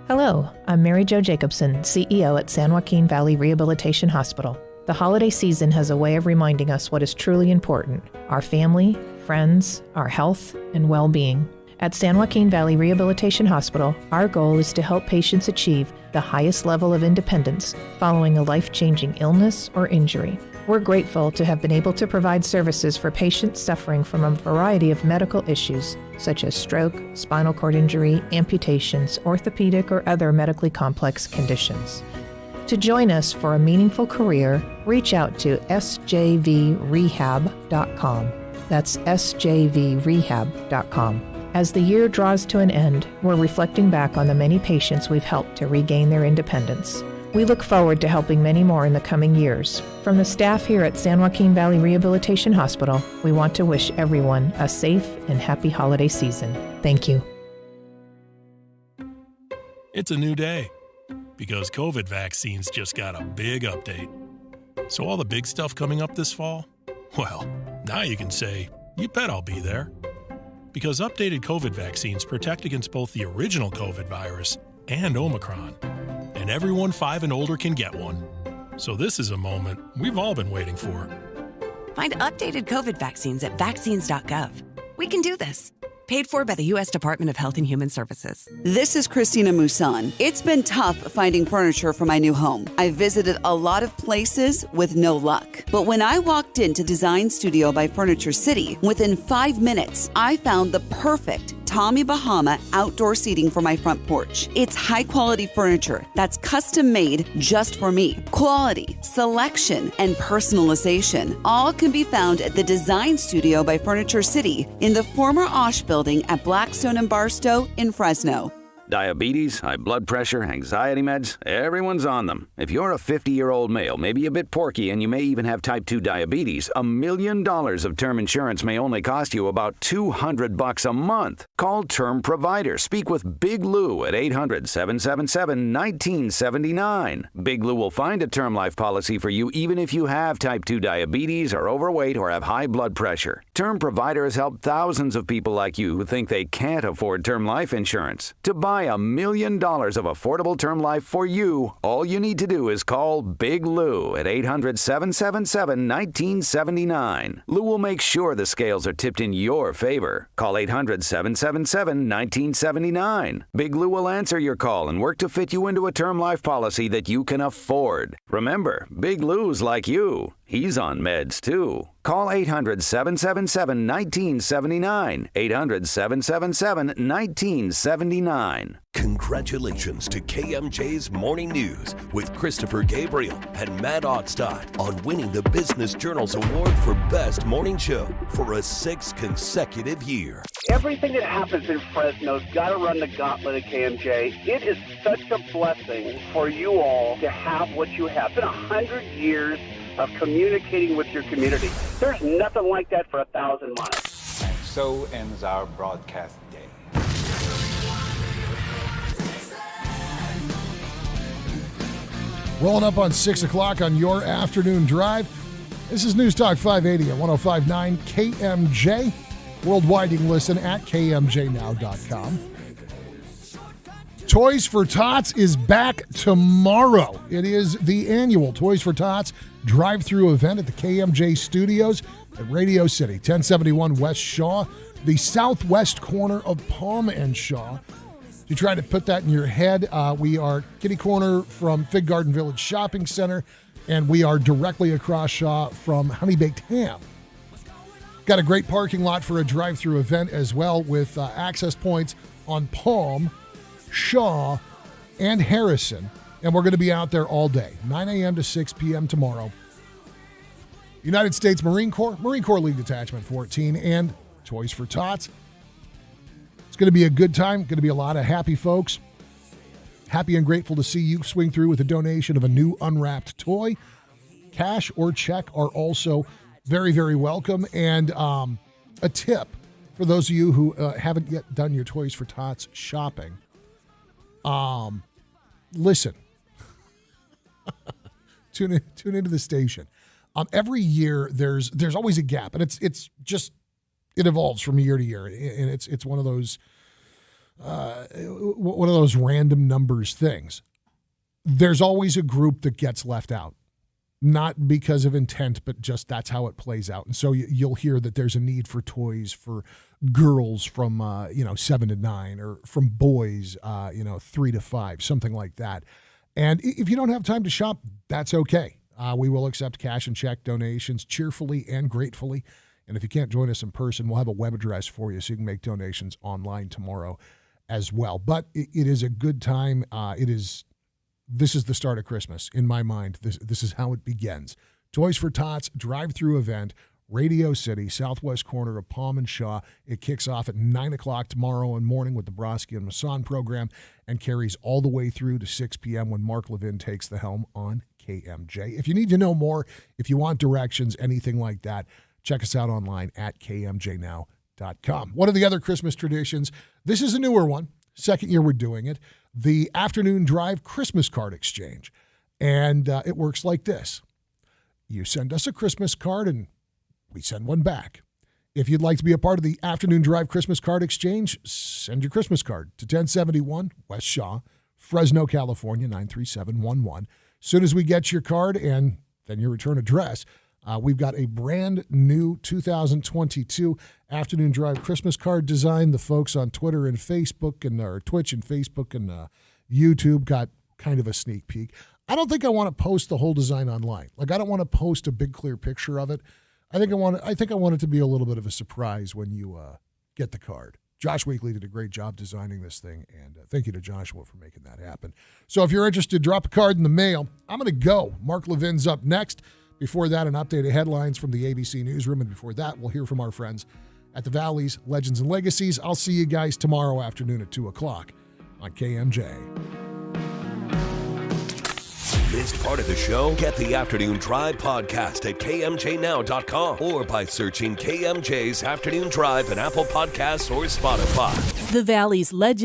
Hello, I'm Mary Jo Jacobson, CEO at San Joaquin Valley Rehabilitation Hospital. The holiday season has a way of reminding us what is truly important: our family, friends, our health, and well-being. At San Joaquin Valley Rehabilitation Hospital, our goal is to help patients achieve the highest level of independence following a life-changing illness or injury. We're grateful to have been able to provide services for patients suffering from a variety of medical issues, such as stroke, spinal cord injury, amputations, orthopedic, or other medically complex conditions. To join us for a meaningful career, reach out to sjvrehab.com. That's sjvrehab.com. As the year draws to an end, we're reflecting back on the many patients we've helped to regain their independence. We look forward to helping many more in the coming years. From the staff here at San Joaquin Valley Rehabilitation Hospital, we want to wish everyone a safe and happy holiday season. Thank you. It's a new day because COVID vaccines just got a big update. So all the big stuff coming up this fall? Well, now you can say, you bet I'll be there. Because updated COVID vaccines protect against both the original COVID virus and Omicron. And everyone 5 and older can get one. So this is a moment we've all been waiting for. Find updated COVID vaccines at vaccines.gov. We can do this. Paid for by the U.S. Department of Health and Human Services. This is Christina Musan. It's been tough finding furniture for my new home. I visited a lot of places with no luck. But when I walked into Design Studio by Furniture City, within 5 minutes, I found the perfect Tommy Bahama outdoor seating for my front porch. It's high-quality furniture that's custom-made just for me. Quality, selection, and personalization all can be found at the Design Studio by Furniture City in the former Osh building at Blackstone and Barstow in Fresno. Diabetes, high blood pressure, anxiety meds, everyone's on them. If you're a 50-year-old male, maybe a bit porky, and you may even have type 2 diabetes, $1 million of term insurance may only cost you about $200 a month. Call Term Provider. Speak with Big Lou at 800-777-1979. Big Lou will find a term life policy for you even if you have type 2 diabetes, are overweight, or have high blood pressure. Term Provider has helped thousands of people like you who think they can't afford term life insurance. To buy $1 million of affordable term life for you, all you need to do is call Big Lou at 800-777-1979. Lou will make sure the scales are tipped in your favor. Call 800-777-1979. Big Lou will answer your call and work to fit you into a term life policy that you can afford. Remember, Big Lou's like you. He's on meds, too. Call 800-777-1979. 800-777-1979. Congratulations to KMJ's Morning News with Christopher Gabriel and Matt Ottstadt on winning the Business Journal's Award for Best Morning Show for a 6th consecutive year. Everything that happens in Fresno's got to run the gauntlet at KMJ. It is such a blessing for you all to have what you have. It's been 100 years of communicating with your community. There's nothing like that for 1,000 miles. And so ends our broadcast day. Rolling up on 6 o'clock on your afternoon drive. This is News Talk 580 at 105.9 KMJ. Worldwide, you can listen at kmjnow.com. Toys for Tots is back tomorrow. It is the annual Toys for Tots drive-through event at the KMJ Studios at Radio City, 1071 West Shaw, the southwest corner of Palm and Shaw. If you try to put that in your head, we are kitty corner from Fig Garden Village Shopping Center, and we are directly across Shaw from Honey Baked Ham. Got a great parking lot for a drive-through event as well, with access points on Palm, Shaw, and Harrison. And we're going to be out there all day, 9 a.m. to 6 p.m. tomorrow. United States Marine Corps League Detachment 14, and Toys for Tots. It's going to be a good time. Going to be a lot of happy folks. Happy and grateful to see you swing through with a donation of a new unwrapped toy. Cash or check are also very, very welcome. And a tip for those of you who haven't yet done your Toys for Tots shopping. Listen. Tune into the station. Every year there's always a gap, and it's just it evolves from year to year, and it's one of those random numbers things. There's always a group that gets left out, not because of intent, but just that's how it plays out. And so you'll hear that there's a need for toys for girls from 7 to 9, or from boys 3 to 5, something like that. And if you don't have time to shop, that's okay. We will accept cash and check donations cheerfully and gratefully. And if you can't join us in person, we'll have a web address for you so you can make donations online tomorrow as well. But it is a good time. This is the start of Christmas in my mind. This is how it begins. Toys for Tots drive-through event, Radio City, southwest corner of Palm and Shaw. It kicks off at 9 o'clock tomorrow morning with the Broski and Masson program and carries all the way through to 6 p.m. when Mark Levin takes the helm on KMJ. If you need to know more, if you want directions, anything like that, check us out online at kmjnow.com. One of the other Christmas traditions, this is a newer one, second year we're doing it, the afternoon drive Christmas card exchange. And it works like this. You send us a Christmas card and we send one back. If you'd like to be a part of the afternoon drive Christmas card exchange, send your Christmas card to 1071 West Shaw, Fresno, California, 93711. As soon as we get your card and then your return address, we've got a brand new 2022 afternoon drive Christmas card design. The folks on Twitter and Facebook or Twitch and Facebook and YouTube got kind of a sneak peek. I don't think I want to post the whole design online. Like, I don't want to post a big clear picture of it. I think I want it to be a little bit of a surprise when you get the card. Josh Weekly did a great job designing this thing, and thank you to Joshua for making that happen. So if you're interested, drop a card in the mail. I'm going to go. Mark Levin's up next. Before that, an update of headlines from the ABC Newsroom, and before that, we'll hear from our friends at the Valley's Legends and Legacies. I'll see you guys tomorrow afternoon at 2 o'clock on KMJ. Missed part of the show? Get the Afternoon Drive podcast at kmjnow.com or by searching KMJ's Afternoon Drive in Apple Podcasts or Spotify. The Valley's Legends